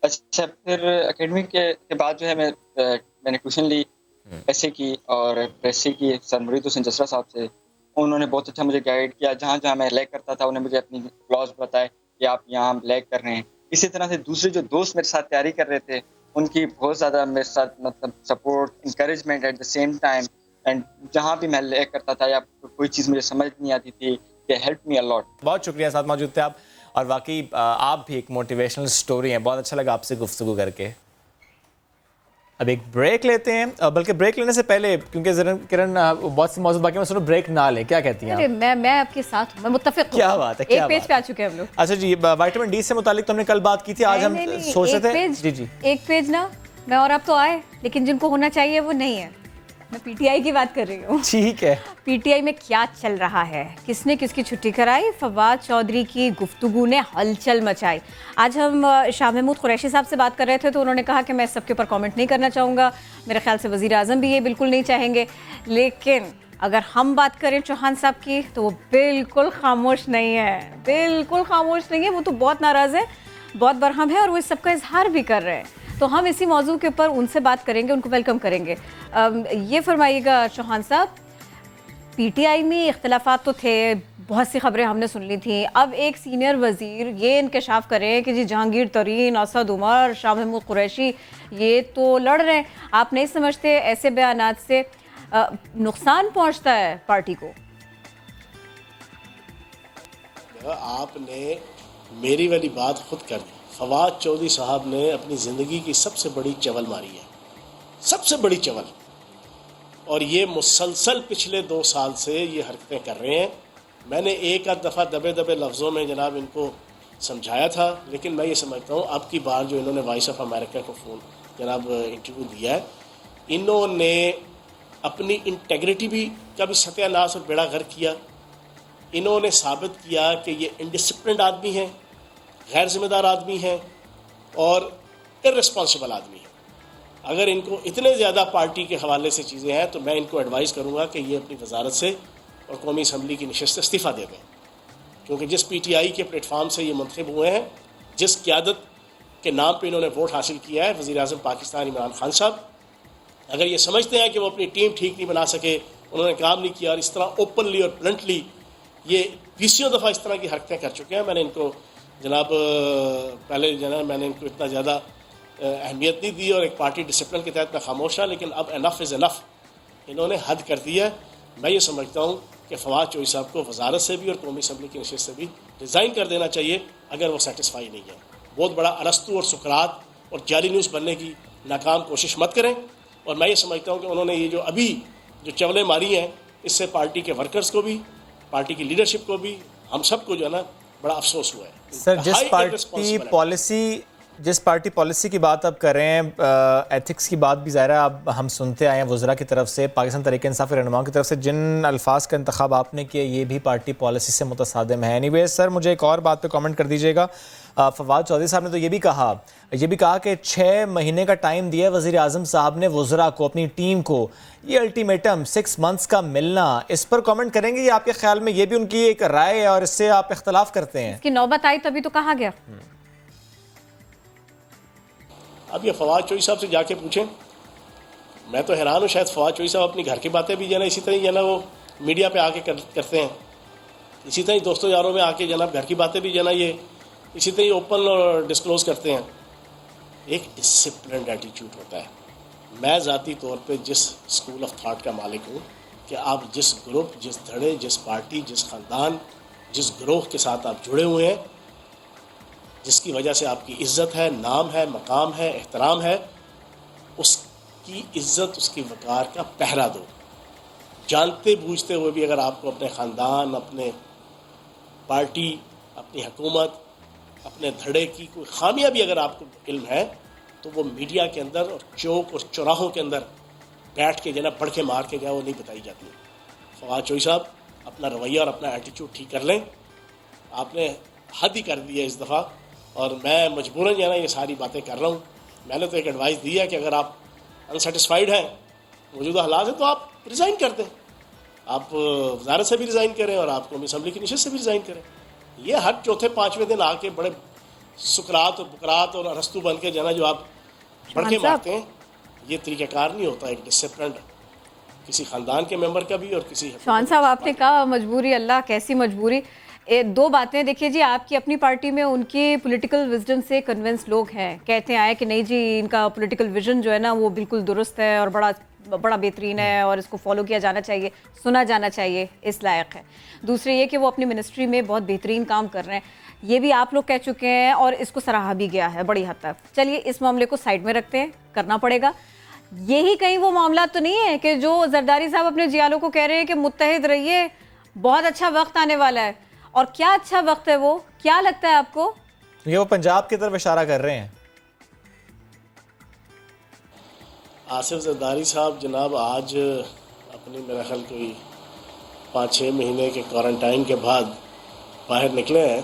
Speaker 5: अच्छा, फिर एकेडमी के बाद जो है मैंने ट्यूशन ली पैसे की, और पैसे की सर मुरीद हुसैन जसरा साहब से। उन्होंने बहुत अच्छा मुझे गाइड किया, जहाँ जहाँ मैं लैग करता था उन्हें मुझे अपनी फ्लॉज बताए कि आप यहाँ लैग कर रहे हैं। इसी तरह से दूसरे जो दोस्त मेरे साथ तैयारी कर रहे थे उनकी बहुत ज़्यादा मेरे साथ मतलब support, encouragement at the same time. And जहाँ भी मैं लैग करता था या कोई चीज़ मुझे समझ नहीं आती थी, they help me a lot.
Speaker 1: बहुत शुक्रिया, साथ मौजूद थे आप, और वाकई आप भी एक मोटिवेशनल स्टोरी हैं। बहुत अच्छा लगा आपसे गुफ्तगू करके। अब एक ब्रेक लेते हैं, बल्कि ब्रेक लेने से पहले, क्योंकि किरण बहुत से मौजूद बाकी मैं सुनो ब्रेक ना लें, क्या कहती हैं आप?
Speaker 2: मैं आपके साथ हूं, मैं मुत्तफिक हूं।
Speaker 1: क्या बात है, क्या
Speaker 2: एक पेज पे आ चुके हैं हम लोग।
Speaker 1: अच्छा जी, विटामिन डी से मुतालिक तो हमने कल बात की थी, आज हम सोच रहे थे जी
Speaker 2: एक पेज ना, मैं और आप तो आए, लेकिन जिनको होना चाहिए वो नहीं है। मैं पीटीआई की बात कर रही हूँ।
Speaker 1: ठीक है,
Speaker 2: पीटीआई में क्या चल रहा है, किसने किसकी छुट्टी कराई, फवाद चौधरी की गुफ्तगू ने हलचल मचाई। आज हम शाह महमूद कुरैशी साहब से बात कर रहे थे, तो उन्होंने कहा कि मैं इस सब के ऊपर कमेंट नहीं करना चाहूँगा। मेरे ख्याल से वज़ीर आज़म भी ये बिल्कुल नहीं चाहेंगे। लेकिन अगर हम बात करें चौहान साहब की, तो वो बिल्कुल खामोश नहीं है, बिल्कुल खामोश नहीं है। वो तो बहुत नाराज़ है, बहुत बरहम है, और वो इस सब का इजहार भी कर रहे हैं। तो हम इसी मौजू के ऊपर उनसे बात करेंगे, उनको वेलकम करेंगे। ये फरमाइएगा चौहान साहब, पीटीआई में इख्तलाफात तो थे, बहुत सी खबरें हमने सुन ली थी। अब एक सीनियर वज़ीर ये इंकशाफ करें कि जी जहांगीर तरीन, असद उमर, शाह महमूद कुरैशी ये तो लड़ रहे हैं। आप नहीं समझते ऐसे बयानात से नुकसान पहुंचता है पार्टी को?
Speaker 9: आपने मेरी वाली बात खुद कर दी। फवाद चौधरी साहब ने अपनी ज़िंदगी की सबसे बड़ी चवल मारी है, सबसे बड़ी चवल, और ये मुसलसल पिछले 2 साल से ये हरकतें कर रहे हैं। मैंने एक आध दफ़ा दबे दबे लफ्ज़ों में जनाब इनको समझाया था, लेकिन मैं ये समझता हूँ अब की बार जो इन्होंने वॉइस ऑफ अमेरिका को फ़ोन जनाब इंटरव्यू दिया है, इन्होंने अपनी इंटेग्रिटी का भी सत्यानाश और बेड़ा गर्क किया। इन्होंने साबित किया कि ये इनडिसिप्लिन्ड आदमी हैं, गैर जिम्मेदार आदमी हैं और इर्रेस्पॉन्सिबल आदमी हैं। अगर इनको इतने ज़्यादा पार्टी के हवाले से चीज़ें हैं तो मैं इनको एडवाइस करूँगा कि ये अपनी वजारत से और कौमी असम्बली की नशस्त से इस्तीफ़ा दे दें, क्योंकि जिस पीटीआई के प्लेटफार्म से ये मुंतखब हुए हैं, जिस क़यादत के नाम पर इन्होंने वोट हासिल किया है, वज़ीर आज़म पाकिस्तान इमरान खान साहब, अगर ये समझते हैं कि वो अपनी टीम ठीक नहीं बना सके, उन्होंने काम नहीं किया, और इस तरह ओपनली और ब्लंटली ये 20 दफ़ा इस तरह की हरकतें कर चुके हैं। मैंने इनको जनाब पहले मैंने इनको इतना ज़्यादा अहमियत नहीं दी और एक पार्टी डिसिप्लिन के तहत मैं खामोश रहा, लेकिन अब एनफ इज़ एनफ, इन्होंने हद कर दी है। मैं ये समझता हूँ कि फवाद चौधरी साहब को वजारत से भी और कौमी असम्बली की नशस्त से भी रिज़ाइन कर देना चाहिए अगर वो सेटिस्फाई नहीं है। बहुत बड़ा अरस्तू और सुकरात और जाली न्यूज़ बनने की नाकाम कोशिश मत करें। और मैं ये समझता हूँ कि उन्होंने ये जो अभी जो चवलें मारी हैं, इससे पार्टी के वर्कर्स को भी, पार्टी की लीडरशिप को भी, हम सबको जो है ना बड़ा अफसोस हुआ है।
Speaker 1: सर, जिस पार्टी पॉलिसी की बात आप कर रहे हैं, एथिक्स की बात भी ज़ाहिर है अब हम सुनते आए हैं वज़रा की तरफ से, पाकिस्तान तहरीक इंसाफ रहनुमाओं की तरफ से, जिन अल्फाज का इंतखाब आपने किया ये भी पार्टी पॉलिसी से मुतसादिम है। एनीवेज सर, मुझे एक और बात पे कमेंट कर दीजिएगा। फवाद चौधरी साहब ने तो ये भी कहा कि 6 महीने का टाइम दिया है वज़ीर आज़म साहब ने वज़रा को, अपनी टीम को। ये अल्टीमेटम 6 मंथ्स का मिलना, इस पर कमेंट करेंगे? ये आपके ख्याल में ये भी उनकी एक राय है और इससे आप इख्तलाफ करते हैं?
Speaker 2: इसकी नौबत आई तभी तो कहा गया।
Speaker 9: अब ये फवाद चौधरी साहब से जाके पूछें। मैं तो हैरान हूँ, शायद फवाद चौधरी साहब अपनी घर की बातें भी जना इसी तरह जना वो मीडिया पे आके करते हैं, इसी तरह दोस्तों यारों में आके जनाब घर की बातें भी जना ये इसी तरह ओपन और डिस्क्लोज करते हैं। एक डिसिप्लिन्ड एटीट्यूड होता है। मैं ज़ाती तौर पे जिस स्कूल ऑफ थॉट का मालिक हूँ कि आप जिस ग्रुप, जिस धड़े, जिस पार्टी, जिस ख़ानदान, जिस ग्रोह के साथ आप जुड़े हुए हैं, जिसकी वजह से आपकी इज़्ज़त है, नाम है, मकाम है, एहतराम है, उसकी इज़्ज़त, उसकी वक़ार का पहरा दो। जानते बूझते हुए भी अगर आपको अपने ख़ानदान, अपने पार्टी, अपनी हुकूमत, अपने धड़े की कोई खामियां भी अगर आपको इल्म है, तो वो मीडिया के अंदर और चौक और चौराहों के अंदर बैठ के जना बढ़ के मार के गया वो नहीं बताई जाती है। फवाद चौधरी साहब अपना रवैया और अपना एटीट्यूड ठीक कर लें। आपने हद ही कर दी है इस दफ़ा, और मैं मजबूरन जना ये सारी बातें कर रहा हूँ। मैंने तो एक एडवाइस दी है कि अगर आप अनसेटिस्फाइड हैं मौजूदा हालात से, तो आप रिज़ाइन कर दें। आप वज़ारत से भी रिज़ाइन करें और आप कौमी असम्बली की नशिस्त से भी रिज़ाइन करें। ये हर चौथे पाँचवें दिन आके बड़े सुकरात और बुकरात और अरस्तु बन के जना जो आप बढ़ के मारते हैं, ये तरीक़ाकार नहीं होता एक डिसिप्लिन किसी ख़ानदान के मेंबर का भी और किसी।
Speaker 2: शान साहब आपने कहा मजबूरी, अल्लाह कैसी मजबूरी। दो बातें देखिए जी, आपकी अपनी पार्टी में उनके पॉलिटिकल विजडम से कन्विंस लोग हैं, कहते आए कि नहीं जी इनका पॉलिटिकल विजन जो है ना वो बिल्कुल दुरुस्त है और बड़ा बेहतरीन है और इसको फॉलो किया जाना चाहिए, सुना जाना चाहिए, इस लायक है। दूसरे ये कि वो अपनी मिनिस्ट्री में बहुत बेहतरीन काम कर रहे हैं, ये भी आप लोग कह चुके हैं और इसको सराहा भी गया है बड़ी हद तक। चलिए इस मामले को साइड में रखते हैं, करना पड़ेगा। यही कहीं वो मामला तो नहीं है कि जो जरदारी साहब अपने जियालों को कह रहे हैं कि मुत्तहिद रहिए, बहुत अच्छा वक्त आने वाला है। और क्या अच्छा वक्त है वो, क्या लगता है आपको?
Speaker 1: ये वो पंजाब की तरफ इशारा कर रहे हैं।
Speaker 9: आसिफ जरदारी साहब जनाब आज अपनी मेरा ख्याल कोई 5-6 महीने के क्वारंटाइन के बाद बाहर निकले हैं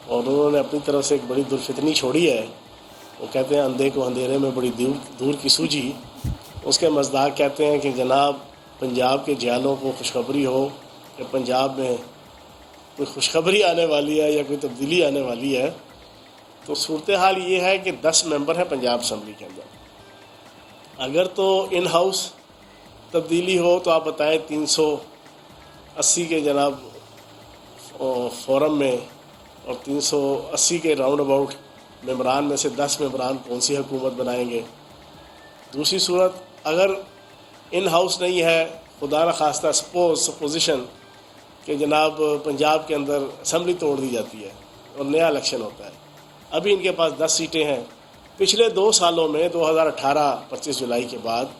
Speaker 9: और उन्होंने अपनी तरफ से एक बड़ी दुर्फितनी छोड़ी है। वो कहते हैं अंधे को अंधेरे में बड़ी दूर की सूझी। उसके मज़दाक कहते हैं कि जनाब पंजाब के जियालों को खुशखबरी हो कि पंजाब में कोई खुशखबरी आने वाली है या कोई तब्दीली आने वाली है। तो सूरत हाल ये है कि 10 मेंबर हैं पंजाब असम्बली के अंदर। अगर तो इन हाउस तब्दीली हो तो आप बताएं 380 के जनाब फोरम में और 380 के राउंड अबाउट मेंबरान में से 10 मेंबरान कौन सी हुकूमत बनाएंगे। दूसरी सूरत अगर इन हाउस नहीं है, खुदा न खास्ता सपोजिशन कि जनाब पंजाब के अंदर असम्बली तोड़ दी जाती है और नया इलेक्शन होता है। अभी इनके पास 10 सीटें हैं। पिछले 2 सालों में 2018 25 जुलाई के बाद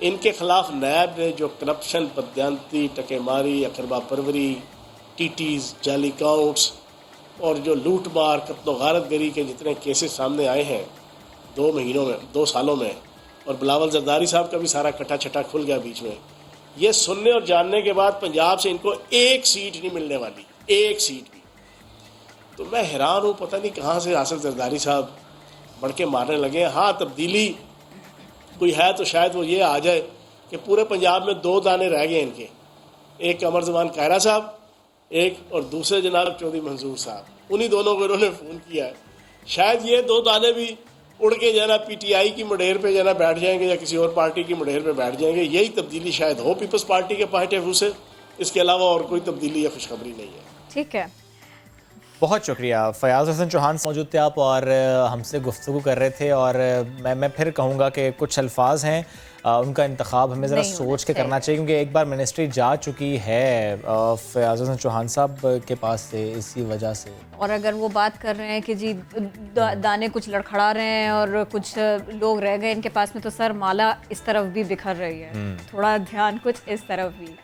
Speaker 9: इनके खिलाफ नैब ने जो करप्शन, बदयांती, टकेमारी, अकरबा परवरी, टीटीज़, जाली काउंट्स और जो लूट मार, कत्ल गारतगरी के जितने केसेस सामने आए हैं 2 सालों में, और बिलावल जरदारी साहब का भी सारा कटा छटा खुल गया बीच में। ये सुनने और जानने के बाद पंजाब से इनको 1 सीट नहीं मिलने वाली, 1 सीट भी। तो मैं हैरान हूँ, पता नहीं कहाँ से आसिफ जरदारी साहब बढ़ के मारने लगे। हाँ, तब्दीली कोई है तो शायद वो ये आ जाए कि पूरे पंजाब में 2 दाने रह गए इनके, एक कमर ज़मान कायरा साहब, एक और दूसरे जनाब चौधरी मंजूर साहब। उन्हीं दोनों को इन्होंने फ़ोन किया है। शायद ये 2 दाने भी उड़ के जाना पीटीआई की मुडेर पे जाना बैठ जाएंगे या किसी और पार्टी की मुडेर पे बैठ जाएंगे। यही तब्दीली शायद हो पीपल्स पार्टी के पॉइंट ऑफ व्यू से, इसके अलावा और कोई तब्दीली या खुशखबरी नहीं है।
Speaker 2: ठीक है,
Speaker 1: बहुत शुक्रिया। फयाज हसन चौहान मौजूद थे आप और हमसे गुफ्तगू कर रहे थे। और मैं फिर कहूँगा कि कुछ अल्फाज हैं, उनका इंतखाब हमें ज़रा सोच के करना चाहिए, क्योंकि एक बार मिनिस्ट्री जा चुकी है फयाज हसन चौहान साहब के पास से इसी वजह से।
Speaker 2: और अगर वो बात कर रहे हैं कि जी दाने कुछ लड़खड़ा रहे हैं और कुछ लोग रह गए इनके पास में, तो सर माला इस तरफ भी बिखर रही है, थोड़ा ध्यान कुछ इस तरफ भी।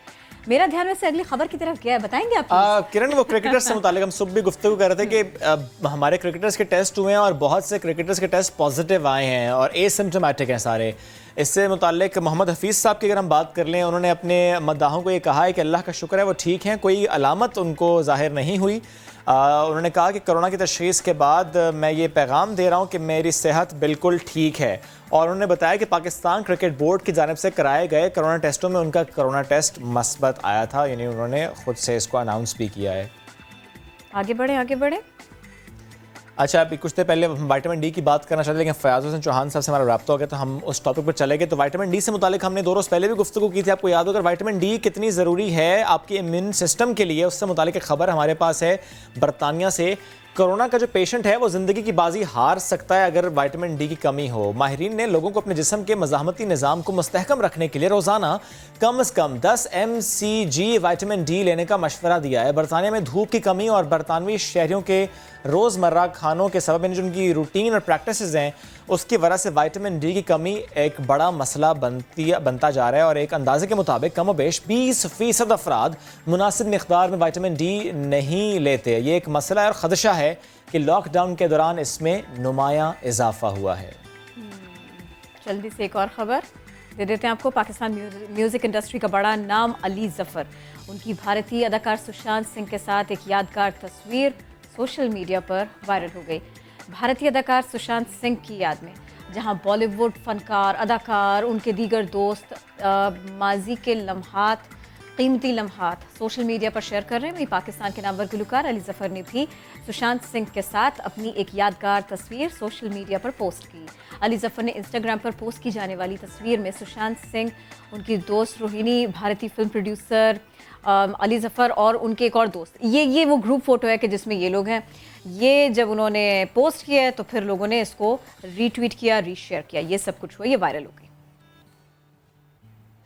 Speaker 2: मेरा ध्यान वैसे अगली खबर की तरफ क्या है, बताएंगे आप?
Speaker 1: किरण, वो क्रिकेटर्स से मुतालिक हम सुबह भी गुफ्तगू कर रहे थे कि हमारे क्रिकेटर्स के टेस्ट हुए हैं और बहुत से क्रिकेटर्स के टेस्ट पॉजिटिव आए हैं और एसिम्प्टोमेटिक हैं सारे। इससे मुताल्लिक मोहम्मद हफीज़ साहब की अगर हम बात कर लें, उन्होंने अपने मद्दाहों को ये कहा है कि अल्लाह का शुक्र है वो ठीक हैं, कोई अलामत उनको ज़ाहिर नहीं हुई। उन्होंने कहा कि कोरोना की तशख़ीस के बाद मैं ये पैगाम दे रहा हूँ कि मेरी सेहत बिल्कुल ठीक है। और उन्होंने बताया कि पाकिस्तान क्रिकेट बोर्ड की जानिब से कराए गए कोरोना टेस्टों में उनका कोरोना टेस्ट मस्बत आया था, यानी उन्होंने खुद से इसको अनाउंस भी किया है।
Speaker 2: आगे बढ़े।
Speaker 1: अच्छा, अभी कुछ देर पहले हम विटामिन डी की बात करना चाहते हैं, लेकिन फयाज हुसैन चौहान साहब से हमारा रब्ता हो गया तो हम उस टॉपिक पर चले गए। तो विटामिन डी से मुतालिक हमने 2 रोज़ पहले भी गुफ्तगू की थी, आपको याद होगा विटामिन डी कितनी ज़रूरी है आपके इम्यून सिस्टम के लिए। उससे मुतालिक एक खबर हमारे पास है बरतानिया से। कोरोना का जो पेशेंट है वो ज़िंदगी की बाजी हार सकता है अगर विटामिन डी की कमी हो। माहिरीन ने लोगों को अपने जिस्म के मज़ाहमती निज़ाम को मुस्तहकम रखने के लिए रोज़ाना कम से कम 10 mcg विटामिन डी लेने का मशवरा दिया है। बरतानिया में धूप की कमी और बरतानवी शहरियों के रोज़मर्रा खानों के सबब, जो उनकी रूटीन और प्रैक्टिसेस हैं उसकी वजह से विटामिन डी की कमी एक बड़ा मसला बनता जा रहा है। और एक अंदाजे के मुताबिक कम बेश 20% अफराद मुनासिब मिक़दार में विटामिन डी नहीं लेते। ये एक मसला है और ख़दशा है कि लॉकडाउन के दौरान इसमें नुमायाँ इजाफा हुआ है।
Speaker 2: जल्दी से एक और खबर दे देते हैं आपको। पाकिस्तान म्यूज़िक इंडस्ट्री का बड़ा नाम अली ज़फ़र, उनकी भारतीय अदाकार सुशांत सिंह के साथ एक यादगार तस्वीर सोशल मीडिया पर वायरल हो गई। भारतीय अदाकार सुशांत सिंह की याद में जहां बॉलीवुड फनकार, अदाकार, उनके दीगर दोस्त माजी के लम्हात, कीमती लम्हात सोशल मीडिया पर शेयर कर रहे हैं, वहीं पाकिस्तान के नामवर गुलकार अली ज़फ़र ने भी सुशांत सिंह के साथ अपनी एक यादगार तस्वीर सोशल मीडिया पर पोस्ट की। अली ज़फ़र ने इंस्टाग्राम पर पोस्ट की जाने वाली तस्वीर में सुशांत सिंह, उनकी दोस्त रोहिणी, भारतीय फिल्म प्रोड्यूसर अली ज़फ़र और उनके एक और दोस्त, ये वो ग्रुप फ़ोटो है कि जिसमें ये लोग हैं। ये जब उन्होंने पोस्ट किया है तो फिर लोगों ने इसको रीट्वीट किया, रीशेयर किया, ये सब कुछ हुआ, ये वायरल हो गई।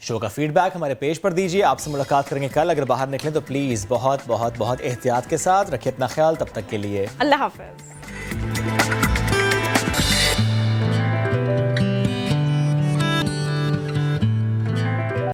Speaker 1: शो का फीडबैक हमारे पेज पर दीजिए। आपसे मुलाकात करेंगे कल। अगर बाहर निकलें तो प्लीज़ बहुत बहुत बहुत एहतियात के साथ रखिए अपना ख्याल। तब तक के लिए
Speaker 2: अल्लाह हाफ़िज़।